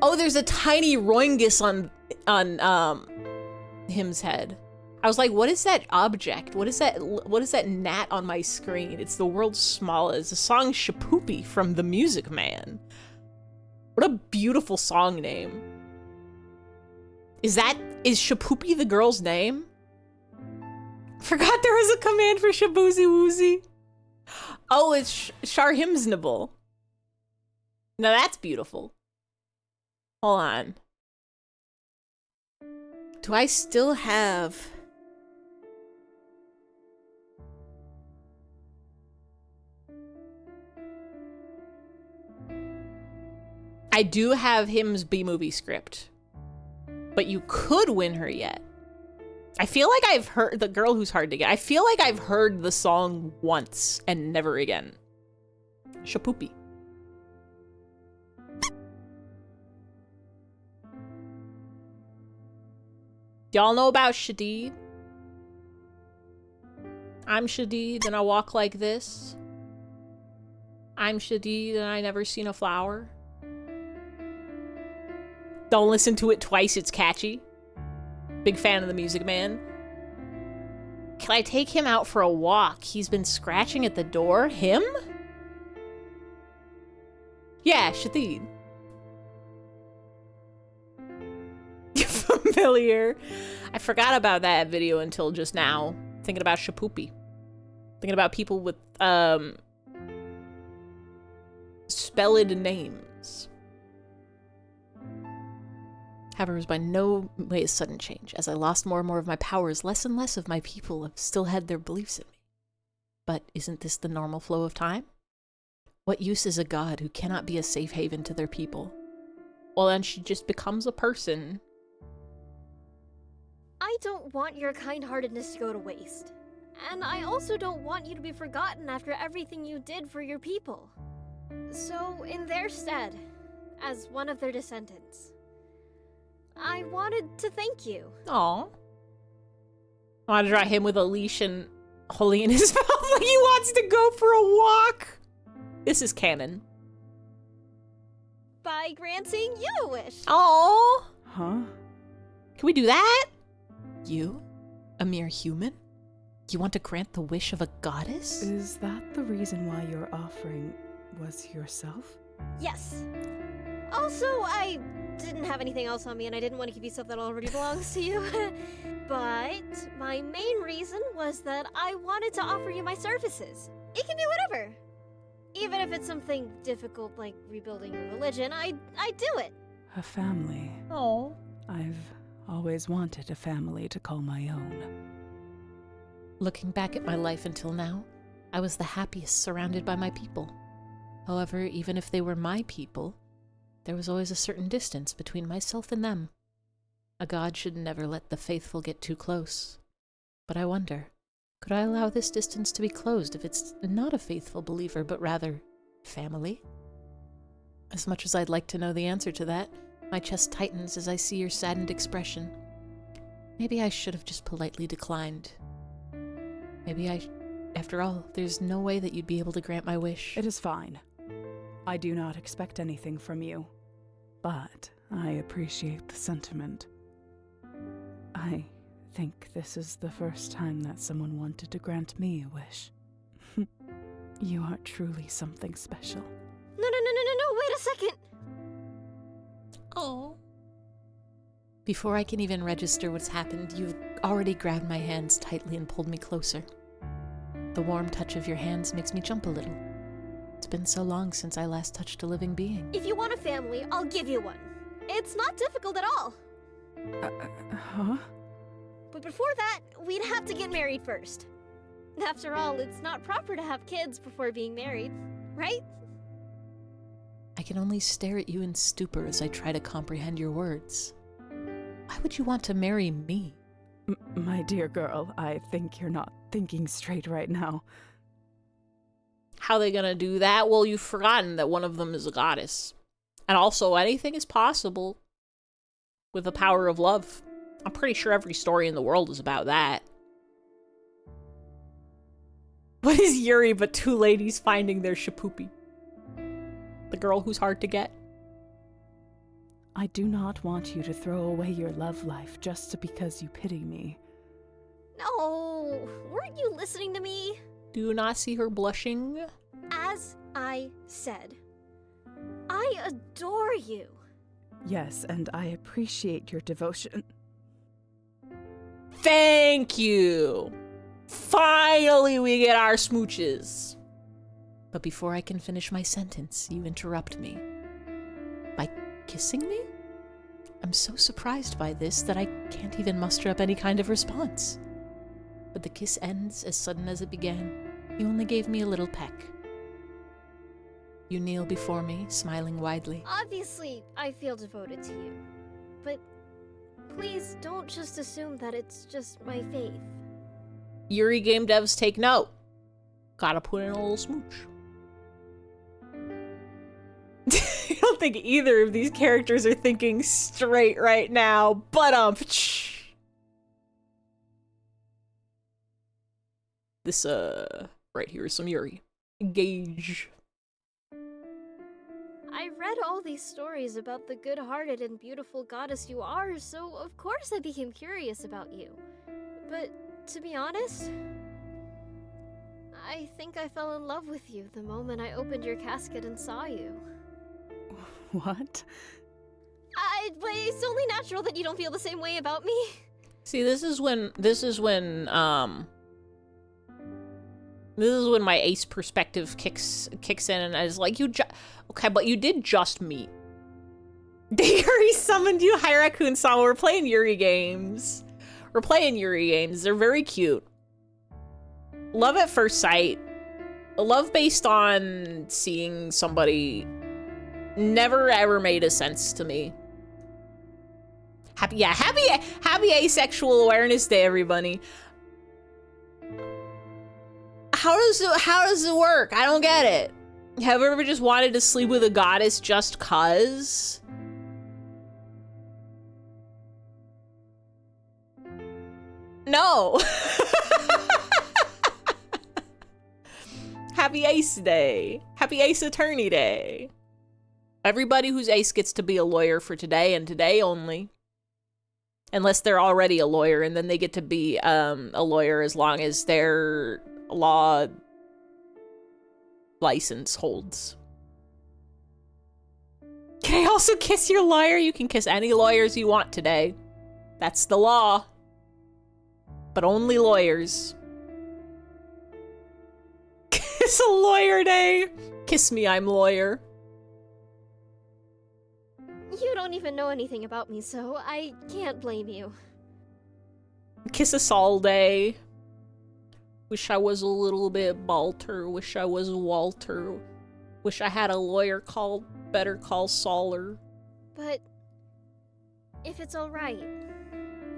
Oh, there's a tiny Roingus on him's head. I was like, what is that object? What is that gnat on my screen? It's the world's smallest. The song Shapoopy from The Music Man. What a beautiful song name. Is Shapoopy the girl's name? Forgot there was a command for Shaboozy Woozy. Oh, it's Sharhimsnable. Now that's beautiful. Hold on. Do I still have... I do have him's B-movie script, but you could win her yet. I feel like I've heard the girl who's hard to get. I feel like I've heard the song once and never again. Shapoopy. Y'all know about Shadid? I'm Shadid and I walk like this. I'm Shadid and I never seen a flower. Don't listen to it twice, it's catchy. Big fan of The Music Man. Can I take him out for a walk? He's been scratching at the door. Him? Yeah, Shadid. Familiar. I forgot about that video until just now. Thinking about Shapoopy. Thinking about people with, spelled names. However, it was by no way a sudden change. As I lost more and more of my powers, less and less of my people have still had their beliefs in me. But isn't this the normal flow of time? What use is a god who cannot be a safe haven to their people? Well, then she just becomes a person. I don't want your kind-heartedness to go to waste. And I also don't want you to be forgotten after everything you did for your people. So, in their stead, as one of their descendants, I wanted to thank you. Aw. I want to draw him with a leash and holding in his mouth like he wants to go for a walk. This is canon. By granting you a wish. Oh, Huh? can we do that? You, a mere human? You want to grant the wish of a goddess? Is that the reason why your offering was yourself? Yes. Also, I didn't have anything else on me, and I didn't want to give you stuff that already belongs to you. But my main reason was that I wanted to offer you my services. It can be whatever. Even if it's something difficult like rebuilding your religion, I'd do it. A family. Oh. I've always wanted a family to call my own. Looking back at my life until now, I was the happiest surrounded by my people. However, even if they were my people, there was always a certain distance between myself and them. A god should never let the faithful get too close. But I wonder, could I allow this distance to be closed if it's not a faithful believer, but rather family? As much as I'd like to know the answer to that, my chest tightens as I see your saddened expression. Maybe I should have just politely declined. After all, there's no way that you'd be able to grant my wish. It is fine. I do not expect anything from you, but I appreciate the sentiment. I think this is the first time that someone wanted to grant me a wish. You are truly something special. No, wait a second. Oh. Before I can even register what's happened, you've already grabbed my hands tightly and pulled me closer. The warm touch of your hands makes me jump a little. It's been so long since I last touched a living being. If you want a family, I'll give you one. It's not difficult at all. Huh? But before that, we'd have to get married first. After all, it's not proper to have kids before being married, right? I can only stare at you in stupor as I try to comprehend your words. Why would you want to marry me? My dear girl, I think you're not thinking straight right now. How are they gonna do that? Well, you've forgotten that one of them is a goddess. And also, anything is possible with the power of love. I'm pretty sure every story in the world is about that. What is Yuri but two ladies finding their shapoopy? The girl who's hard to get? I do not want you to throw away your love life just because you pity me. No, weren't you listening to me? Do you not see her blushing? As I said, I adore you. Yes, and I appreciate your devotion. Thank you! Finally we get our smooches! But before I can finish my sentence, you interrupt me. By kissing me? I'm so surprised by this that I can't even muster up any kind of response. But the kiss ends as sudden as it began. You only gave me a little peck. You kneel before me, smiling widely. Obviously, I feel devoted to you. But please don't just assume that it's just my faith. Yuri game devs take note. Gotta put in a little smooch. I don't think either of these characters are thinking straight right now, but this right here is some Yuri. Engage. I read all these stories about the good-hearted and beautiful goddess you are, so of course I became curious about you. But to be honest, I think I fell in love with you the moment I opened your casket and saw you. What? But it's only natural that you don't feel the same way about me. See, this is when my ace perspective kicks in, and I was like, okay, but you did just meet. Yuri summoned you, Hyraku-san. We're playing Yuri games. They're very cute. Love at first sight. Love based on seeing somebody never ever made a sense to me. Happy Asexual Awareness Day, everybody. How does it work? I don't get it. Have you ever just wanted to sleep with a goddess just cuz? No. Happy Ace Day. Happy Ace Attorney Day. Everybody who's ace gets to be a lawyer for today and today only. Unless they're already a lawyer, and then they get to be a lawyer as long as their law license holds. Can I also kiss your lawyer? You can kiss any lawyers you want today. That's the law. But only lawyers. Kiss a lawyer day. Kiss me, I'm lawyer. You don't even know anything about me, so I can't blame you. Kiss us all day. Wish I was a little bit Balter. Wish I was Walter. Wish I had a lawyer called Better Call Sauler. But if it's alright,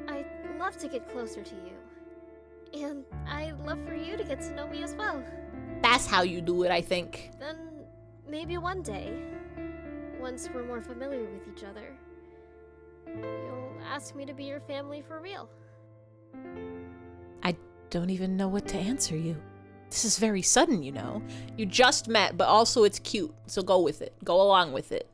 I'd love to get closer to you. And I'd love for you to get to know me as well. That's how you do it, I think. Then maybe one day, once we're more familiar with each other, you'll ask me to be your family for real. I don't even know what to answer you. This is very sudden, you know. You just met, but also it's cute, so go with it. Go along with it.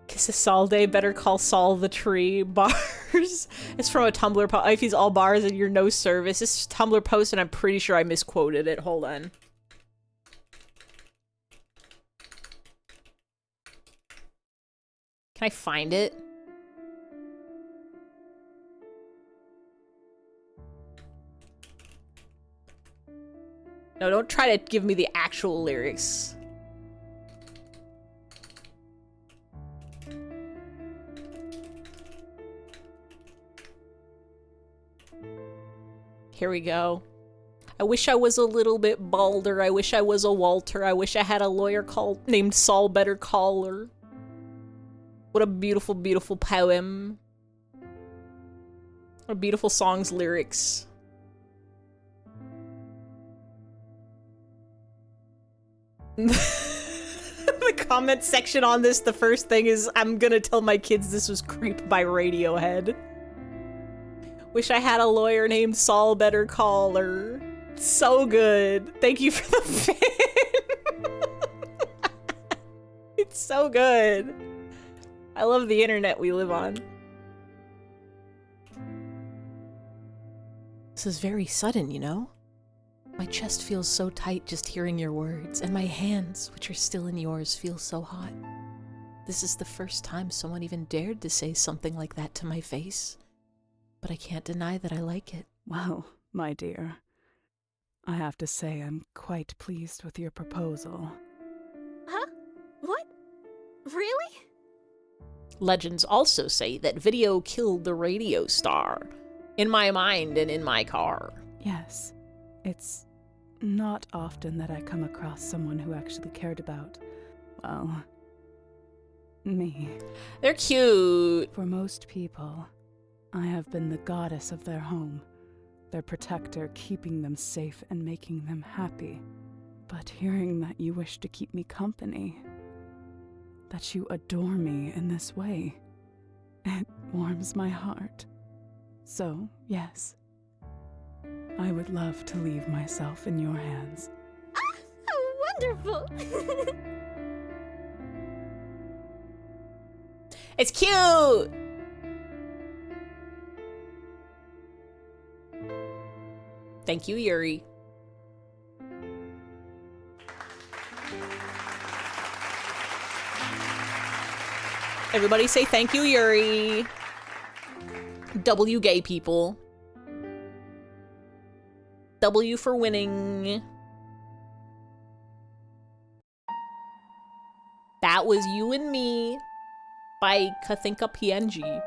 Kiss us all day, Better Call Saul the tree. Bars. It's from a Tumblr post. Ify's all bars and you're no service. This is a Tumblr post and I'm pretty sure I misquoted it. Hold on. Can I find it? No, don't try to give me the actual lyrics. Here we go. I wish I was a little bit balder. I wish I was a Walter. I wish I had a lawyer named Saul Better Caller. What a beautiful, beautiful poem. What a beautiful song's lyrics. The comment section on this, the first thing is, I'm gonna tell my kids this was Creep by Radiohead. Wish I had a lawyer named Saul Better Caller. So good. Thank you for the fan. It's so good. I love the internet we live on. This is very sudden, you know? My chest feels so tight just hearing your words, and my hands, which are still in yours, feel so hot. This is the first time someone even dared to say something like that to my face. But I can't deny that I like it. Well, my dear, I have to say I'm quite pleased with your proposal. Huh? What? Really? Legends also say that video killed the radio star. In my mind and in my car. Yes, it's not often that I come across someone who actually cared about, well, me. They're cute. For most people, I have been the goddess of their home, their protector, keeping them safe and making them happy. But hearing that you wish to keep me company, that you adore me in this way, it warms my heart. So, yes, I would love to leave myself in your hands. Ah, wonderful! It's cute! Thank you, Yuri. Everybody say thank you, Yuri. W gay people. W for winning. That was You and Me by Kathinka PNG.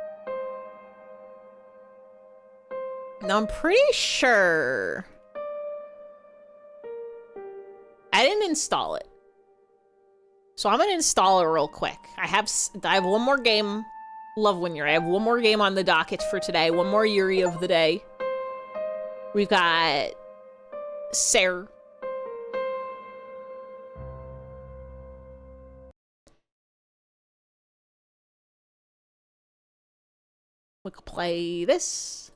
Now I'm pretty sure I didn't install it. So I'm gonna install it real quick. I have one more game. Love when you're. I have one more game on the docket for today. One more Yuri of the day. We've got Serre. We could play this.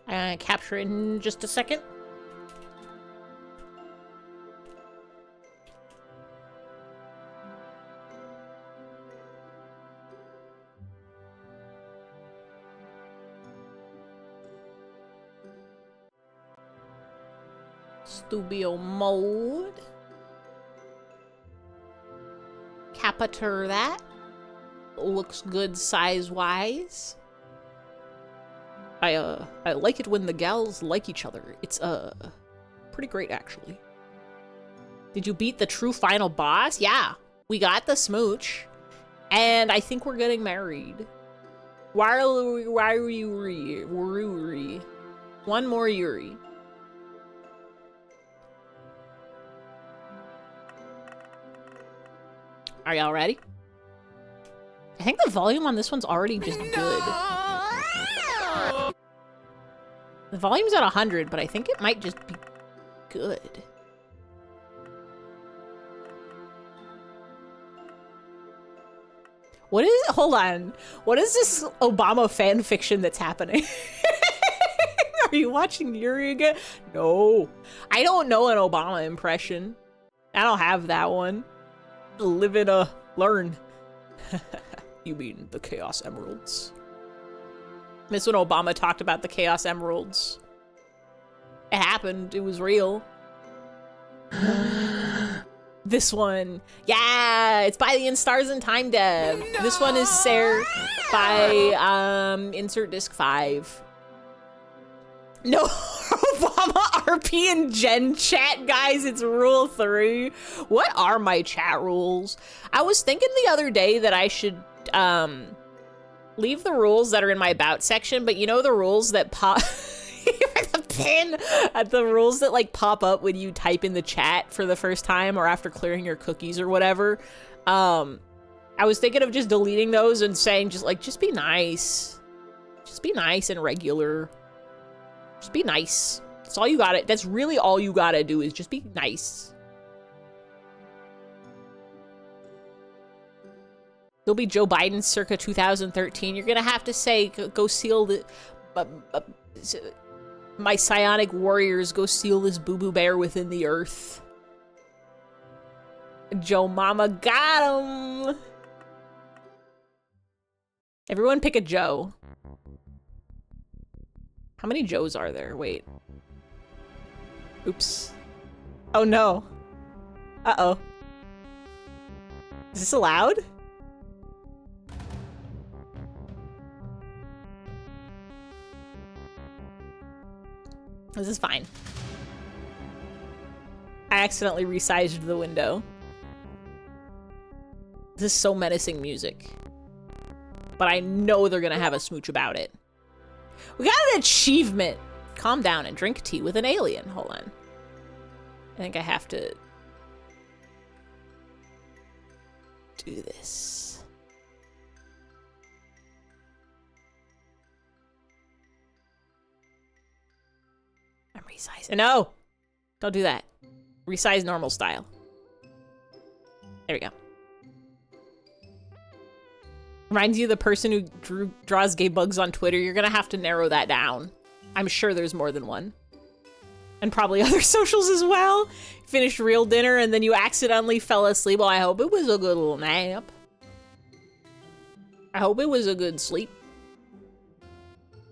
Capture it in just a second. Studio mode. Capture that. Looks good size-wise. I like it when the gals like each other. It's, pretty great, actually. Did you beat the true final boss? Yeah. We got the smooch. And I think we're getting married. Yuri. One more Yuri. Are y'all ready? I think the volume on this one's already just good. The volume's at 100, but I think it might just be good. What is it? Hold on. What is this Obama fan fiction that's happening? Are you watching Yuri again? No. I don't know an Obama impression. I don't have that one. Live in a learn. You mean the Chaos Emeralds? This when Obama talked about the Chaos Emeralds. It happened. It was real. This one. Yeah, it's by the In Stars and Time dev. No! This one is Serre by insert disc 5. No, Obama RP and Gen chat, guys. It's rule 3. What are my chat rules? I was thinking the other day that I should leave the rules that are in my about section, but you know the rules that pop the pin at the rules that like pop up when you type in the chat for the first time or after clearing your cookies or whatever. I was thinking of just deleting those and saying just be nice. Just be nice and regular. Just be nice. That's all you gotta, that's really all you gotta do is just be nice. You'll be Joe Biden circa 2013. You're gonna have to say, go seal the, my psionic warriors, go seal this boo-boo bear within the earth. Joe Mama got him. Everyone pick a Joe. How many Joes are there? Wait. Oops. Oh no. Uh-oh. Is this allowed? This is fine. I accidentally resized the window. This is so menacing music. But I know they're gonna have a smooch about it. We got an achievement! Calm down and drink tea with an alien. Hold on. I think I have to do this. I'm resizing. No! Don't do that. Resize normal style. There we go. Reminds you of the person who draws gay bugs on Twitter. You're gonna have to narrow that down. I'm sure there's more than one. And probably other socials as well. Finished real dinner and then you accidentally fell asleep. Well, I hope it was a good little nap. I hope it was a good sleep.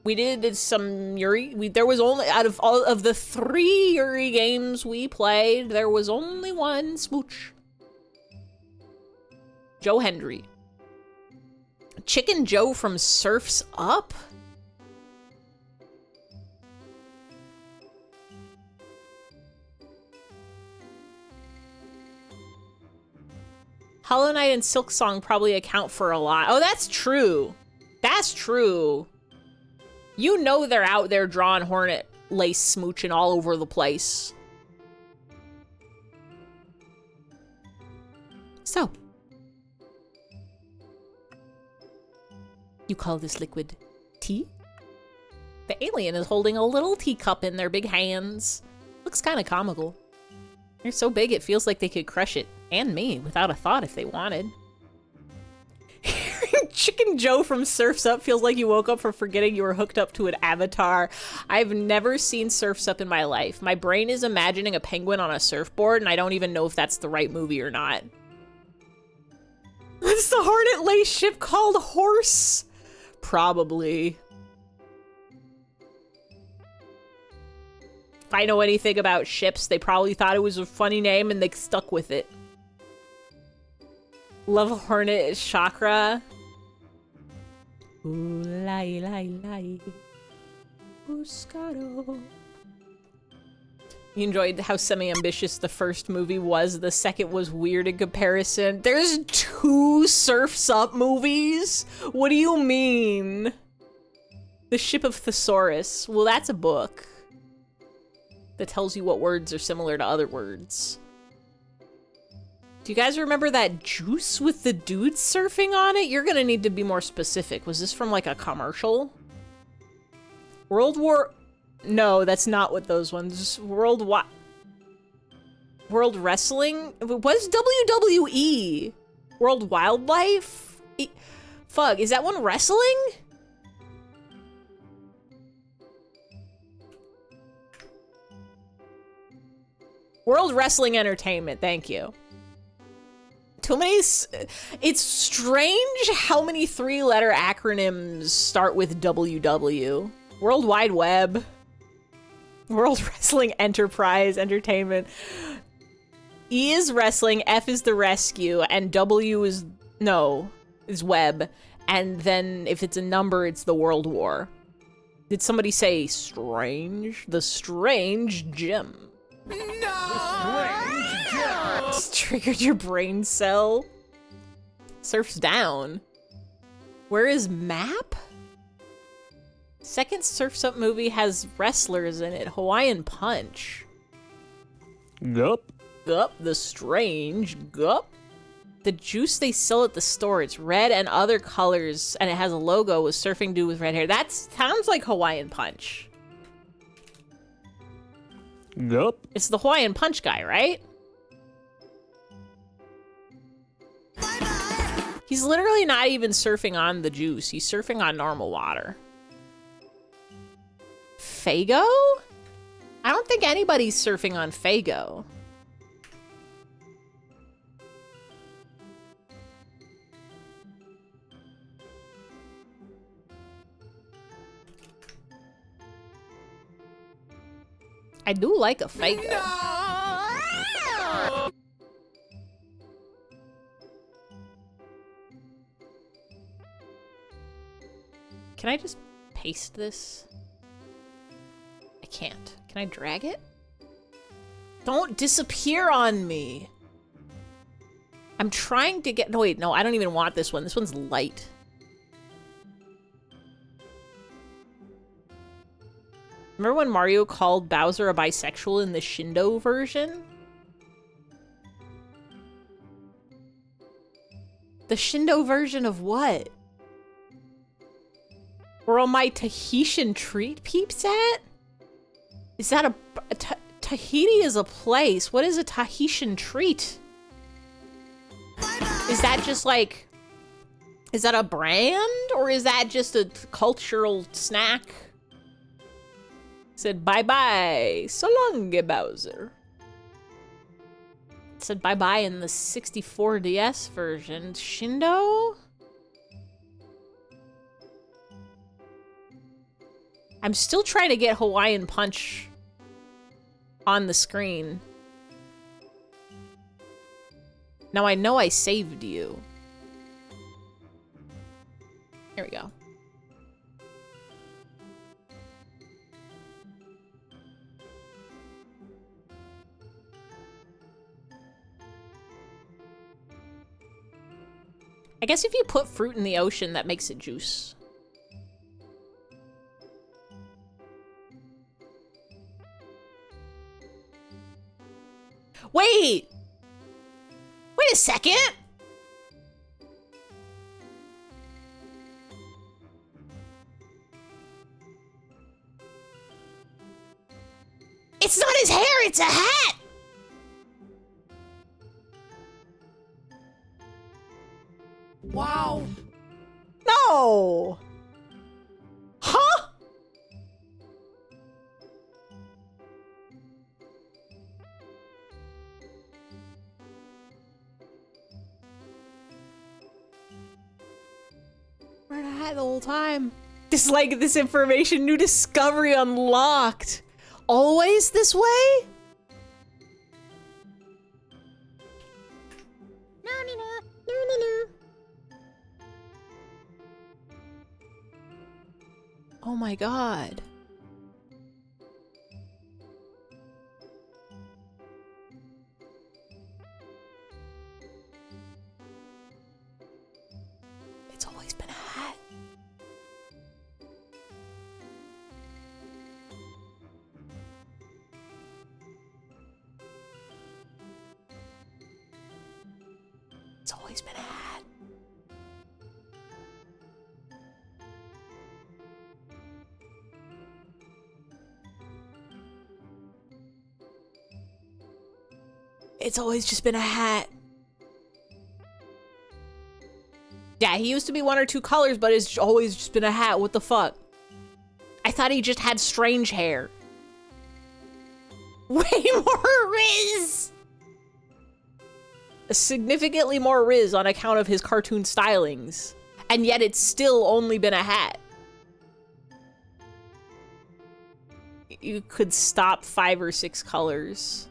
We did some Yuri. There was only, out of all of the 3 Yuri games we played, there was only one smooch. Joe Hendry. Chicken Joe from Surf's Up? Hollow Knight and Silksong probably account for a lot. Oh, that's true. That's true. You know they're out there drawing Hornet Lace smooching all over the place. So. You call this liquid tea? The alien is holding a little teacup in their big hands. Looks kind of comical. They're so big it feels like they could crush it, and me, without a thought if they wanted. Chicken Joe from Surf's Up feels like you woke up from forgetting you were hooked up to an avatar. I've never seen Surf's Up in my life. My brain is imagining a penguin on a surfboard, and I don't even know if that's the right movie or not. What's the Hornet Lace ship called? Horse? Probably. If I know anything about ships, they probably thought it was a funny name and they stuck with it. Love Hornet Chakra. Ooh, lai, lai, lai. Buscado. You enjoyed how semi-ambitious the first movie was. The second was weird in comparison. There's 2 Surf's Up movies? What do you mean? The Ship of Thesaurus. Well, that's a book that tells you what words are similar to other words. Do you guys remember that juice with the dudes surfing on it? You're gonna need to be more specific. Was this from like a commercial? World No, that's not what those ones. World Wrestling? What's WWE? World Wildlife? Fuck, is that one wrestling? World Wrestling Entertainment, thank you. Too many. It's strange how many 3-letter acronyms start with WW. World Wide Web. World Wrestling Enterprise Entertainment. E is wrestling, F is the rescue, and W is web. And then if it's a number, it's the World War. Did somebody say strange? The Strange Gym. It's triggered your brain cell. Surf's down. Where is map? Second Surf's Up movie has wrestlers in it. Hawaiian Punch. Yup. Gup. The Strange. Gup. The juice they sell at the store. It's red and other colors, and it has a logo with surfing dude with red hair. That sounds like Hawaiian Punch. Yup. It's the Hawaiian Punch guy, right? He's literally not even surfing on the juice. He's surfing on normal water. Fago? I don't think anybody's surfing on Fago. I do like a Fago. No! Can I just paste this? I can't. Can I drag it? Don't disappear on me. I'm trying to get... No, wait. No, I don't even want this one. This one's light. Remember when Mario called Bowser a bisexual in the Shindo version? The Shindo version of what? Where all my Tahitian treat peeps at? Is that Tahiti is a place. What is a Tahitian treat? Is that just like... Is that a brand? Or is that just a cultural snack? Said bye-bye. So long, Bowser. It said bye-bye in the 64DS version. Shindo? I'm still trying to get Hawaiian Punch on the screen. Now I know I saved you. Here we go. I guess if you put fruit in the ocean, that makes it juice. Wait! Wait a second! It's not his hair, it's a hat! Wow! Wow! Huh? Where'd I hide the whole time? Just like this information, new discovery unlocked. Always this way? Oh my god. It's always been a hat. It's always been a hat. It's always just been a hat. Yeah, he used to be one or two colors, but it's always just been a hat. What the fuck? I thought he just had strange hair. Way more Riz! Significantly more Riz on account of his cartoon stylings. And yet it's still only been a hat. You could stop 5 or 6 colors.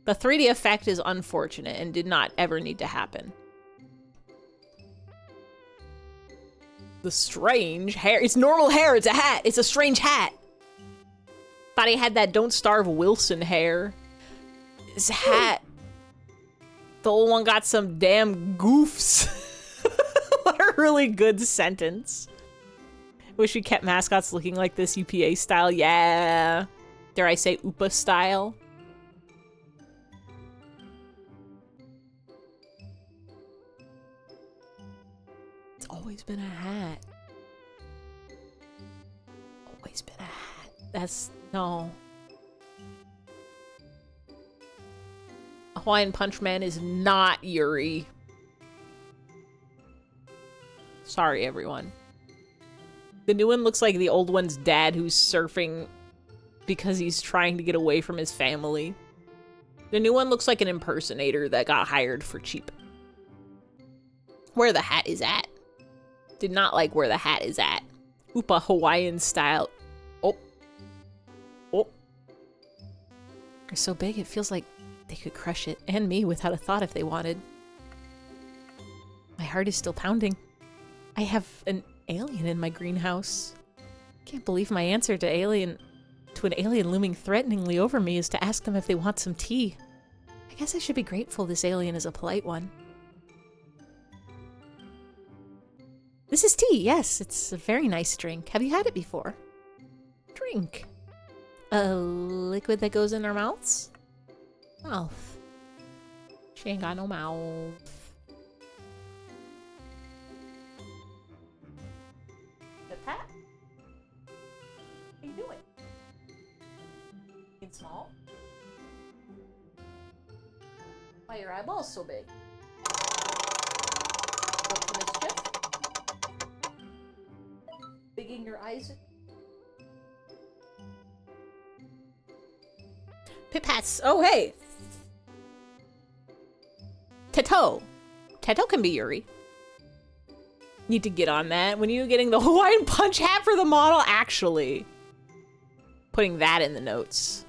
The 3D effect is unfortunate and did not ever need to happen. The strange hair. It's normal hair. It's a hat. It's a strange hat. Thought he had that Don't Starve Wilson hair. His hat. The old one got some damn goofs. What a really good sentence. Wish we kept mascots looking like this UPA style. Yeah. Dare I say UPA style? It's always been a hat. Always been a hat. That's... no. Hawaiian Punch Man is not Yuri. Sorry, everyone. The new one looks like the old one's dad who's surfing because he's trying to get away from his family. The new one looks like an impersonator that got hired for cheap. Where the hat is at. Did not like where the hat is at. Oopa Hawaiian style. Oh. Oh. They're so big it feels like they could crush it and me without a thought if they wanted. My heart is still pounding. I have an alien in my greenhouse. Can't believe my answer to an alien looming threateningly over me is to ask them if they want some tea. I guess I should be grateful this alien is a polite one. This is tea, yes. It's a very nice drink. Have you had it before? Drink. A liquid that goes in our mouths? Mouth. She ain't got no mouth. The pat? What are you doing? Being small? Why are your eyeballs so big? What's the mischief? Bigging your eyes? Pip hats. Oh, hey. Teto. Teto can be Yuri. Need to get on that. When are you getting the Hawaiian Punch hat for the model? Actually. Putting that in the notes.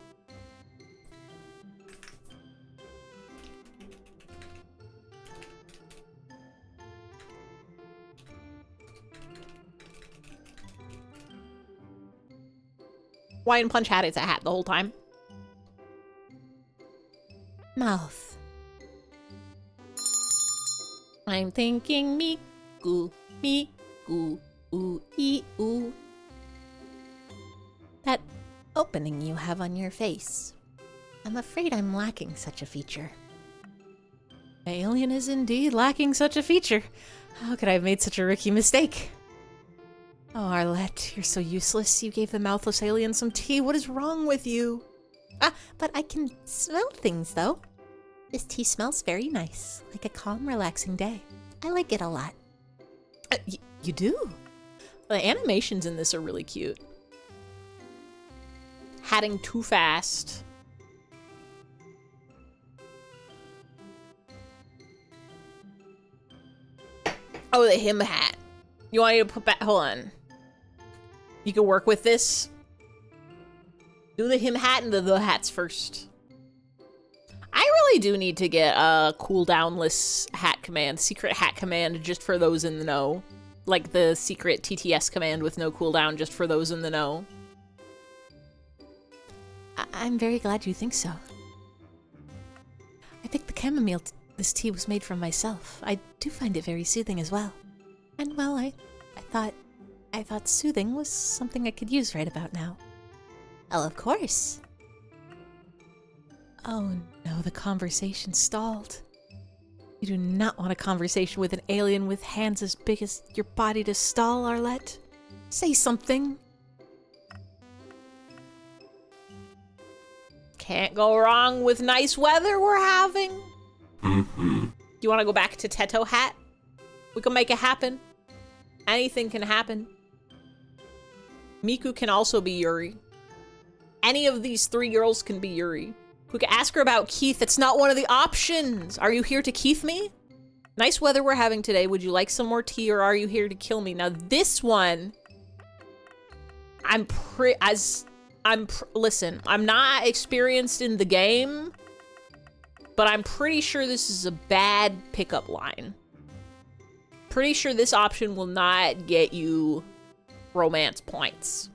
Hawaiian Punch hat, it's a hat the whole time. Mouth. I'm thinking Miku, Miku, ooh, ee, ooh. That opening you have on your face. I'm afraid I'm lacking such a feature. My alien is indeed lacking such a feature. How could I have made such a rookie mistake? Oh, Arlette, you're so useless. You gave the mouthless alien some tea. What is wrong with you? Ah, but I can smell things, though. This tea smells very nice, like a calm, relaxing day. I like it a lot. You do? The animations in this are really cute. Hatting too fast. Oh, the him hat. You want me to put back? Hold on. You can work with this. Do the him hat and the hats first. I really do need to get a cooldownless hat command, secret hat command, just for those in the know. Like the secret TTS command with no cooldown, just for those in the know. I'm very glad you think so. I think the chamomile this tea was made from myself. I do find it very soothing as well. And well, I thought soothing was something I could use right about now. Oh, of course. Oh no, the conversation stalled. You do not want a conversation with an alien with hands as big as your body to stall, Arlette. Say something. Can't go wrong with nice weather we're having. You want to go back to Teto hat? We can make it happen. Anything can happen. Miku can also be Yuri. Any of these 3 girls can be Yuri. We can ask her about Keith. It's not one of the options. Are you here to Keith me? Nice weather we're having today. Would you like some more tea or are you here to kill me? Now this one, listen, I'm not experienced in the game, but I'm pretty sure this is a bad pickup line. Pretty sure this option will not get you romance points.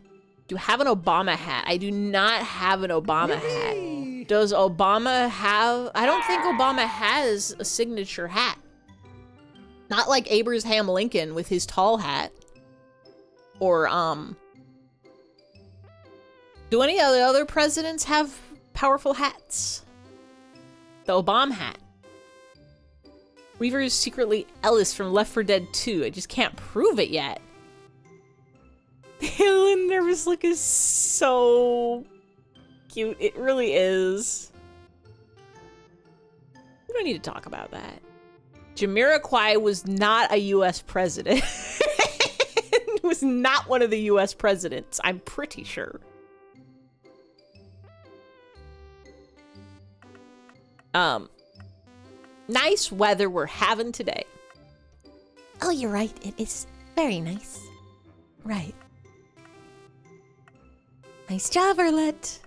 Do you have an Obama hat? I do not have an Obama hat. Does Obama have... I don't think Obama has a signature hat. Not like Abraham Lincoln with his tall hat. Or, do any of the other presidents have powerful hats? The Obama hat. Weaver is secretly Ellis from Left 4 Dead 2. I just can't prove it yet. The alien nervous look is so cute. It really is. We don't need to talk about that. Jamiroquai was not a US president. Was not one of the US presidents, I'm pretty sure. Nice weather we're having today. Oh, you're right. It is very nice. Right. Nice job, Arlette.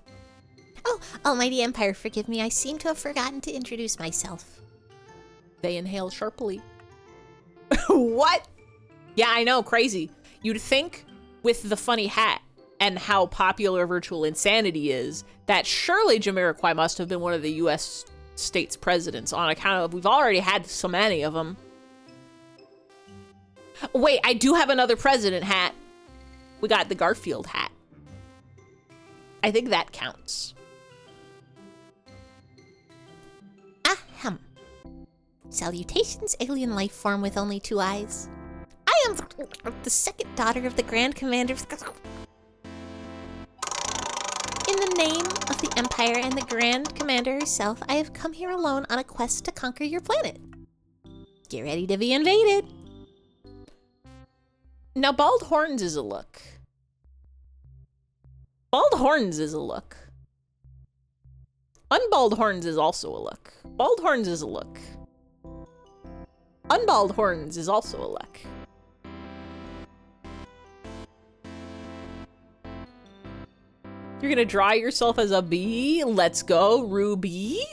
Oh, Almighty Empire, forgive me. I seem to have forgotten to introduce myself. They inhale sharply. What? Yeah, I know, crazy. You'd think with the funny hat and how popular Virtual Insanity is, that surely Jamiroquai must have been one of the US states presidents on account of we've already had so many of them. Wait, I do have another president hat. We got the Garfield hat. I think that counts. Ahem. Salutations, alien life form with only 2 eyes. I am the second daughter of the Grand Commander. In the name of the Empire and the Grand Commander herself, I have come here alone on a quest to conquer your planet. Get ready to be invaded. Now, bald horns is a look. Bald horns is a look. Unbald horns is also a look. Bald horns is a look. Unbald horns is also a look. You're gonna draw yourself as a bee? Let's go, Ruby.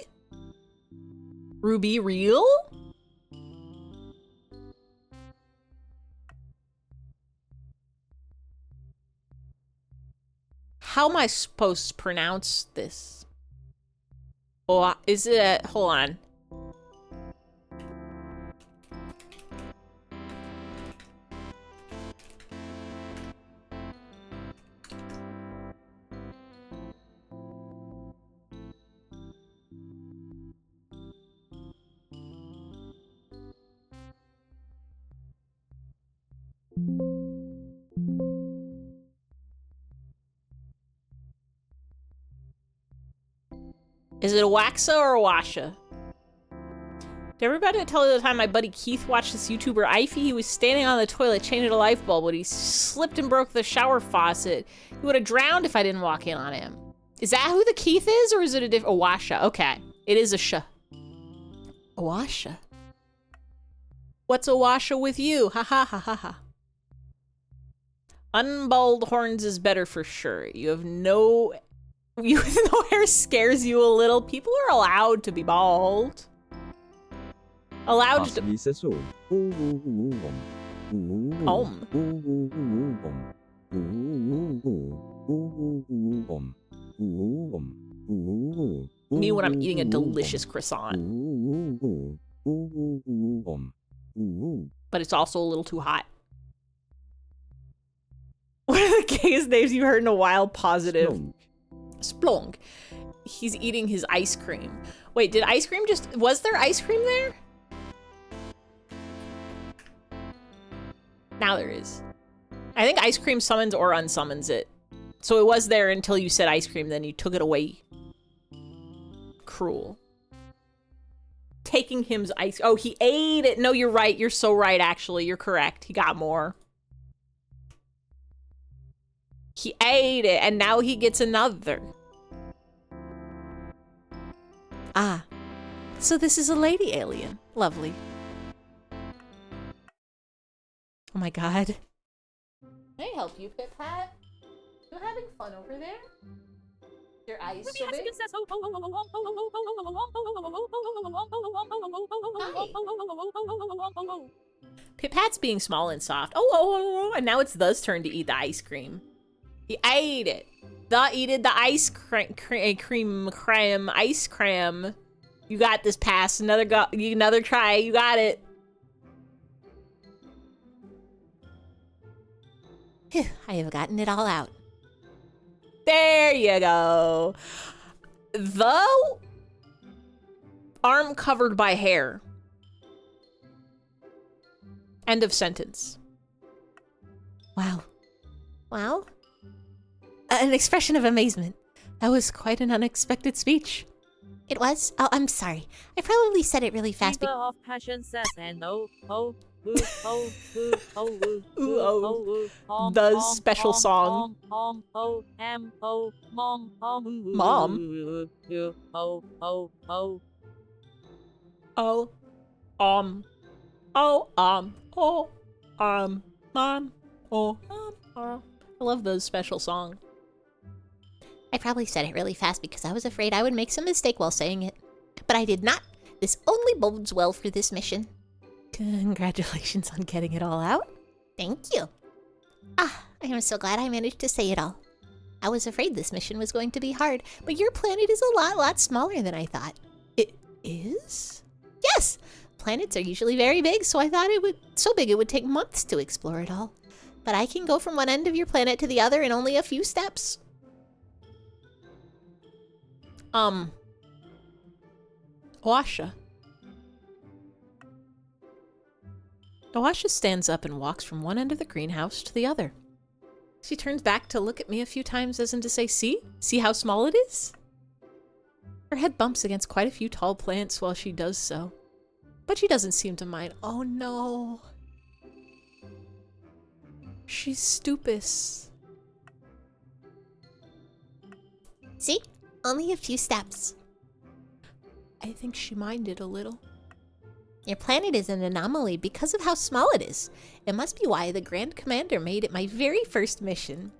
Ruby real? How am I supposed to pronounce this? Oh, is it? Hold on. Is it a Waxa or a Washa? Did everybody tell you the time my buddy Keith watched this YouTuber Ify? He was standing on the toilet changing a light bulb when he slipped and broke the shower faucet. He would have drowned if I didn't walk in on him. Is that who the Keith is, or is it a different Awasha? Okay, it is a sh. Awasha. What's Awasha with you? Ha ha ha ha ha. Unbald horns is better for sure. You have no hair scares you a little. People are allowed to be bald. Allowed to. Me when I'm eating a delicious croissant. But it's also a little too hot. What are the gayest names you've heard in a while? Positive. Splunk. He's eating his ice cream. Wait, did ice cream just... Was there ice cream there? Now there is. I think ice cream summons or unsummons it. So it was there until you said ice cream, then you took it away. Cruel. Taking him's ice... Oh, he ate it. No, you're right. You're so right, actually. You're correct. He got more. He ate it, and now he gets another. Ah. So this is a lady alien. Lovely. Oh my god. Can I help you, Pip Pat? You having fun over there? Your eyes so big? Hi. Pip Pat's being small and soft. Oh, and now it's The's turn to eat the ice cream. He ate it. Eated the ice cream, ice cream. You got this pass. Another try. You got it. Phew, I have gotten it all out. There you go. The arm covered by hair. End of sentence. Wow. Wow. An expression of amazement. That was quite an unexpected speech. It was? Oh, I'm sorry. I probably said it really fast. Fever of passion says and the special song. Mom. I love those special song. I probably said it really fast because I was afraid I would make some mistake while saying it. But I did not. This only bodes well for this mission. Congratulations on getting it all out. Thank you. Ah, I am so glad I managed to say it all. I was afraid this mission was going to be hard, but your planet is a lot smaller than I thought. It is? Yes! Planets are usually very big, so I thought it would take months to explore it all. But I can go from one end of your planet to the other in only a few steps. Awasha. Awasha stands up and walks from one end of the greenhouse to the other. She turns back to look at me a few times as in to say, see? See how small it is? Her head bumps against quite a few tall plants while she does so. But she doesn't seem to mind. Oh no. She's stupid. See? Only a few steps. I think she minded a little. Your planet is an anomaly because of how small it is. It must be why the Grand Commander made it my very first mission.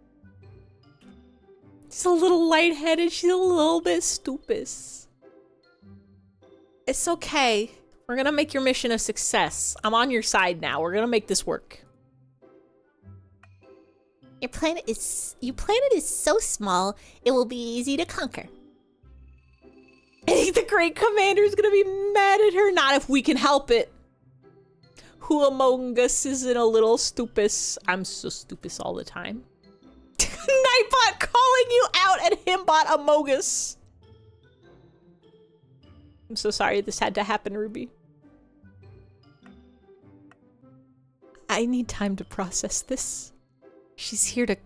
She's a little lightheaded. She's a little bit stupid. It's okay. We're gonna make your mission a success. I'm on your side now. We're gonna make this work. Your planet is so small, it will be easy to conquer. I think the Great Commander is gonna be mad at her. Not if we can help it. Who among us isn't a little stupid? I'm so stupid all the time. Nightbot calling you out and himbot among us. I'm so sorry this had to happen, Ruby. I need time to process this. She's here to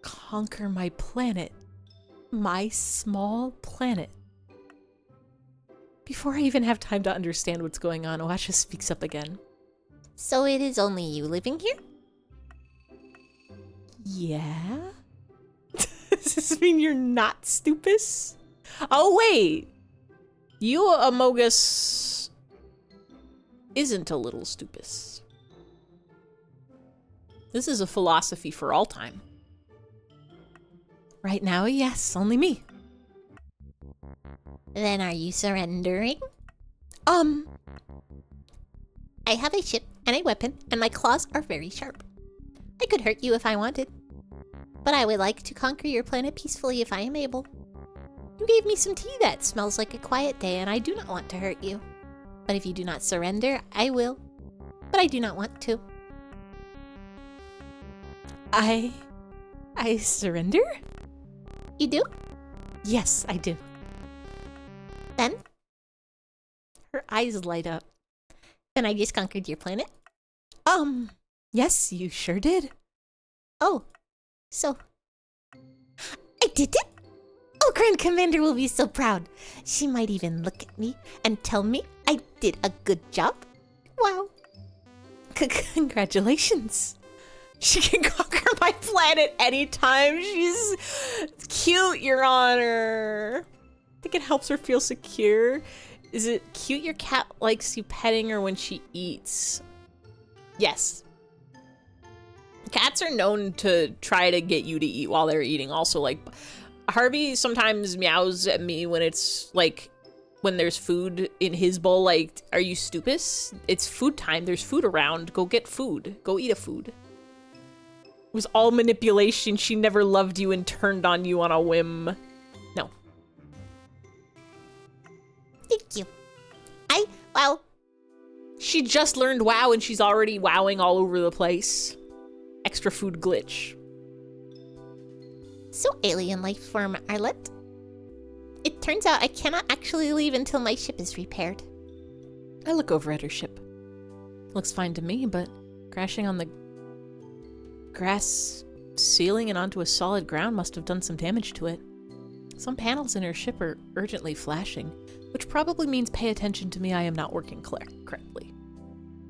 conquer my planet. My small planet. Before I even have time to understand what's going on, Oasha speaks up again. So it is only you living here? Yeah? Does this mean you're not stupid? Oh, wait! You, Amogus, isn't a little stupid. This is a philosophy for all time. Right now, yes, only me. Then are you surrendering? I have a ship and a weapon, and my claws are very sharp. I could hurt you if I wanted, but I would like to conquer your planet peacefully if I am able. You gave me some tea that smells like a quiet day, and I do not want to hurt you. But if you do not surrender, I will. But I do not want to. I surrender? You do? Yes, I do. Then? Her eyes light up. Then I just conquered your planet? Yes, you sure did. Oh, so... I did it? Oh, Grand Commander will be so proud. She might even look at me and tell me I did a good job. Wow. Congratulations. She can conquer my planet anytime. She's cute, Your Honor. I think it helps her feel secure. Is it cute your cat likes you petting her when she eats? Yes. Cats are known to try to get you to eat while they're eating. Also, like, Harvey sometimes meows at me when it's, like, when there's food in his bowl. Like, are you stupid? It's food time. There's food around. Go get food. Go eat a food. It was all manipulation. She never loved you and turned on you on a whim. No. Thank you. Well... She just learned WoW and she's already wowing all over the place. Extra food glitch. So, alien life form Arlette. It turns out I cannot actually leave until my ship is repaired. I look over at her ship. Looks fine to me, but crashing on the grass ceiling and onto a solid ground must have done some damage to it. Some panels in her ship are urgently flashing, which probably means pay attention to me, I am not working correctly.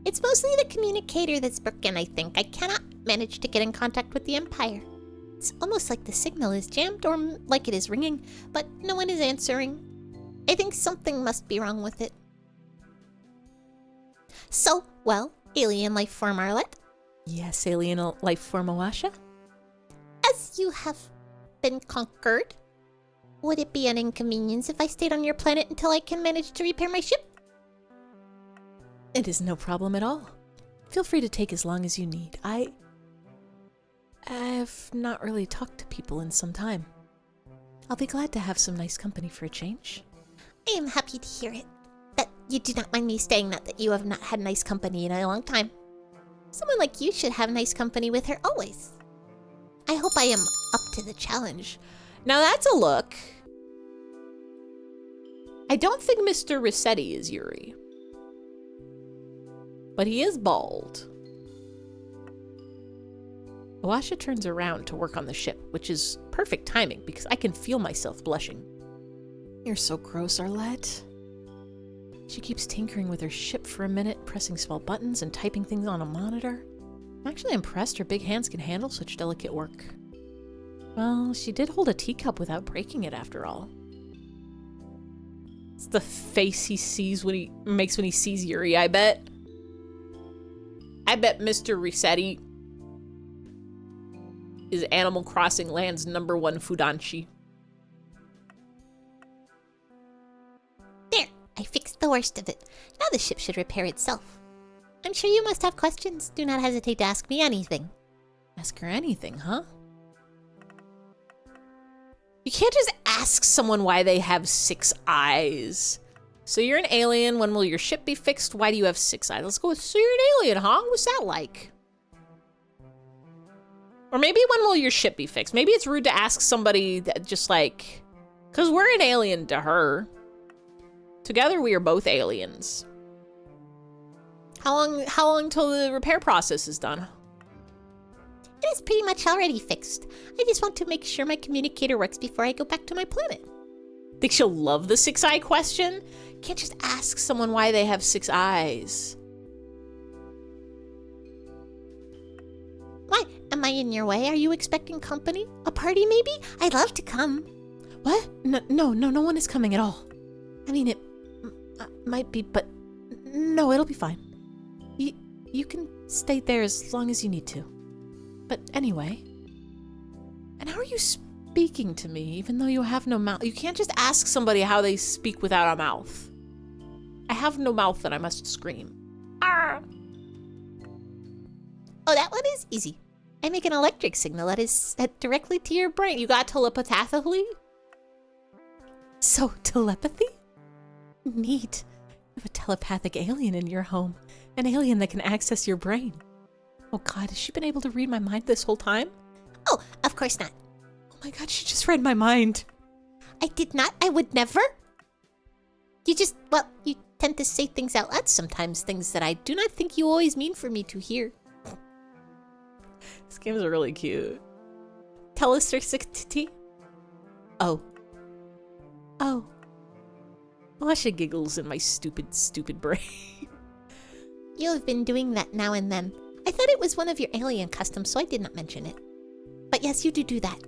It's mostly the communicator that's broken, I think. I cannot manage to get in contact with the Empire. It's almost like the signal is jammed or like it is ringing, but no one is answering. I think something must be wrong with it. So, well, alien life form Arlette. Yes, alien life form Oasha. As you have been conquered, would it be an inconvenience if I stayed on your planet until I can manage to repair my ship? It is no problem at all. Feel free to take as long as you need. I've not really talked to people in some time. I'll be glad to have some nice company for a change. I am happy to hear it. That you do not mind me saying that you have not had nice company in a long time. Someone like you should have nice company with her always. I hope I am up to the challenge. Now that's a look. I don't think Mr. Rossetti is Yuri. But he is bald. Oasha turns around to work on the ship, which is perfect timing because I can feel myself blushing. You're so gross, Arlette. She keeps tinkering with her ship for a minute, pressing small buttons and typing things on a monitor. I'm actually impressed her big hands can handle such delicate work. Well, she did hold a teacup without breaking it after all. It's the face he sees when he makes when he sees Yuri, I bet. I bet Mr. Rossetti is Animal Crossing Land's #1 Fudanshi. There, I fixed the worst of it. Now the ship should repair itself. I'm sure you must have questions. Do not hesitate to ask me anything. Ask her anything, huh? You can't just ask someone why they have 6 eyes. So you're an alien. When will your ship be fixed? Why do you have 6 eyes? Let's go with, so you're an alien, huh? What's that like? Or maybe when will your ship be fixed? Maybe it's rude to ask somebody that just like, because we're an alien to her. Together we are both aliens. How long till the repair process is done? It is pretty much already fixed. I just want to make sure my communicator works before I go back to my planet. Think she'll love the 6-eye question? can't just ask someone why they have 6 eyes. Why? Am I in your way? Are you expecting company? A party, maybe? I'd love to come. What? No one is coming at all. I mean, it might be, but no, it'll be fine. You can stay there as long as you need to. But anyway, and how are you speaking to me even though you have no mouth? You can't just ask somebody how they speak without a mouth. I have no mouth and I must scream. Arr! Oh, that one is easy. I make an electric signal that is sent directly to your brain. You got telepathically? So, telepathy? Neat. You have a telepathic alien in your home. An alien that can access your brain. Oh god, has she been able to read my mind this whole time? Oh, of course not. Oh my god, she just read my mind. I did not. I would never. You tend to say things out loud sometimes, things that I do not think you always mean for me to hear. This game is really cute. Telesticity? Oh. Asha giggles in my stupid brain. You have been doing that now and then. I thought it was one of your alien customs, so I did not mention it. But yes, you do that.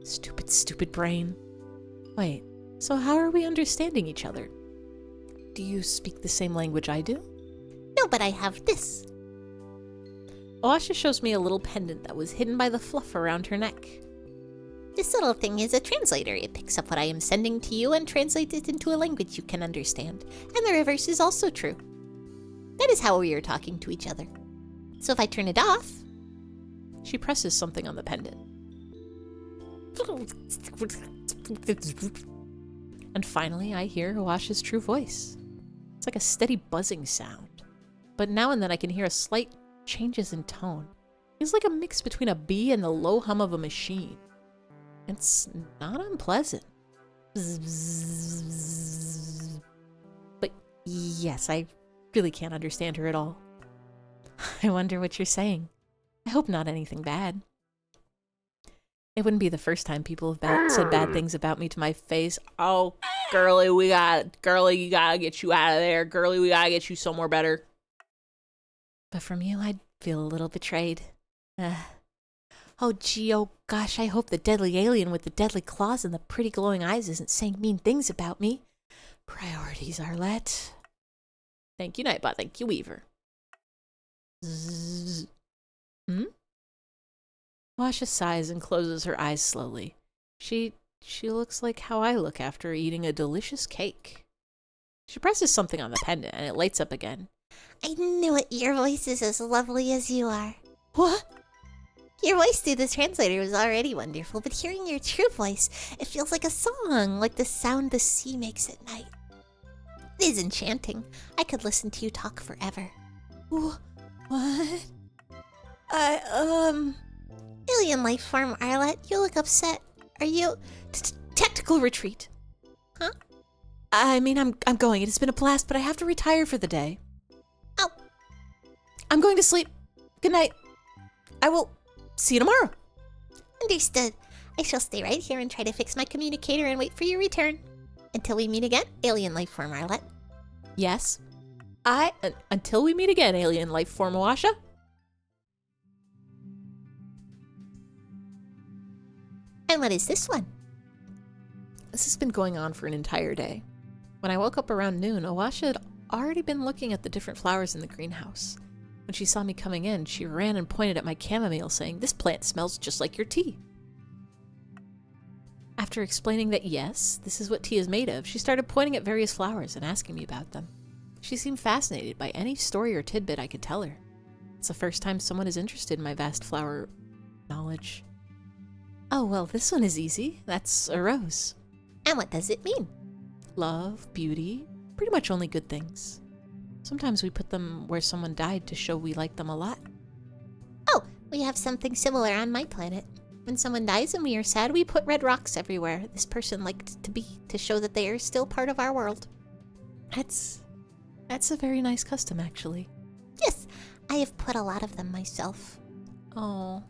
Stupid brain. Wait, so how are we understanding each other? Do you speak the same language I do? No, but I have this. Asha shows me a little pendant that was hidden by the fluff around her neck. This little thing is a translator. It picks up what I am sending to you and translates it into a language you can understand. And the reverse is also true. That is how we are talking to each other. So if I turn it off... She presses something on the pendant. And finally, I hear Asha's true voice. It's like a steady buzzing sound. But now and then I can hear a slight changes in tone. It's like a mix between a bee and the low hum of a machine. It's not unpleasant. But yes, I really can't understand her at all. I wonder what you're saying. I hope not anything bad. It wouldn't be the first time people have said bad things about me to my face. Oh, girly, you gotta get you out of there. Girly, we gotta get you somewhere better. But from you, I'd feel a little betrayed. Oh, gee, oh gosh, I hope the deadly alien with the deadly claws and the pretty glowing eyes isn't saying mean things about me. Priorities, Arlette. Thank you, Nightbot. Thank you, Weaver. Zzz. Asha sighs and closes her eyes slowly. She looks like how I look after eating a delicious cake. She presses something on the pendant and it lights up again. I knew it. Your voice is as lovely as you are. What? Your voice through the translator was already wonderful, but hearing your true voice, it feels like a song, like the sound the sea makes at night. It is enchanting. I could listen to you talk forever. What? Alien life form, Arlette, you look upset. Are you... Tactical retreat. Huh? I mean, I'm going. It has been a blast, but I have to retire for the day. Oh. I'm going to sleep. Good night. I will see you tomorrow. Understood. I shall stay right here and try to fix my communicator and wait for your return. Until we meet again, alien life form, Arlette. Yes. Until we meet again, alien life form, Asha. And what is this one? This has been going on for an entire day. When I woke up around noon, Asha had already been looking at the different flowers in the greenhouse. When she saw me coming in, she ran and pointed at my chamomile, saying, "This plant smells just like your tea." After explaining that yes, this is what tea is made of, she started pointing at various flowers and asking me about them. She seemed fascinated by any story or tidbit I could tell her. It's the first time someone is interested in my vast flower knowledge. Oh, well, this one is easy. That's a rose. And what does it mean? Love, beauty, pretty much only good things. Sometimes we put them where someone died to show we like them a lot. Oh, we have something similar on my planet. When someone dies and we are sad, we put red rocks everywhere. This person liked to be, to show that they are still part of our world. That's a very nice custom, actually. Yes, I have put a lot of them myself. Oh.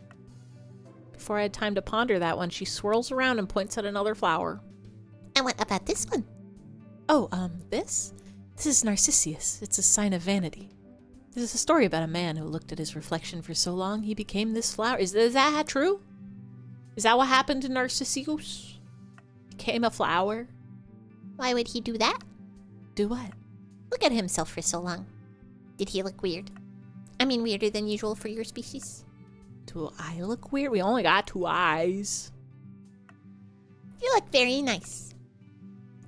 Before I had time to ponder that one, she swirls around and points at another flower. And what about this one? Oh, this? This is Narcissus. It's a sign of vanity. There's a story about a man who looked at his reflection for so long he became this flower. Is that true? Is that what happened to Narcissus? Became a flower? Why would he do that? Do what? Look at himself for so long. Did he look weird? I mean, weirder than usual for your species? Do I look weird? We only got 2 eyes. You look very nice.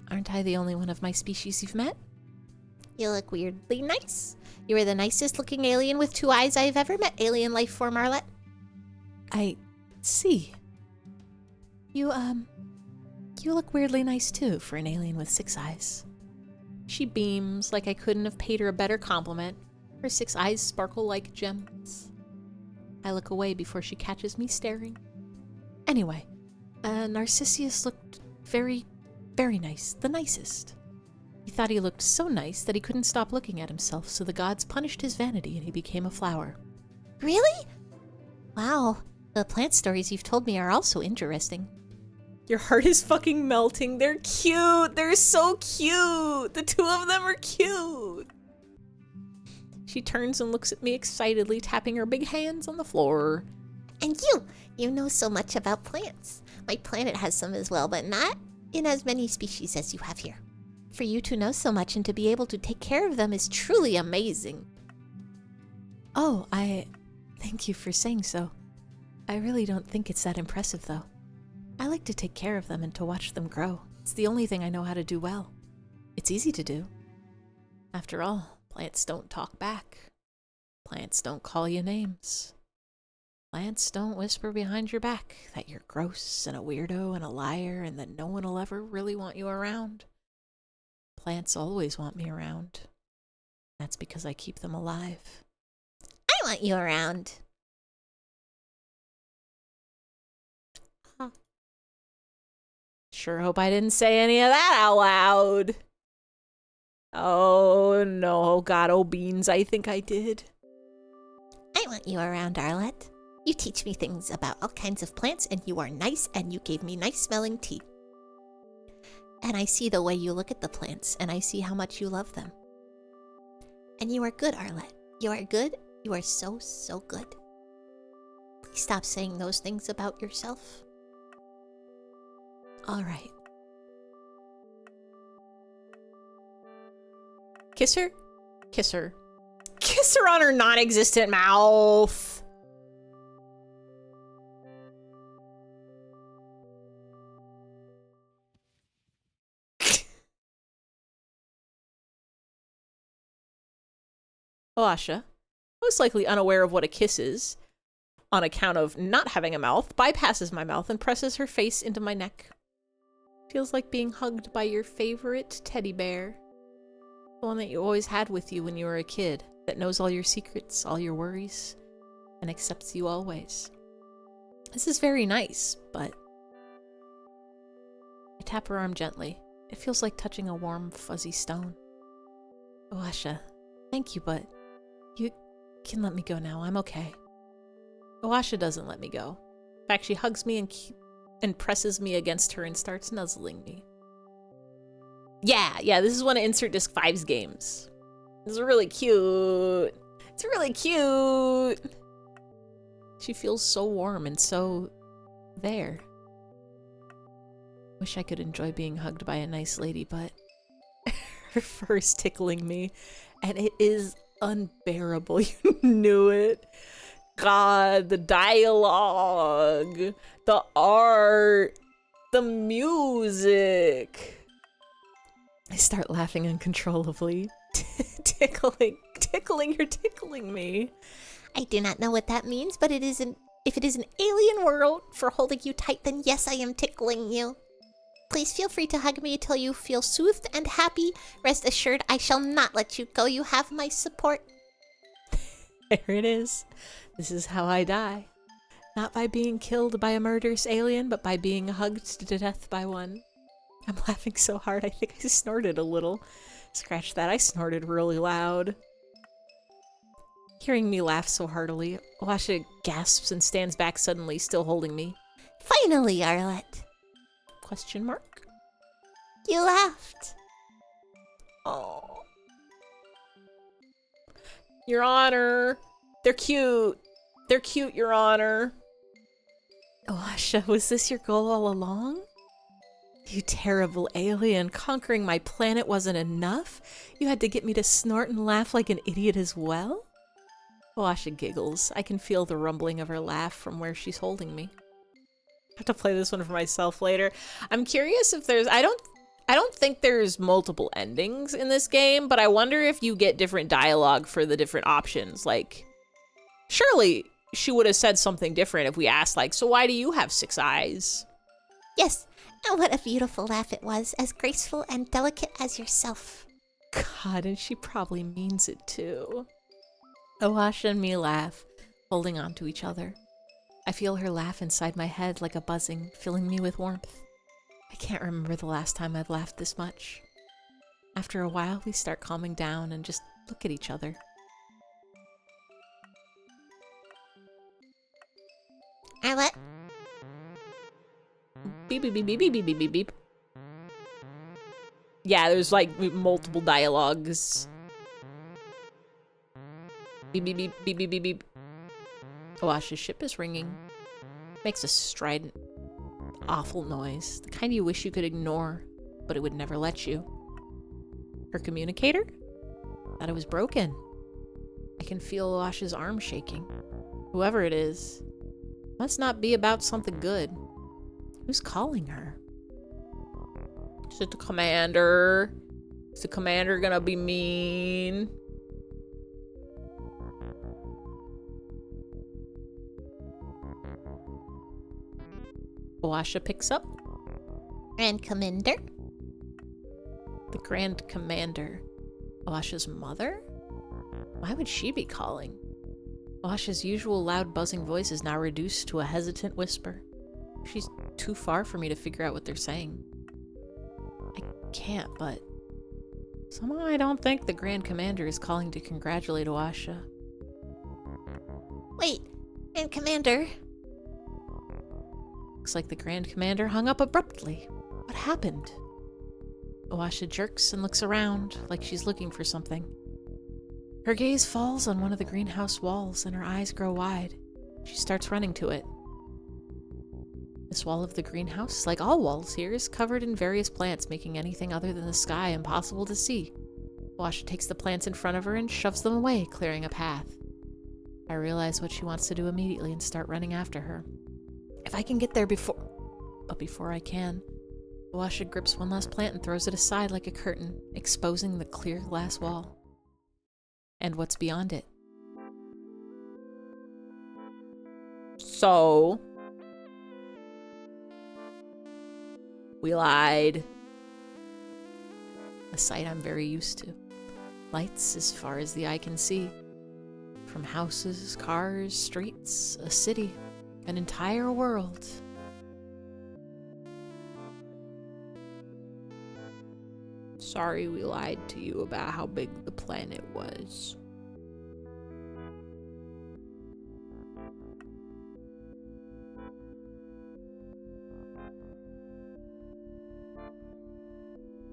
Aren't I the only one of my species you've met? You look weirdly nice. You are the nicest looking alien with 2 eyes I've ever met, alien life form Arlette. I see. You look weirdly nice too for an alien with 6 eyes. She beams like I couldn't have paid her a better compliment. Her 6 eyes sparkle like gems. I look away before she catches me staring. Anyway, Narcissus looked very, very nice. The nicest. He thought he looked so nice that he couldn't stop looking at himself, so the gods punished his vanity and he became a flower. Really? Wow. The plant stories you've told me are also interesting. Your heart is fucking melting. They're cute. They're so cute. The 2 of them are cute. She turns and looks at me excitedly, tapping her big hands on the floor. And you know so much about plants. My planet has some as well, but not in as many species as you have here. For you to know so much and to be able to take care of them is truly amazing. Oh, thank you for saying so. I really don't think it's that impressive, though. I like to take care of them and to watch them grow. It's the only thing I know how to do well. It's easy to do. After all, plants don't talk back. Plants don't call you names. Plants don't whisper behind your back that you're gross and a weirdo and a liar and that no one will ever really want you around. Plants always want me around. That's because I keep them alive. I want you around. Sure hope I didn't say any of that out loud. Oh no, oh god, oh beans, I think I did. I want you around, Arlette. You teach me things about all kinds of plants, and you are nice, and you gave me nice smelling tea. And I see the way you look at the plants, and I see how much you love them. And you are good, Arlette. You are good. You are so, so good. Please stop saying those things about yourself. All right. Kiss her? Kiss her. Kiss her on her non-existent mouth. Alasha, most likely unaware of what a kiss is, on account of not having a mouth, bypasses my mouth and presses her face into my neck. Feels like being hugged by your favorite teddy bear. The one that you always had with you when you were a kid, that knows all your secrets, all your worries, and accepts you always. This is very nice, but... I tap her arm gently. It feels like touching a warm, fuzzy stone. Alasha, thank you, but you can let me go now. I'm okay. Alasha doesn't let me go. In fact, she hugs me and presses me against her and starts nuzzling me. Yeah, this is one of Insert Disc 5's games. This is really cute. It's really cute. She feels so warm and so there. Wish I could enjoy being hugged by a nice lady, but her fur is tickling me, and it is unbearable. You knew it. God, the dialogue, the art, the music. I start laughing uncontrollably. You're tickling me. I do not know what that means, but if it is an alien world for holding you tight, then yes, I am tickling you. Please feel free to hug me until you feel soothed and happy. Rest assured, I shall not let you go. You have my support. There it is. This is how I die. Not by being killed by a murderous alien, but by being hugged to death by one. I'm laughing so hard, I think I snorted a little. Scratch that, I snorted really loud. Hearing me laugh so heartily, Alasha gasps and stands back suddenly, still holding me. Finally, Arlette. Question mark? You laughed. Oh, Your Honor. They're cute. They're cute, Your Honor. Oh, Asha, was this your goal all along? You terrible alien, conquering my planet wasn't enough? You had to get me to snort and laugh like an idiot as well? Asha giggles. I can feel the rumbling of her laugh from where she's holding me. I have to play this one for myself later. I'm curious if there's... I don't think there's multiple endings in this game, but I wonder if you get different dialogue for the different options. Like, surely she would have said something different if we asked, like, so why do you have 6 eyes? Yes, and what a beautiful laugh it was, as graceful and delicate as yourself. God, and she probably means it too. Asha and me laugh, holding on to each other. I feel her laugh inside my head like a buzzing, filling me with warmth. I can't remember the last time I've laughed this much. After a while, we start calming down and just look at each other. Arlette? Beep, beep, beep, beep, beep, beep, beep, beep. Yeah, there's like multiple dialogues. Beep, beep, beep, beep, beep, beep, beep. Asha's ship is ringing. Makes a strident, awful noise. The kind you wish you could ignore, but it would never let you. Her communicator? Thought it was broken. I can feel Asha's arm shaking. Whoever it is, must not be about something good. Who's calling her? Is it the commander? Is the commander gonna be mean? Asha picks up. Grand Commander? The Grand Commander. Asha's mother? Why would she be calling? Asha's usual loud buzzing voice is now reduced to a hesitant whisper. She's too far for me to figure out what they're saying. I can't, but somehow I don't think the Grand Commander is calling to congratulate Asha. Wait, Grand Commander? Looks like the Grand Commander hung up abruptly. What happened? Asha jerks and looks around, like she's looking for something. Her gaze falls on one of the greenhouse walls, and her eyes grow wide. She starts running to it. This wall of the greenhouse, like all walls here, is covered in various plants, making anything other than the sky impossible to see. Asha takes the plants in front of her and shoves them away, clearing a path. I realize what she wants to do immediately and start running after her. If I can get there before I can, Asha grips one last plant and throws it aside like a curtain, exposing the clear glass wall. And what's beyond it? So, we lied. A sight I'm very used to. Lights as far as the eye can see. From houses, cars, streets, a city. An entire world. Sorry we lied to you about how big the planet was.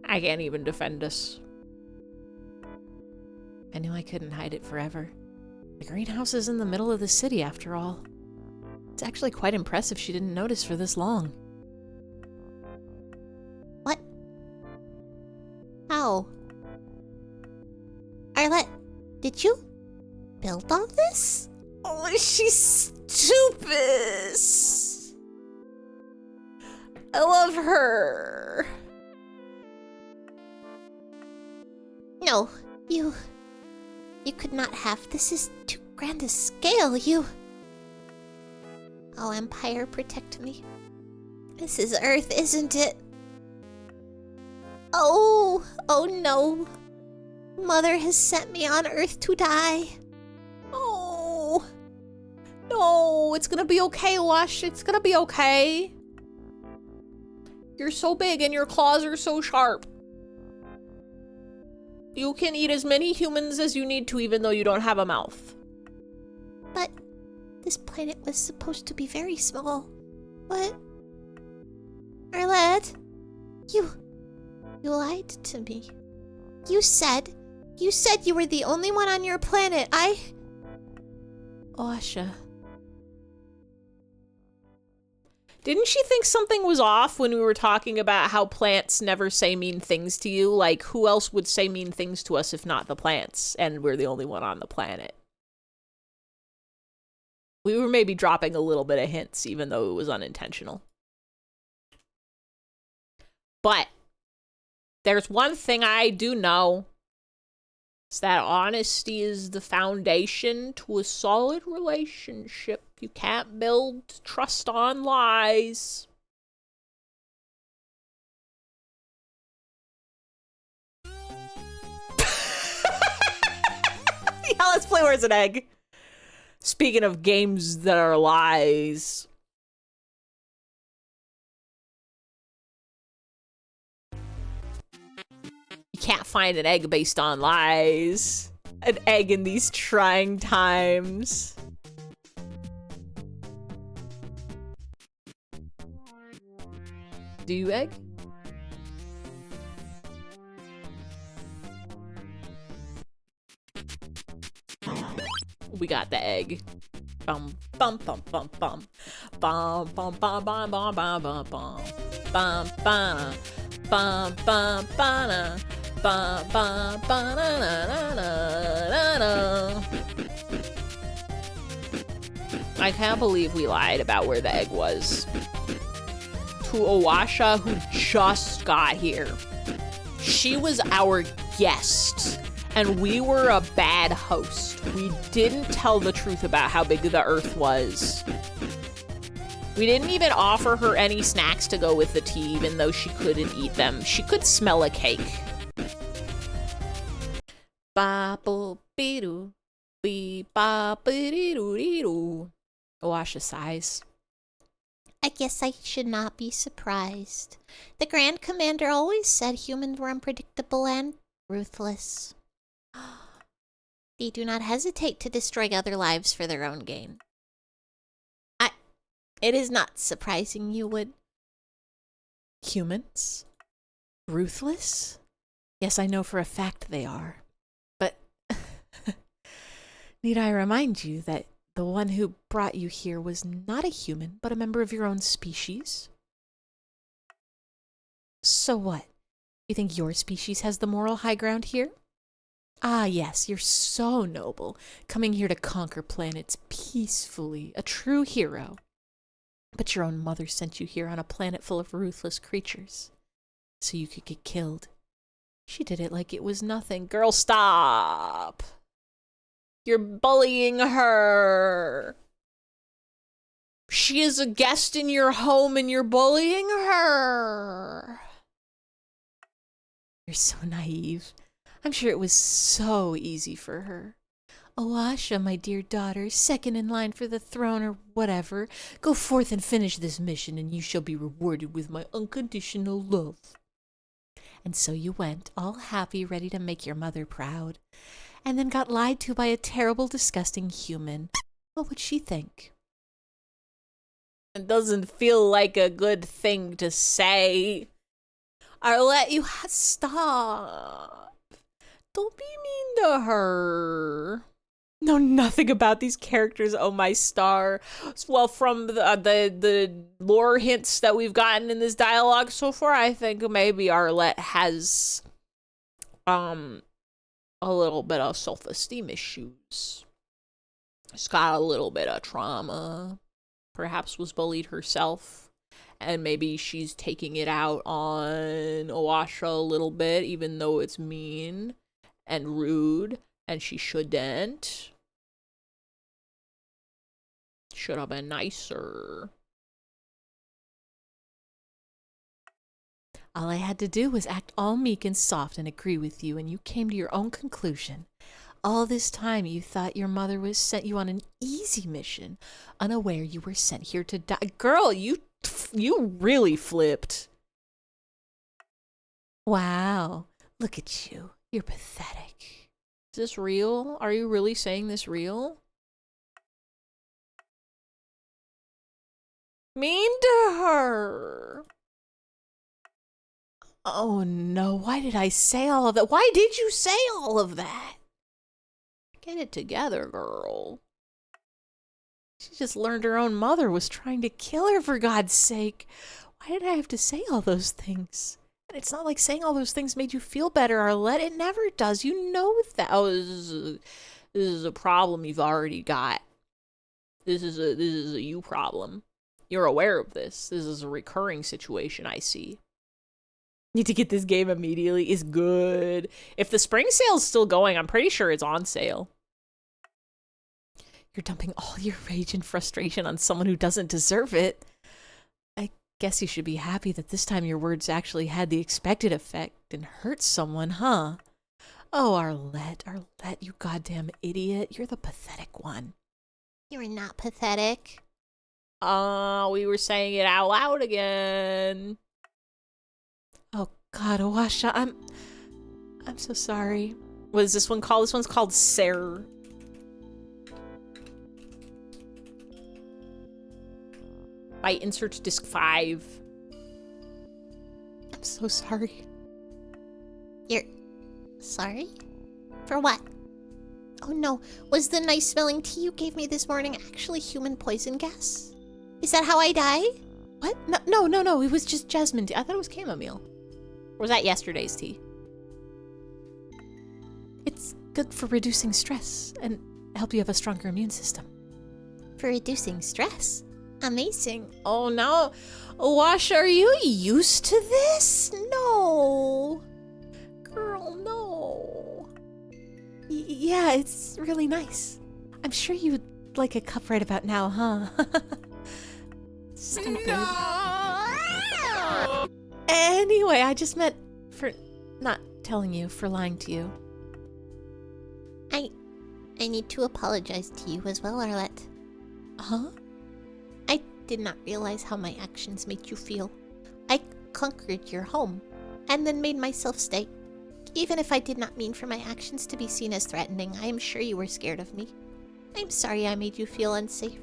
I can't even defend us. I knew I couldn't hide it forever. The greenhouse is in the middle of the city after all. It's actually quite impressive she didn't notice for this long. What? How? Arlette, did you build all this? Oh, she's stupid. I love her. No, you could not have. This is too grand a scale. Oh, Empire, protect me. This is Earth, isn't it? Oh no. Mother has sent me on Earth to die. Oh. No, it's gonna be okay, Wash. It's gonna be okay. You're so big and your claws are so sharp. You can eat as many humans as you need to, even though you don't have a mouth. But this planet was supposed to be very small. What? Arlette, you lied to me. You said You said you were the only one on your planet. Awasha. Didn't she think something was off when we were talking about how plants never say mean things to you? Like, who else would say mean things to us if not the plants? And we're the only one on the planet. We were maybe dropping a little bit of hints, even though it was unintentional. But there's one thing I do know. It's that honesty is the foundation to a solid relationship. You can't build trust on lies. Yeah, let's play Where's an Egg? Speaking of games that are lies. You can't find an egg based on lies. An egg in these trying times. Do you egg? We got the egg. Bum bum bum bum bum. Bum bum bum bum bum bum bum bum. Bum bum bum bum bum bum bum bum na na na na. I can't believe we lied about where the egg was. To Awasha, who just got here. She was our guest, and we were a bad host. We didn't tell the truth about how big the Earth was. We didn't even offer her any snacks to go with the tea, even though she couldn't eat them. She could smell a cake. Ba-bo-be-doo, be-ba-be-dee-doo-dee-doo. Awasha sighs. I guess I should not be surprised. The Grand Commander always said humans were unpredictable and ruthless. They do not hesitate to destroy other lives for their own gain. It is not surprising you would. Humans? Ruthless? Yes, I know for a fact they are. But need I remind you that the one who brought you here was not a human, but a member of your own species? So what? You think your species has the moral high ground here? Ah, yes, you're so noble, coming here to conquer planets peacefully, a true hero. But your own mother sent you here on a planet full of ruthless creatures, so you could get killed. She did it like it was nothing. Girl, stop! You're bullying her! She is a guest in your home and you're bullying her! You're so naive. I'm sure it was so easy for her. Awasha, my dear daughter, second in line for the throne or whatever, go forth and finish this mission and you shall be rewarded with my unconditional love. And so you went, all happy, ready to make your mother proud, and then got lied to by a terrible, disgusting human. What would she think? It doesn't feel like a good thing to say. I'll let you stop. Don't be mean to her. Know nothing about these characters, oh my star. Well, from the lore hints that we've gotten in this dialogue so far, I think maybe Arlette has a little bit of self-esteem issues. She's got a little bit of trauma. Perhaps was bullied herself. And maybe she's taking it out on Awasha a little bit, even though it's mean and rude, and she shouldn't. Should have been nicer. All I had to do was act all meek and soft and agree with you, and you came to your own conclusion. All this time you thought your mother was sent you on an easy mission, unaware you were sent here to die. Girl, you really flipped. Wow, look at you. You're pathetic. Is this real? Are you really saying this real? Mean to her. Oh no, why did I say all of that? Why did you say all of that? Get it together, girl. She just learned her own mother was trying to kill her, for God's sake. Why did I have to say all those things? And it's not like saying all those things made you feel better, Arlette. It never does. You know that. Oh, this is a problem you've already got. This is a you problem. You're aware of this. This is a recurring situation I see. Need to get this game immediately is good. If the spring sale's still going, I'm pretty sure it's on sale. You're dumping all your rage and frustration on someone who doesn't deserve it. I guess you should be happy that this time your words actually had the expected effect and hurt someone, huh? Oh, Arlette, you goddamn idiot. You're the pathetic one. You're not pathetic. We were saying it out loud again. Oh God, Awasha, I'm so sorry. What is this one called? This one's called Serre. By insert disc 5. I'm so sorry. You're sorry? For what? Oh no, was the nice smelling tea you gave me this morning actually human poison gas? Is that how I die? What? No, it was just jasmine tea. I thought it was chamomile. Or was that yesterday's tea? It's good for reducing stress and help you have a stronger immune system. For reducing stress? Amazing. Oh no. Wash, are you used to this? No. Girl, no. Yeah, it's really nice. I'm sure you would like a cup right about now, huh? Stop it. Anyway, I just meant for not telling you, for lying to you. I need to apologize to you as well, Arlette. Huh? I did not realize how my actions made you feel. I conquered your home, and then made myself stay. Even if I did not mean for my actions to be seen as threatening, I am sure you were scared of me. I'm sorry I made you feel unsafe.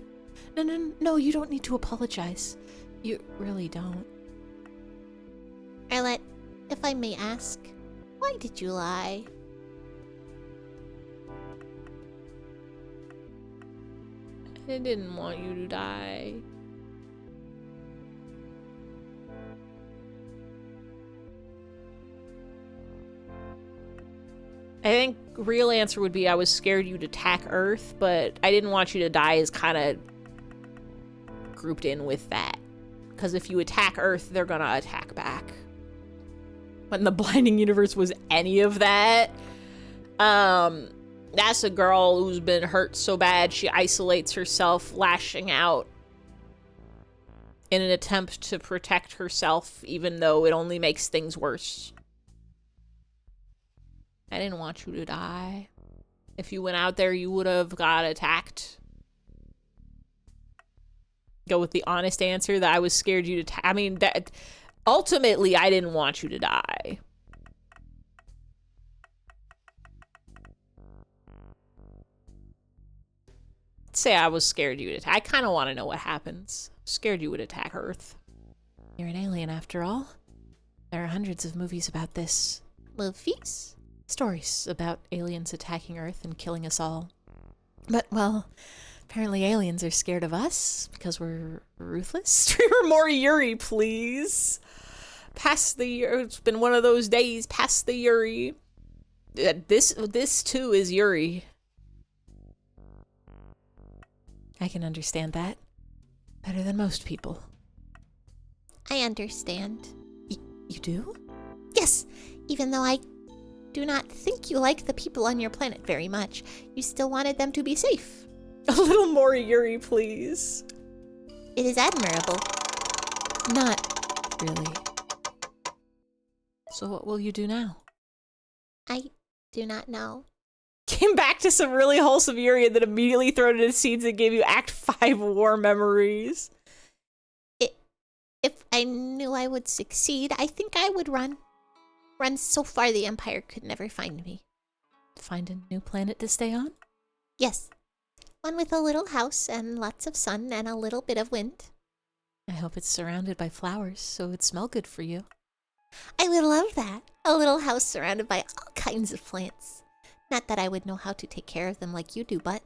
No, you don't need to apologize. You really don't. Arlette, if I may ask, why did you lie? I didn't want you to die. I think real answer would be I was scared you'd attack Earth, but I didn't want you to die is kind of grouped in with that. Because if you attack Earth, they're gonna attack back. When the Blinding Universe was any of that, that's a girl who's been hurt so bad she isolates herself, lashing out in an attempt to protect herself, even though it only makes things worse. I didn't want you to die. If you went out there, you would have got attacked. Go with the honest answer that I was scared you to I mean, that ultimately, I didn't want you to die. Say I was scared you would attack. I kind of want to know what happens. Scared you would attack Earth. You're an alien after all. There are hundreds of movies about this. Movies? Stories about aliens attacking Earth and killing us all. But, well, apparently aliens are scared of us because we're ruthless. Streamer more Yuri, please. Pass the Yuri. It's been one of those days. Pass the Yuri. This too is Yuri. I can understand that. Better than most people. I understand. You do? Yes, even though I do not think you like the people on your planet very much, you still wanted them to be safe. A little more Yuri, please. It is admirable. Not really. So what will you do now? I do not know. Came back to some really wholesome Yuri and then immediately thrown into scenes that gave you Act 5 war memories. If I knew I would succeed, I think I would run. Run so far the Empire could never find me. Find a new planet to stay on? Yes. One with a little house and lots of sun and a little bit of wind. I hope it's surrounded by flowers so it would smell good for you. I would love that. A little house surrounded by all kinds of plants. Not that I would know how to take care of them like you do, but...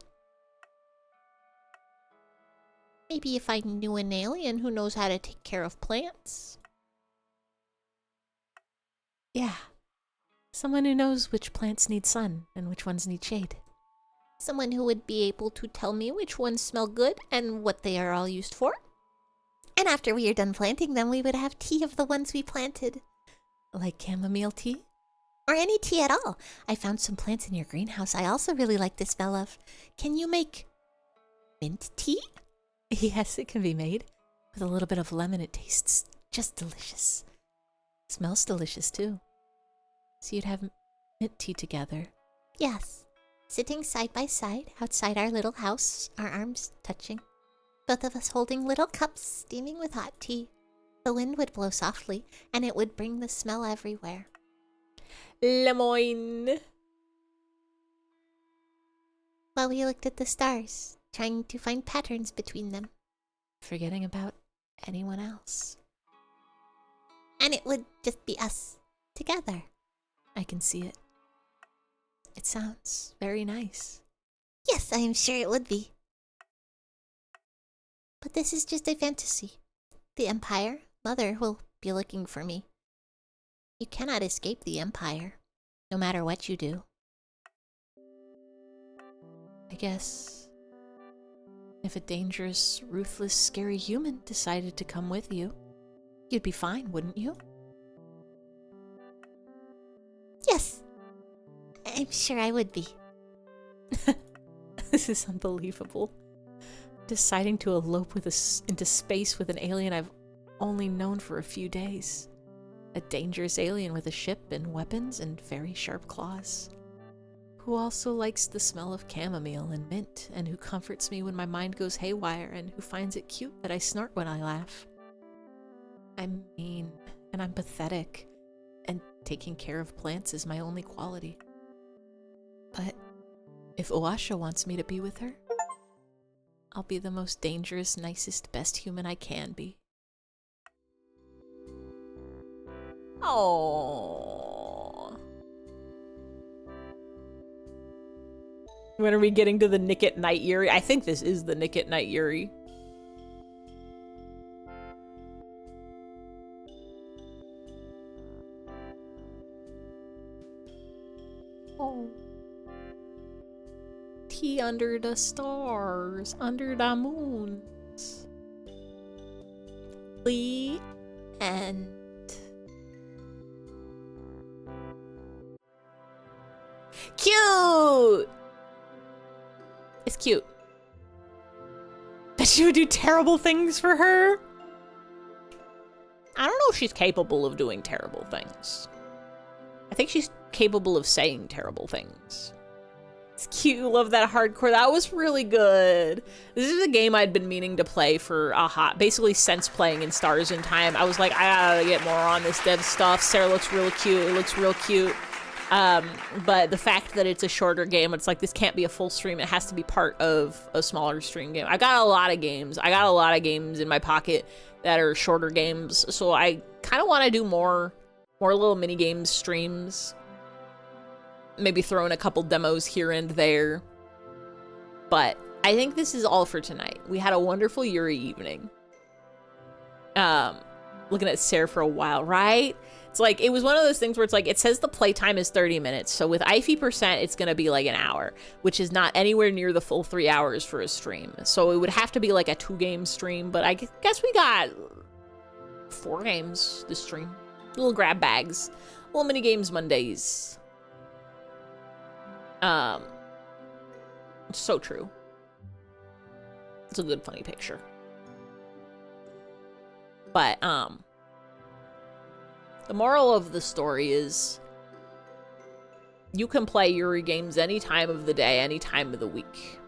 maybe if I knew an alien who knows how to take care of plants. Yeah. Someone who knows which plants need sun and which ones need shade. Someone who would be able to tell me which ones smell good and what they are all used for. And after we are done planting them, we would have tea of the ones we planted. Like chamomile tea? Or any tea at all. I found some plants in your greenhouse I also really like the smell of. Can you make mint tea? Yes, it can be made. With a little bit of lemon, it tastes just delicious. Smells delicious too. So you'd have mint tea together. Yes. Sitting side by side outside our little house, our arms touching. Both of us holding little cups steaming with hot tea. The wind would blow softly, and it would bring the smell everywhere. Lemoyne. While we looked at the stars, trying to find patterns between them. Forgetting about anyone else. And it would just be us, together. I can see it. It sounds very nice. Yes, I am sure it would be. But this is just a fantasy. The Empire, Mother, will be looking for me. You cannot escape the Empire, no matter what you do. I guess if a dangerous, ruthless, scary human decided to come with you, you'd be fine, wouldn't you? Yes. I'm sure I would be. This is unbelievable. Deciding to elope with into space with an alien I've only known for a few days. A dangerous alien with a ship and weapons and very sharp claws. Who also likes the smell of chamomile and mint, and who comforts me when my mind goes haywire, and who finds it cute that I snort when I laugh. I'm mean, and I'm pathetic, and taking care of plants is my only quality. But if Oasha wants me to be with her, I'll be the most dangerous, nicest, best human I can be. Oh. When are we getting to the Nick at Night Yuri? I think this is the Nick at Night Yuri. Oh. Tea under the stars, under the moons. The end. Cute! It's cute. But she would do terrible things for her? I don't know if she's capable of doing terrible things. I think she's capable of saying terrible things. It's cute. Love that hardcore. That was really good. This is a game I'd been meaning to play for basically since playing in Stars in Time. I was like, I gotta get more on this dev stuff. Serre looks real cute. It looks real cute. But the fact that it's a shorter game, it's like, this can't be a full stream. It has to be part of a smaller stream game. I got a lot of games. I got a lot of games in my pocket that are shorter games. So I kind of want to do more little mini games streams. Maybe throw in a couple demos here and there. But I think this is all for tonight. We had a wonderful Yuri evening. Looking at Serre for a while, right? It's like, it was one of those things where it's like, it says the playtime is 30 minutes. So with IFE%, it's going to be like an hour, which is not anywhere near the full 3 hours for a stream. So it would have to be like a 2-game stream, but I guess we got 4 games this stream. Little grab bags, little mini games Mondays. It's so true. It's a good, funny picture. But, the moral of the story is you can play Yuri games any time of the day, any time of the week.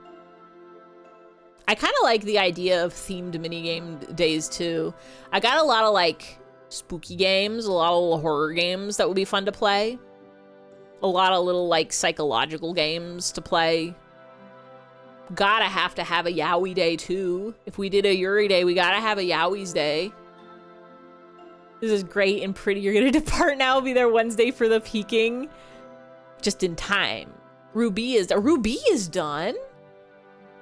I kind of like the idea of themed minigame days too. I got a lot of like spooky games, a lot of little horror games that would be fun to play. A lot of little like psychological games to play. Gotta have to have a Yaoi day too. If we did a Yuri day, we gotta have a Yaoi's day. This is great and pretty. You're gonna depart now. Be there Wednesday for the peeking. Just in time. Ruby is done.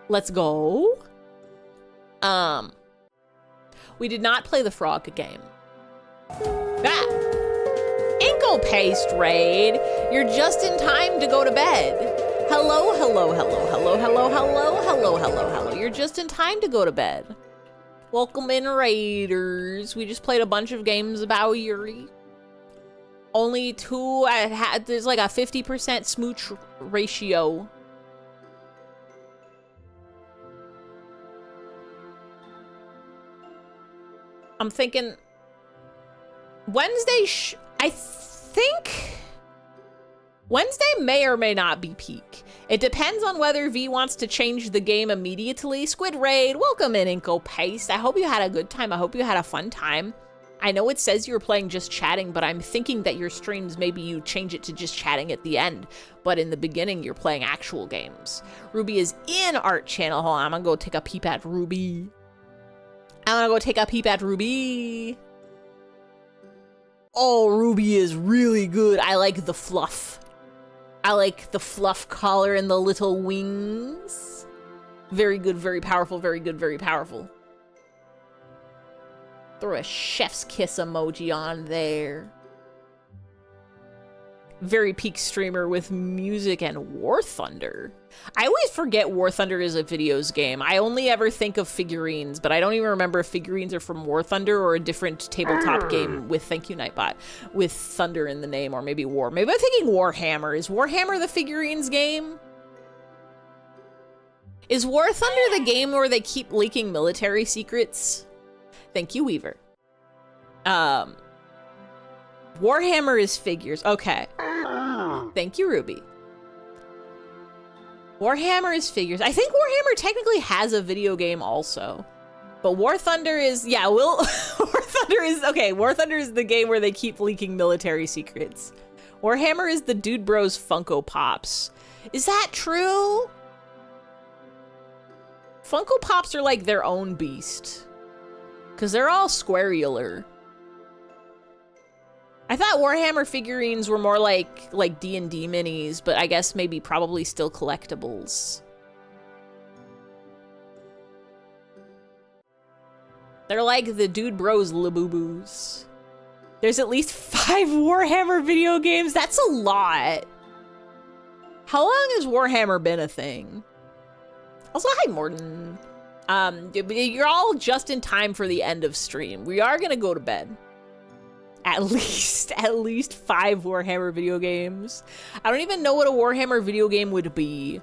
Let's go. We did not play the frog game. Inkle paste raid. You're just in time to go to bed. Hello, hello, hello, hello, hello, hello, hello, hello, hello. You're just in time to go to bed. Welcome in, Raiders. We just played a bunch of games about Yuri. Only two, there's like a 50% smooch ratio. I'm thinking Wednesday, I think Wednesday may or may not be peak. It depends on whether V wants to change the game immediately. Squid Raid, welcome in, Inko Paste. I hope you had a good time. I hope you had a fun time. I know it says you were playing just chatting, but I'm thinking that your streams, maybe you change it to just chatting at the end. But in the beginning, you're playing actual games. Ruby is in art channel. Hold on, I'm gonna go take a peep at Ruby. Oh, Ruby is really good. I like the fluff. I like the fluff collar and the little wings. Very good, very powerful, very good, very powerful. Throw a chef's kiss emoji on there. Very peak streamer with music and War Thunder. I always forget War Thunder is a videos game. I only ever think of figurines, but I don't even remember if figurines are from War Thunder or a different tabletop game with, thank you, Nightbot, with Thunder in the name, or maybe War. Maybe I'm thinking Warhammer. Is Warhammer the figurines game? Is War Thunder the game where they keep leaking military secrets? Thank you, Weaver. Warhammer is figures. Okay. Thank you, Ruby. Warhammer is figures. I think Warhammer technically has a video game also. But War Thunder is, yeah, War Thunder is the game where they keep leaking military secrets. Warhammer is the Dude Bros Funko Pops. Is that true? Funko Pops are like their own beast. Because they're all squareular. I thought Warhammer figurines were more like D&D minis, but I guess maybe probably still collectibles. They're like the Dude Bros Labubu's. There's at least 5 Warhammer video games. That's a lot. How long has Warhammer been a thing? Also, hi, Morton. You're all just in time for the end of stream. We are gonna go to bed. At least 5 Warhammer video games. I don't even know what a Warhammer video game would be.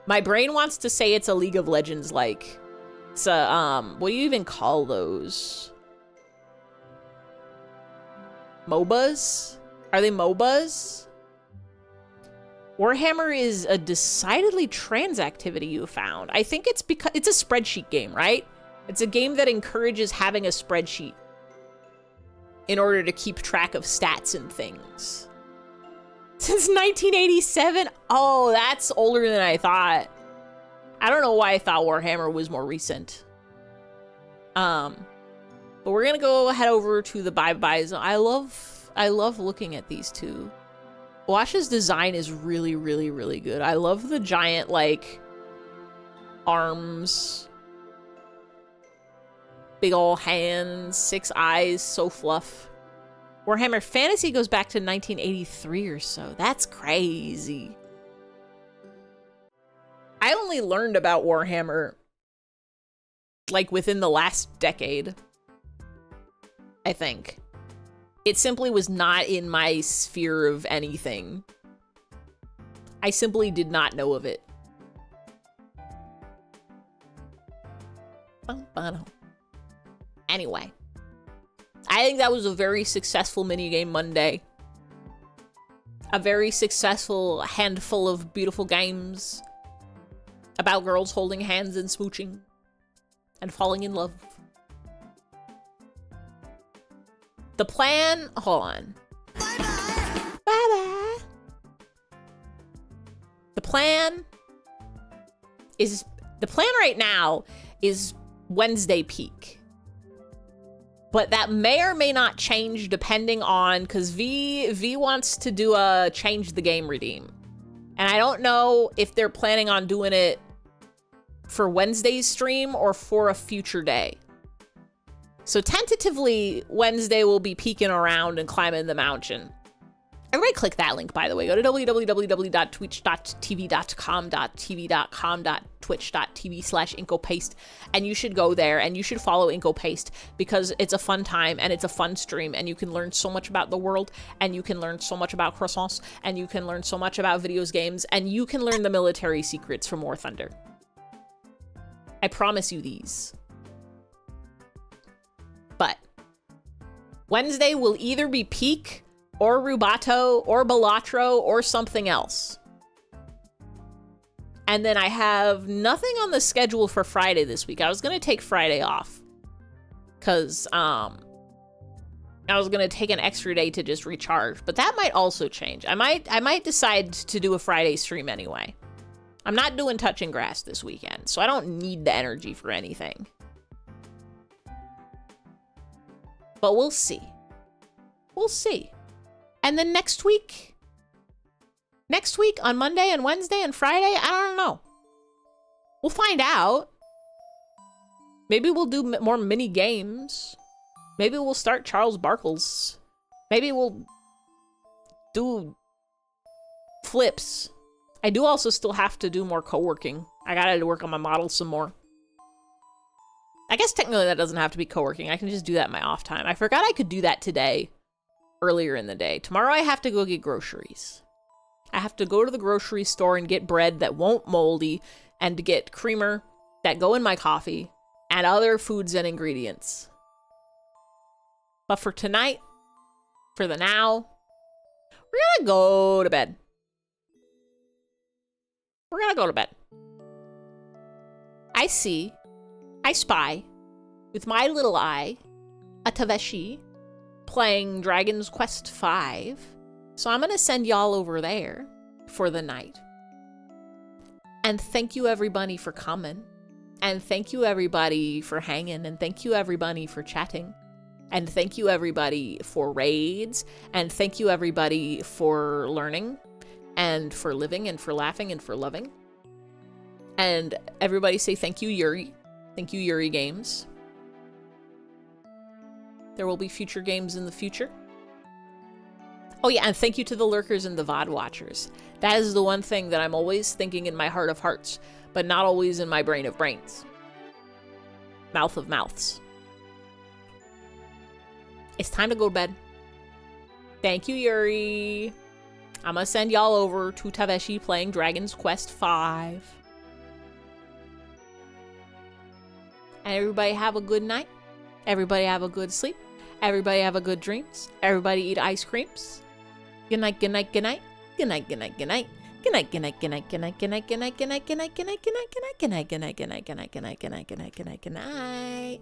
My brain wants to say it's a League of Legends like. It's a, what do you even call those? MOBAs? Are they MOBAs? Warhammer is a decidedly trans activity you found. I think it's because it's a spreadsheet game, right? It's a game that encourages having a spreadsheet in order to keep track of stats and things. Since 1987? Oh, that's older than I thought. I don't know why I thought Warhammer was more recent. But we're gonna go head over to the bye-bye zone. I love looking at these two. Wash's design is really, really, really good. I love the giant, like, arms. Big ol' hands, 6 eyes, so fluff. Warhammer Fantasy goes back to 1983 or so. That's crazy. I only learned about Warhammer, like, within the last decade, I think. It simply was not in my sphere of anything. I simply did not know of it. Anyway, I think that was a very successful minigame Monday. A very successful handful of beautiful games about girls holding hands and smooching and falling in love. The plan, hold on. Bye-bye. Bye-bye. The plan right now is Wednesday peak. But that may or may not change depending on, because V wants to do a change the game redeem. And I don't know if they're planning on doing it for Wednesday's stream or for a future day. So tentatively, Wednesday will be peeking around and climbing the mountain. Everybody click that link, by the way. Go to www.twitch.tv.com.twitch.tv/InkoPaste, and you should go there, and you should follow InkoPaste, because it's a fun time, and it's a fun stream, and you can learn so much about the world, and you can learn so much about croissants, and you can learn so much about videos games, and you can learn the military secrets from War Thunder. I promise you these. But Wednesday will either be Peak, or Rubato, or Balatro, or something else. And then I have nothing on the schedule for Friday this week. I was gonna take Friday off, because I was gonna take an extra day to just recharge, but that might also change. I might decide to do a Friday stream anyway. I'm not doing Touching Grass this weekend, so I don't need the energy for anything. But we'll see. We'll see. And then next week on Monday and Wednesday and Friday, I don't know. We'll find out. Maybe we'll do more mini games. Maybe we'll start Charles Barkles. Maybe we'll do flips. I do also still have to do more co-working. I gotta work on my models some more. I guess technically that doesn't have to be co-working. I can just do that in my off time. I forgot I could do that today, earlier in the day. Tomorrow I have to go get groceries. I have to go to the grocery store and get bread that won't moldy, and to get creamer that go in my coffee, and other foods and ingredients. But for tonight, for the now, we're gonna go to bed. We're gonna go to bed. I spy, with my little eye, a Taveshi playing Dragon's Quest V. So I'm gonna send y'all over there for the night. And thank you everybody for coming. And thank you everybody for hanging. And thank you everybody for chatting. And thank you everybody for raids. And thank you everybody for learning. And for living and for laughing and for loving. And everybody say thank you, Yuri. Thank you, Yuri Games. There will be future games in the future. Oh yeah, and thank you to the lurkers and the VOD watchers. That is the one thing that I'm always thinking in my heart of hearts, but not always in my brain of brains. Mouth of mouths. It's time to go to bed. Thank you, Yuri. I'm gonna send y'all over to Taveshi playing Dragon's Quest V. And everybody have a good night. Everybody have a good sleep. Everybody have a good dreams. Everybody eat ice creams. Good night, good night, good night. Good night, good night, good night. Good night, good night, good night, good night, good night, good night, good night, good night, good night, good night, good night, good night, good night, good night, good night, good night, good night, good night, good night, good night.